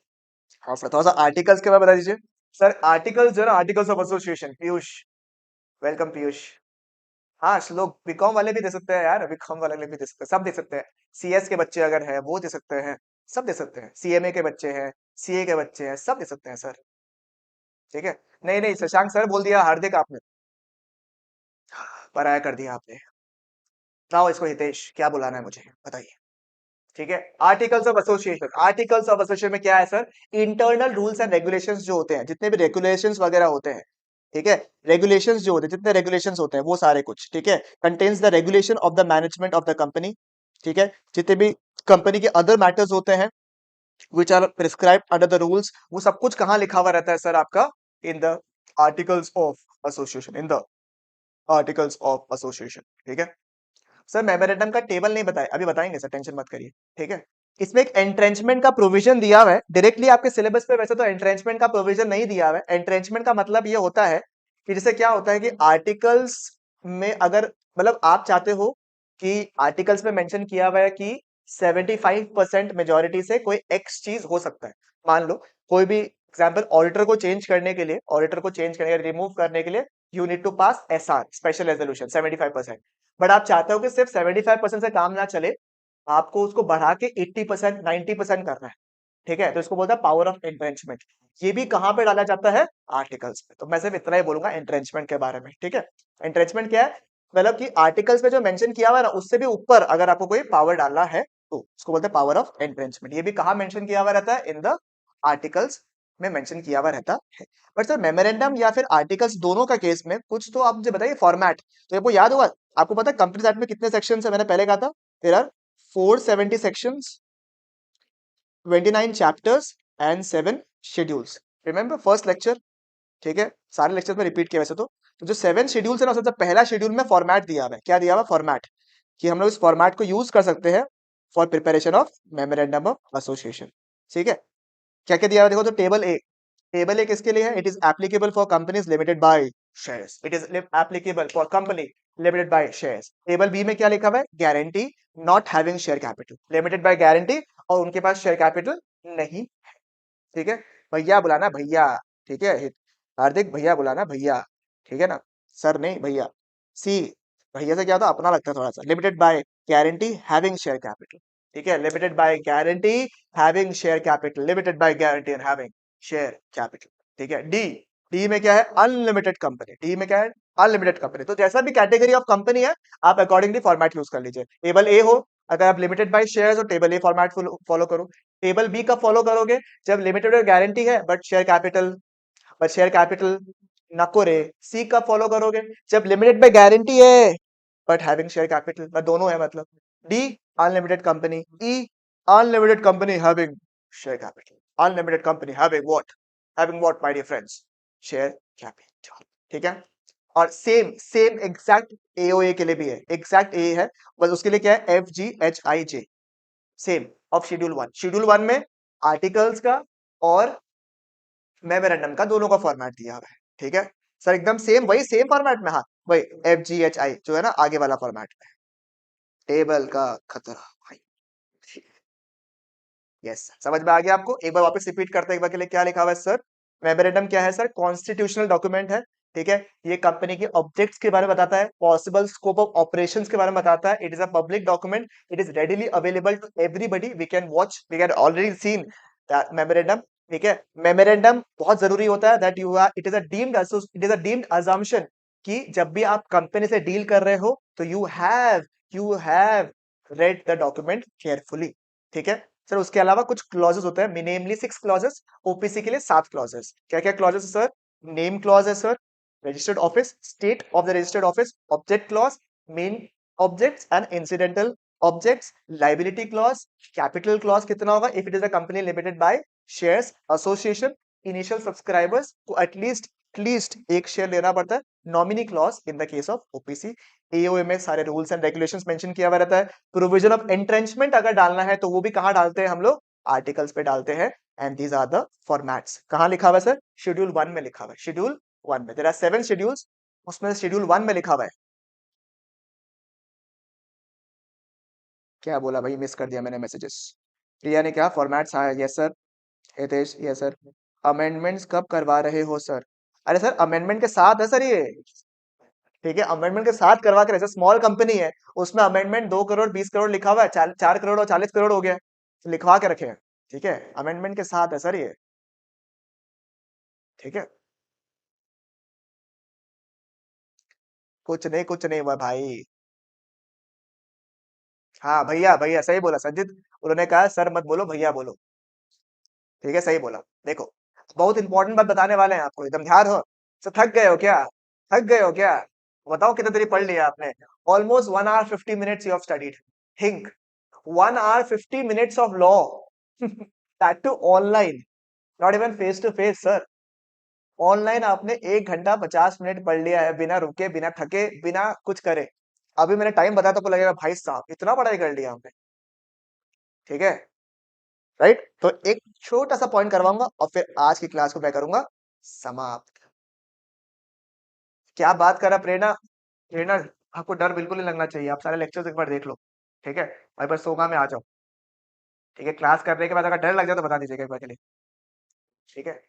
हाँ sir, थोड़ा सा आर्टिकल्स के बारे में बता दीजिए सर। आर्टिकल्स जो है ना, articles of association. Piyush, welcome Piyush. हाँ, लोग बीकॉम वाले भी दे सकते हैं यार, बीकॉम वाले भी दे सकते हैं, सब दे सकते हैं। सीएस के बच्चे अगर है वो दे सकते हैं, सब दे सकते हैं। सीएमए के बच्चे हैं, सीए के बच्चे हैं, सब दे सकते हैं सर। ठीक है। नहीं नहीं, शशांक सर बोल दिया, हार्दिक आपने पराया कर दिया आपने। बताओ इसको हितेश, क्या बुलाना है मुझे, बताइए। ठीक है। Articles of association, articles of association में क्या है sir? Internal rules and regulations जो होते हैं, जितने भी रेगुलेशंस वगैरह होते हैं, ठीक है, रेगुलेशंस जो होते हैं, जितने रेगुलेशंस होते हैं वो सारे कुछ, ठीक है, contains the regulation of the management of the company. ठीक है। जितने भी कंपनी के अदर मैटर्स होते हैं which are prescribed under the rules, वो सब कुछ कहाँ लिखा हुआ रहता है सर आपका? इन the articles of association, in the articles of association. ठीक है सर। मेमोरेंडम का टेबल नहीं बताया, अभी बताएंगे सर, टेंशन मत करिए। ठीक है। इसमें एक एंट्रेंचमेंट का प्रोविजन दिया हुआ है डायरेक्टली आपके सिलेबस पे। वैसे तो एंट्रेंचमेंट का प्रोविजन नहीं दिया हुआ है। एंट्रेंचमेंट का मतलब ये होता है कि जैसे क्या होता है कि आर्टिकल्स में अगर मतलब आप चाहते हो कि आर्टिकल्स में मेंशन किया हुआ है कि 75% मेजोरिटी से कोई एक्स चीज हो सकता है। मान लो कोई भी एग्जाम्पल, ऑडिटर को चेंज करने के लिए, ऑडिटर को चेंज करने रिमूव करने के लिए you need to pass SR, special resolution 75%। But आप चाहते हो कि सिर्फ 75% से काम ना चले, आपको उसको बढ़ा के 80% 90% करना है। ठीक है। तो इसको बोलता है पावर ऑफ एंट्रेंचमेंट। ये भी कहां पे डाला जाता है? आर्टिकल्स पे। तो मैं सिर्फ इतना ही बोलूंगा एंट्रेंचमेंट के बारे में। ठीक है। एंट्रेंचमेंट क्या है? मतलब कि आर्टिकल्स में जो मेंशन किया हुआ है ना, उससे भी ऊपर अगर आपको कोई पावर डालना है तो उसको बोलते हैं पावर ऑफ एंट्रेंचमेंट। ये भी कहां मेंशन किया हुआ रहता है? इन द आर्टिकल्स में मेंशन किया हुआ रहता है। बट सर मेमोरेंडम या फिर आर्टिकल्स दोनों का केस में कुछ तो आप मुझे बताइए फॉर्मेट। तो आपको याद होगा, आपको पता है कंपनीज एक्ट में कितने सेक्शन है? मैंने पहले कहा था there are 470 sections, 29 chapters and 7 schedules. Remember first lecture? ठीक है, सारे लेक्चर में रिपीट किया वैसे तो जो 7 शेड्यूल्स है ना, उसमें पहला शेड्यूल में फॉर्मेट दिया हुआ है। क्या दिया हुआ? फॉर्मेट, कि हम लोग इस फॉर्मेट को यूज कर सकते हैं for preparation of memorandum of association. ठीक है। क्या क्या दिया हुआ देखो तो, टेबल ए, टेबल ए किसके लिए है? It is applicable for companies limited by shares. It is applicable for company limited by shares. Table B में क्या लिखा हुआ है? Guarantee not having share capital, limited by guarantee, और उनके पास शेयर कैपिटल नहीं। ठीक है। भैया बुलाना भैया। ठीक है। हार्दिक भैया बुलाना भैया। ठीक है ना, सर नहीं भैया। सी, भैया से क्या होता है? अपना लगता है थोड़ा सा। Limited by guarantee having share capital. ठीक है। Limited by guarantee having share capital, limited by guarantee and having share capital. ठीक है। डी, डी में क्या है? Unlimited company. डी में क्या है? Unlimited company. तो जैसा भी कैटेगरी ऑफ कंपनी है, आप अकॉर्डिंगली फॉर्मेट यूज कर लीजिए। टेबल ए हो, अगर आप लिमिटेड बाय शेयर्स हो, टेबल ए फॉर्मेट फॉलो करो। टेबल बी कब फॉलो करोगे? जब लिमिटेड और गारंटी है बट शेयर कैपिटल नको रे। सी कब फॉलो करोगे? जब लिमिटेड बाय गारंटी है बट हैविंग शेयर कैपिटल, मैं दोनों है मतलब। D, unlimited company. E, unlimited company having share capital. Unlimited company having what my dear friends? Share capital. ठीक है। और सेम सेम एग्जैक्ट एओए के लिए भी है, एग्जैक्ट ए है, बस उसके लिए क्या है? FGHIJ, same of schedule 1। Schedule 1 में आर्टिकल्स का और मेमोरेंडम का दोनों का फॉर्मेट दिया हुआ है। ठीक है सर, एकदम सेम, वही सेम फॉर्मेट में। हाँ वही FGHI जो है ना, आगे वाला फॉर्मेट में। टेबल का खतरा भाई। यस, समझ में आ गया आपको? एक बार वापस रिपीट करते हैं एक बार के लिए, क्या लिखा हुआ है सर? मेमोरेंडम क्या है सर? कॉन्स्टिट्यूशनल डॉक्यूमेंट है। ठीक है। ये कंपनी के ऑब्जेक्ट्स के बारे में बताता है, पॉसिबल स्कोप ऑफ ऑपरेशंस के बारे में बताता है। It is a public document, it is readily available to everybody, we can watch, we can already seen that memorandum. ठीक है। मेमोरेंडम बहुत जरूरी होता है, that you are, it is a deemed assumption कि जब भी आप कंपनी से डील कर रहे हो तो you have read the document carefully. ठीक है सर। उसके अलावा कुछ क्लॉजेस होते हैं, नेमली 6 क्लॉजेस। ओपीसी के लिए 7 क्लॉजेस। क्या क्या क्लॉजेस सर? नेम क्लॉज है sir, registered office, state of the registered office, object clause, main objects and incidental objects, liability clause, capital clause कितना होगा? If it is a company limited by shares association, initial subscribers को at least एक share लेना पड़ता है। Nominee clause in the case of OPC. AOA में सारे rules and regulations mention किया हुआ रहता है। प्रोविजन ऑफ एंट्रेंचमेंट अगर डालना है तो वो भी कहां डालते हैं हम लोग? आर्टिकल्स पे डालते हैं। And these are the formats. कहां लिखा हुआ है सर? शेड्यूल 1 में लिखा हुआ है। शेड्यूल 1 में देयर आर 7 शेड्यूल्स, उसमें शेड्यूल 1 में लिखा हुआ है क्या बोला भाई, मिस कर दिया मैंने मैसेजेस। प्रिया ने क्या फॉर्मेट्स, हाँ yes sir. Hitesh yes sir. Amendments कब करवा रहे हो सर? अरे सर अमेंडमेंट के साथ है सर ये। ठीक है, अमेंडमेंट के साथ करवा के, जैसे स्मॉल कंपनी है उसमें अमेंडमेंट 2 करोड़ 20 करोड़ लिखा हुआ है, 4 करोड़ और 40 करोड़ हो गया, तो लिखवा के रखे हैं। ठीक है, अमेंडमेंट के साथ है सर ये। ठीक है, कुछ नहीं हुआ भाई। हाँ भैया भैया सही बोला संजीत, उन्होंने कहा सर मत बोलो भैया बोलो। ठीक है सही बोला। देखो, बहुत इंपॉर्टेंट बात बताने वाले हैं आपको, एकदम ध्यान हो। सर थक गए हो क्या? थक गए हो क्या? बताओ कितने देरी पढ़ लिया आपने? Almost 1 hour 50 minutes you have studied. Think, 1 hour 50 minutes of law, that too online, not even face to face sir. Online आपने 1 घंटा 50 मिनट पढ़ लिया है, बिना रुके बिना थके बिना कुछ करे। अभी मैंने टाइम बताया तो आपको लगेगा भाई साहब इतना पढ़ाई कर लिया हमने। ठीक है, राइट। तो एक छोटा सा पॉइंट करवाऊंगा और फिर आज की क्लास को मैं करूंगा समाप्त। क्या बात कर रहा प्रेरणा? प्रेरणा, आपको डर बिल्कुल नहीं लगना चाहिए, आप सारे लेक्चर्स एक बार देख लो। ठीक है, और एक बार सोगा में आ जाओ। ठीक है, क्लास करने के बाद अगर डर लग जाए तो बता दीजिएगा एक बार के लिए। ठीक है,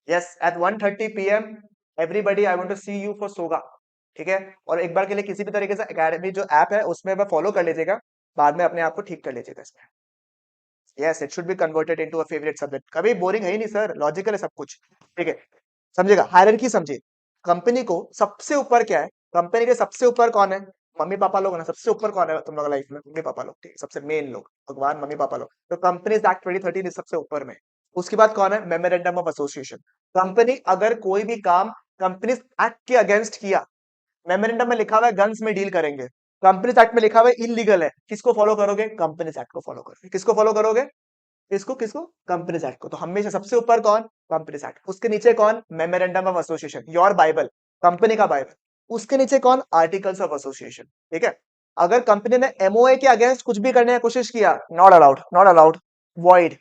yes at 1:30 PM everybody I want to see you for सोगा। ठीक है, और एक बार के लिए किसी भी तरीके से एकेडमी जो ऐप है उसमें मैं फॉलो कर लीजिएगा, बाद में अपने आप को ठीक कर लीजिएगा इसमें। Yes it should be converted into a favourite subject, कभी बोरिंग है ही नहीं सर, लॉजिकल है सब कुछ। ठीक है, समझेगा, हायरार्की समझिए। कंपनी को सबसे ऊपर क्या है? कंपनी के सबसे ऊपर कौन है? मम्मी पापा लोग ना, सबसे ऊपर कौन है तुम लोग लाइफ में? मम्मी पापा लोग, ठीक है, सबसे मेन लोग, भगवान मम्मी पापा लोग। तो कंपनीज एक्ट 2013 इस सबसे ऊपर में। उसके बाद कौन है? Memorandum of association. कंपनी अगर कोई भी काम कंपनीज एक्ट के अगेंस्ट किया, मेमोरेंडम में लिखा हुआ है गन्स में डील करेंगे, कंपनीज एक्ट में लिखा हुआ है इलीगल है, किसको फॉलो करोगे? कंपनीज एक्ट को फॉलो करोगे। किसको फॉलो करोगे? किसको किसको? कंपनीज एक्ट को। तो हमेशा सबसे ऊपर कौन? Companies act. उसके नीचे कौन? Memorandum of association, your Bible, company का बाइबल। उसके नीचे कौन? Articles of association. ठीक है, अगर कंपनी ने एमओए के अगेंस्ट कुछ भी करने की कोशिश किया, not allowed, not allowed, void.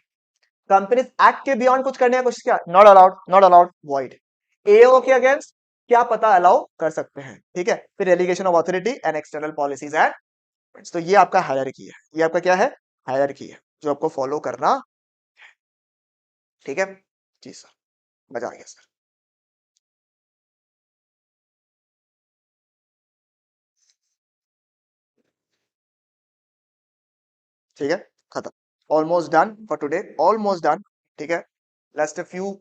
Companies act के बियॉन्ड कुछ करने की कोशिश किया, not allowed, not allowed, void. AO के अगेंस्ट क्या पता अलाउ कर सकते हैं। ठीक है, फिर delegation of authority and external policies and, तो ये आपका हायरार्की है, ये आपका क्या है? हायरार्की है जो आपको फॉलो करना। ठीक है जी सर, मजा आ गया सर। ठीक है, खत्म, almost done for today, almost done. ठीक है, लास्ट फ्यू,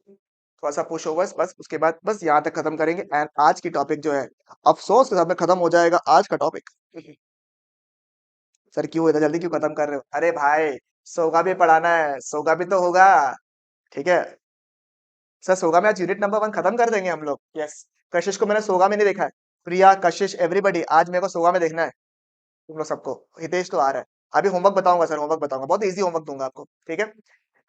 थोड़ा सा पुश ओवर्स बस, उसके बाद बस यहाँ तक खत्म करेंगे एंड आज की टॉपिक जो है, अफसोस के साथ में खत्म हो जाएगा आज का टॉपिक। सर क्यों इतना जल्दी क्यों खत्म कर रहे हो? अरे भाई, सोगा भी पढ़ाना है, सोगा भी तो होगा। ठीक है सर, सोगा में आज यूनिट नंबर 1 खत्म कर देंगे हम लोग। यस, कशिश को मैंने सोगा में नहीं देखा है। प्रिया, कशिश, एवरीबडी, आज मेरे को सोगा में देखना है तुम लोग सबको। हितेश तो आ रहा है। अभी होमवर्क बताऊंगा सर, होमवर्क बताऊंगा, बहुत इजी होमवर्क दूंगा आपको। ठीक है,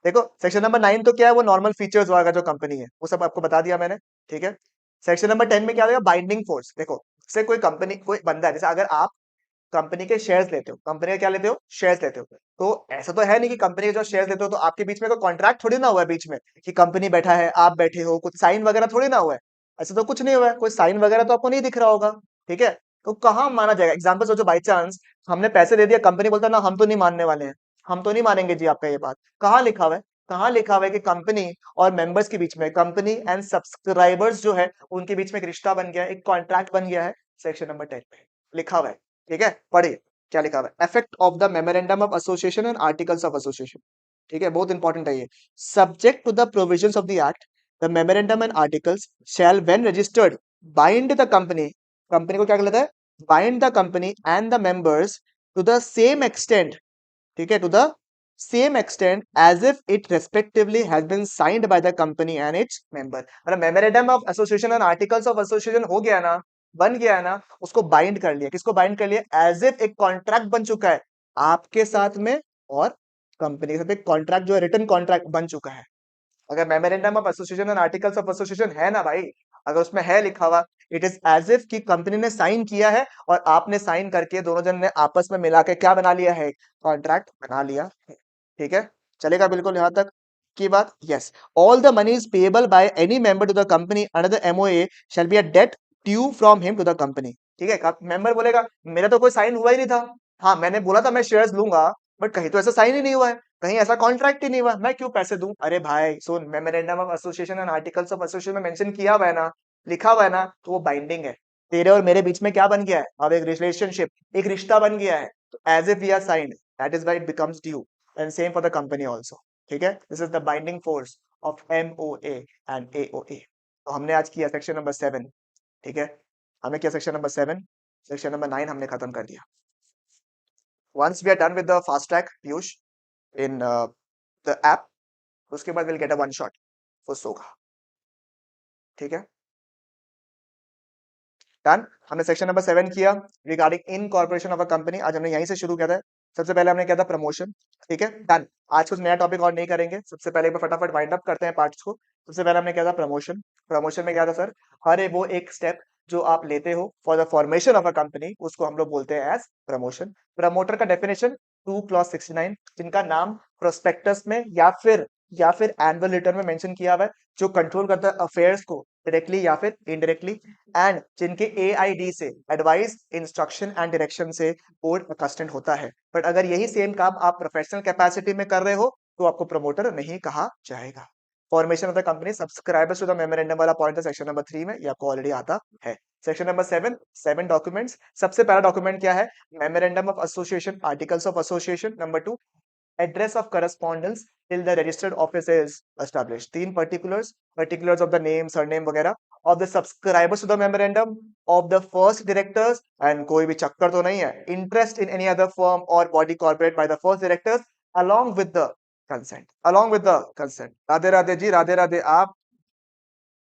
देखो सेक्शन नंबर 9 तो क्या है, वो नॉर्मल फीचर्स वगैरह जो कंपनी है वो सब आपको बता दिया मैंने। ठीक है, सेक्शन नंबर 10 में क्या होगा? Binding force. देखो, से कोई कंपनी, कोई बंदा है, जैसे अगर आप कंपनी के शेयर्स लेते हो, कंपनी का क्या लेते हो? शेयर्स लेते हो। तो ऐसा तो है नहीं कि कंपनी के जो शेयर्स लेते हो तो आपके बीच में कोई कॉन्ट्रैक्ट थोड़ी ना हुआ है बीच में, कि कंपनी बैठा है आप बैठे हो, कुछ साइन वगैरह थोड़ी ना हुआ है। ऐसा तो कुछ नहीं हुआ है, कोई साइन वगैरह तो आपको नहीं दिख रहा होगा। ठीक है, तो कहाँ माना जाएगा? एग्जाम्पल सोचो, बाई चांस हमने पैसे दे दिया, कंपनी बोलता है ना हम तो नहीं मानने वाले हैं, हम तो नहीं मानेंगे जी आपका ये बात। कहाँ लिखा हुआ है? कहाँ लिखा हुआ है कि कंपनी और मेंबर्स के बीच में, कंपनी एंड सब्सक्राइबर्स जो है उनके बीच में एक रिश्ता बन गया है, एक कॉन्ट्रैक्ट बन गया है? सेक्शन नंबर 10 में लिखा हुआ है। ठीक है, पढ़िए क्या लिखा हुआ है। Effect of the memorandum of association and articles of association. ठीक है, बहुत इंपॉर्टेंट है ये। Subject to the provisions of the act, the memorandum and articles shall when registered bind the company, company को क्या कहता है? Bind the company and the members to the same extent, ठीक है, to the same extent as if it respectively has been signed by the company and its member. मतलब memorandum of association and articles of association हो गया ना, बन गया है ना, उसको बाइंड कर लिया। किसको बाइंड कर लिया? एज इफ एक कॉन्ट्रैक्ट बन चुका है आपके साथ में और कंपनी के साथ, एक कॉन्ट्रैक्ट जो है रिटन कॉन्ट्रैक्ट बन चुका है। अगर memorandum of association and articles of association है ना भाई, अगर उसमें है लिखा हुआ, इट इज एज इफ कि कंपनी ने साइन किया है और आपने साइन करके दोनों जन ने आपस में मिला के क्या बना लिया है? कॉन्ट्रैक्ट बना लिया है। ठीक है, चलेगा बिल्कुल यहां तक की बात? Yes, all the money is payable by any member to the company under the MOA shall be a debt due from him to the company. ठीक है, मेंबर बोलेगा मेरा तो कोई साइन हुआ ही नहीं था, हाँ मैंने बोला था मैं शेयर्स लूंगा, बट कहीं तो ऐसा साइन ही नहीं हुआ है, कहीं ऐसा कॉन्ट्रैक्ट ही नहीं हुआ, मैं क्यों पैसे दूं? अरे भाई सुन, memorandum of association and articles of association में मेंशन किया हुआ है ना, लिखा हुआ है ना, तो वो बाइंडिंग है। तेरे और मेरे बीच में क्या बन गया है अब? एक रिलेशनशिप, एक रिश्ता बन गया है, तो as if we are signed, that is why it becomes due, and same for the company also. ठीक है, this is the binding force of MOA and AOA. तो हमने आज किया सेक्शन नंबर 7। ठीक है, हमने किया सेक्शन नंबर 7, सेक्शन नंबर 9 हमने खत्म कर दिया। Once we are done with the fast track, Piyush, in the app, उसके बाद we'll get a one shot for सोगा। ठीक है, डन। हमने सेक्शन नंबर 7 किया regarding incorporation of a company. आज हमने यहीं से शुरू किया था। सबसे पहले हमने किया था प्रमोशन। ठीक है, डन। आज कुछ नया टॉपिक और नहीं करेंगे, सबसे पहले एक बार फटाफट वाइंड अप करते हैं पार्ट्स को। सबसे पहले हमने किया था प्रमोशन। प्रमोशन में क्या था सर? हर वो एक स्टेप जो आप लेते हो for the formation of a company, उसको हम लोग बोलते हैं एज प्रमोशन। प्रमोटर का डेफिनेशन 2 क्लॉज 69, जिनका नाम प्रोस्पेक्टस में या फिर एनुअल रिटर्न में मेंशन किया हुआ है, जो कंट्रोल करता है अफेयर्स को डायरेक्टली या फिर इनडायरेक्टली, एंड जिनके एआईडी से एडवाइस, इंस्ट्रक्शन एंड डायरेक्शन से बोर्ड अकस्टेंड होता है। बट अगर यही सेम काम आप प्रोफेशनल कैपेसिटी में कर रहे हो तो आपको प्रमोटर नहीं कहा जाएगा। Formation of the company, subscribers to the memorandum वाला पॉइंट है सेक्शन नंबर 3 में, ये आपको ऑलरेडी आता है। Section number 7, 7 documents. सबसे पहला डॉक्यूमेंट क्या है? Memorandum of association, articles of association. Number 2, address of correspondence till the registered office is established। तीन particulars of the name, surname वगैरह of the subscribers to the memorandum, of the first directors, and कोई भी चक्कर तो नहीं है, interest in any other firm or body corporate by the first directors along with the consent। Radhe Radhe ji, Radhe Radhe. आप,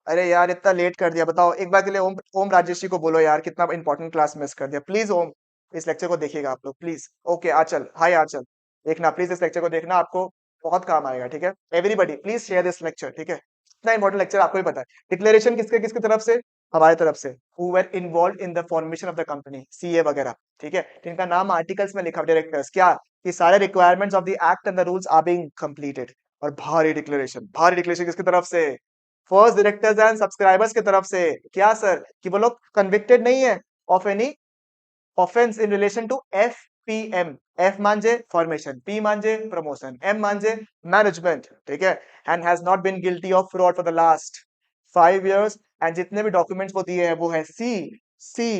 अरे यार इतना लेट कर दिया, बताओ एक बार के लिए ओम ओम राजेश जी को बोलो यार, कितना इंपॉर्टेंट क्लास मिस कर दिया। प्लीज ओम, इस लेक्चर को देखिएगा आप लोग प्लीज। ओके आचल, हाय आचल, देखना प्लीज इस लेक्चर को देखना, आपको बहुत काम आएगा। ठीक है, everybody please share this lecture. ठीक है, इतना इंपॉर्टेंट लेक्चर आपको ही पता है। डिक्लेरेशन किसके किसकी तरफ से? हमारे तरफ से, who were involve in the formation of the company, CA वगैरह। ठीक है, जिनका नाम आर्टिकल्स में लिखा, डायरेक्टर्स, क्या कि सारे requirements of the act and the rules are being completed. और भारी डिक्लेरेशन किसकी तरफ से? फर्स्ट डायरेक्टर्स एंड सब्सक्राइबर्स की तरफ से। क्या सर? कि वो लोग कन्विक्टेड नहीं है of any offence in relation to FPM. F मान जे फॉर्मेशन, पी मान जे प्रमोशन, एम मान जे मैनेजमेंट। ठीक है, and has not been guilty of fraud for the last 5 years। And जितने भी डॉक्यूमेंट्स वो दिए हैं वो है सी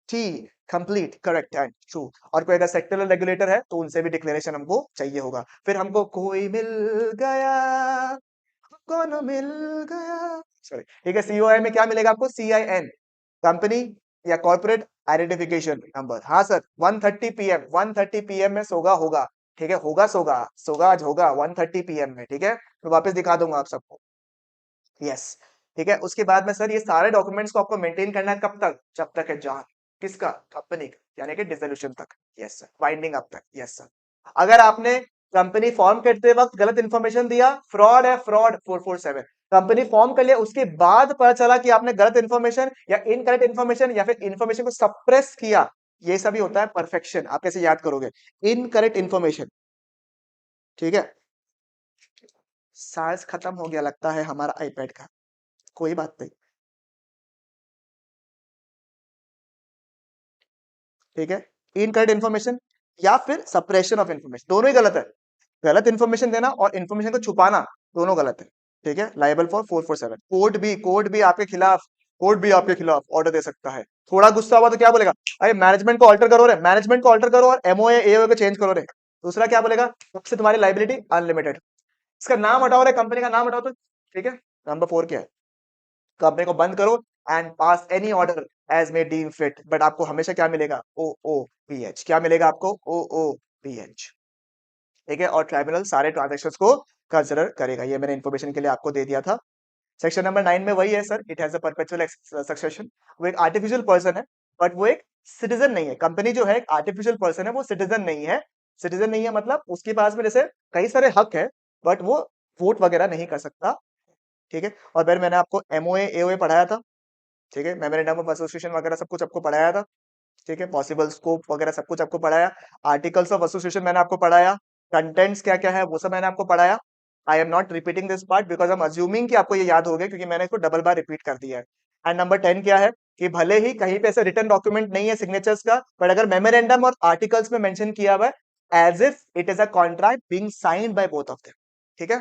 टी, कंप्लीट, करेक्ट एंड ट्रू। और कोई अगर सेक्टरल रेगुलेटर है तो उनसे भी डिक्लेरेशन हमको चाहिए होगा। फिर हमको कोई मिल गया, कौन मिल गया, सॉरी। ठीक है, सीओआई में क्या मिलेगा आपको? CIN, कंपनी या कॉर्पोरेट आइडेंटिफिकेशन नंबर। हाँ सर, 1:30 PM, 1:30 PM में सोगा होगा। ठीक है, होगा सोगा, सोगा आज होगा 1:30 PM में। ठीक है, तो वापस दिखा दूंगा आप सबको। यस, ठीक है। उसके बाद में सर ये सारे डॉक्यूमेंट्स को आपको मेंटेन करना है कब तक? जब तक है जान किसका? कंपनी का, यानी कि डिसोल्यूशन तक। यस सर, वाइंडिंग अप तक। यस सर, अगर आपने कंपनी फॉर्म करते वक्त गलत इंफॉर्मेशन दिया, फ्रॉड है, फ्रॉड 447। कंपनी फॉर्म कर लिया, उसके बाद पता चला कि आपने गलत इंफॉर्मेशन या इनकरेक्ट इंफॉर्मेशन या फिर इंफॉर्मेशन को सप्रेस किया, ये सभी होता है परफेक्शन। आप कैसे याद करोगे? Incorrect information. ठीक है, चार्ज खत्म हो गया लगता है हमारा आईपैड का, कोई बात नहीं। ठीक है, इनकरेक्ट इन्फॉर्मेशन या फिर सप्रेशन ऑफ इन्फॉर्मेशन, दोनों ही गलत है। गलत इन्फॉर्मेशन देना और इन्फॉर्मेशन को छुपाना, दोनों गलत है। ठीक है, लाइबल फॉर 447। कोर्ट भी आपके खिलाफ, कोर्ट भी आपके खिलाफ ऑर्डर दे सकता है। थोड़ा गुस्सा हुआ तो क्या बोलेगा? अरे मैनेजमेंट को ऑल्टर करो रे, मैनेजमेंट को ऑल्टर करो और एमओए एओए को चेंज करो रे। दूसरा क्या बोलेगा? सबसे तुम्हारी लाइबिलिटी अनलिमिटेड। इसका नाम हटाओ रे, कंपनी का नाम हटाओ तो। ठीक है, नंबर 4 क्या है? कंपनी को बंद करो and pass any order as may deem fit. But आपको हमेशा क्या मिलेगा? OOPH। क्या मिलेगा आपको? OOPH। ठीक है, और ट्राइब्यूनल सारे ट्रांजेक्शंस को कंसिडर करेगा। ये मैंने इन्फॉर्मेशन के लिए आपको दे दिया था। सेक्शन नंबर 9 में वही है sir, it has a perpetual succession. वो एक आर्टिफिशियल पर्सन है, बट वो एक सिटीजन नहीं है। कंपनी जो है एक आर्टिफिशियल पर्सन है, वो सिटीजन नहीं है। सिटीजन नहीं है मतलब उसके पास में जैसे कई सारे हक है, बट वो वोट वगैरह नहीं कर सकता। ठीक है, और फिर मैंने आपको एमओए एओए पढ़ाया था। ठीक है, मेमोरेंडम ऑफ एसोसिएशन वगैरह सब कुछ आपको पढ़ाया था। ठीक है, पॉसिबल स्कोप वगैरह सब कुछ आपको पढ़ाया। आर्टिकल्स ऑफ एसोसिएशन मैंने आपको पढ़ाया। कंटेंट्स क्या क्या है वो सब मैंने आपको पढ़ाया। I am not repeating this part because I am assuming कि आपको ये याद हो गया, क्योंकि मैंने इसको डबल बार रिपीट कर दिया है। एंड नंबर 10 क्या है? कि भले ही कहीं पे ऐसे रिटर्न डॉक्यूमेंट नहीं है सिग्नेचर्स का, बट अगर मेमोरेंडम और आर्टिकल्स में मेंशन किया हुआ है as if it is a contract being signed by both of them. ठीक है।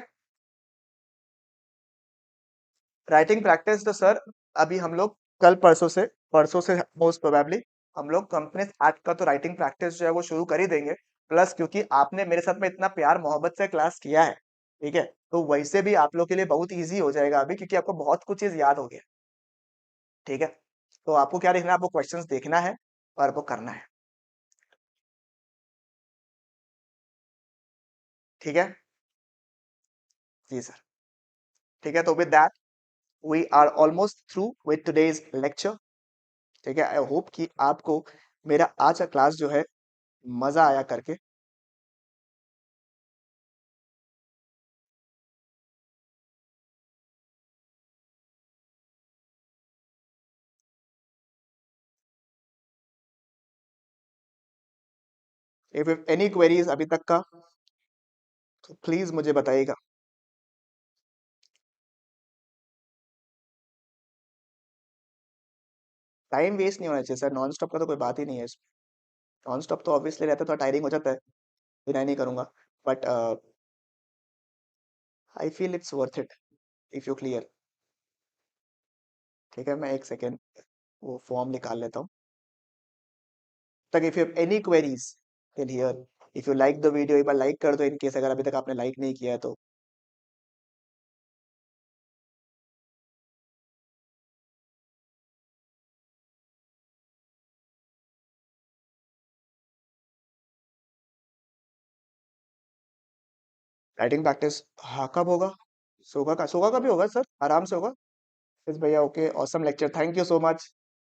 राइटिंग प्रैक्टिस तो सर अभी हम लोग कल परसों से मोस्ट प्रोबेबली हम लोग कंपनी एक्ट का तो राइटिंग प्रैक्टिस जो है वो शुरू कर ही देंगे। प्लस क्योंकि आपने मेरे साथ में इतना प्यार मोहब्बत से क्लास किया है, ठीक है, तो वैसे भी आप लोग के लिए बहुत इजी हो जाएगा अभी, क्योंकि आपको बहुत कुछ चीज याद हो गया। ठीक है। तो आपको क्या देखना है, आपको क्वेश्चंस देखना है और आपको करना है। ठीक है। जी सर। ठीक है, तो with that we are almost through with today's lecture. ठीक है, आई होप कि आपको मेरा आज का क्लास जो है मजा आया करके। इफ एनी क्वेरीज अभी तक का, तो प्लीज मुझे बताइएगा। टाइम वेस्ट नहीं होना चाहिए सर, नॉन स्टॉप का तो कोई बात ही नहीं है इसमें। नॉन स्टॉप तो ऑब्वियसली रहता है, तो टायरिंग हो जाता है, डिनाई नहीं करूंगा। But I feel it's worth it if you clear. ठीक है, मैं एक सेकेंड वो फॉर्म निकाल लेता हूँ तक। If you have any queries till here, if you like the video एक बार लाइक कर दो, इन केस अगर अभी तक आपने लाइक नहीं किया है तो। राइटिंग प्रैक्टिस हाँ कब होगा? सोगा का भी होगा सर, आराम से होगा। यस भैया, okay, awesome lecture, thank you so much.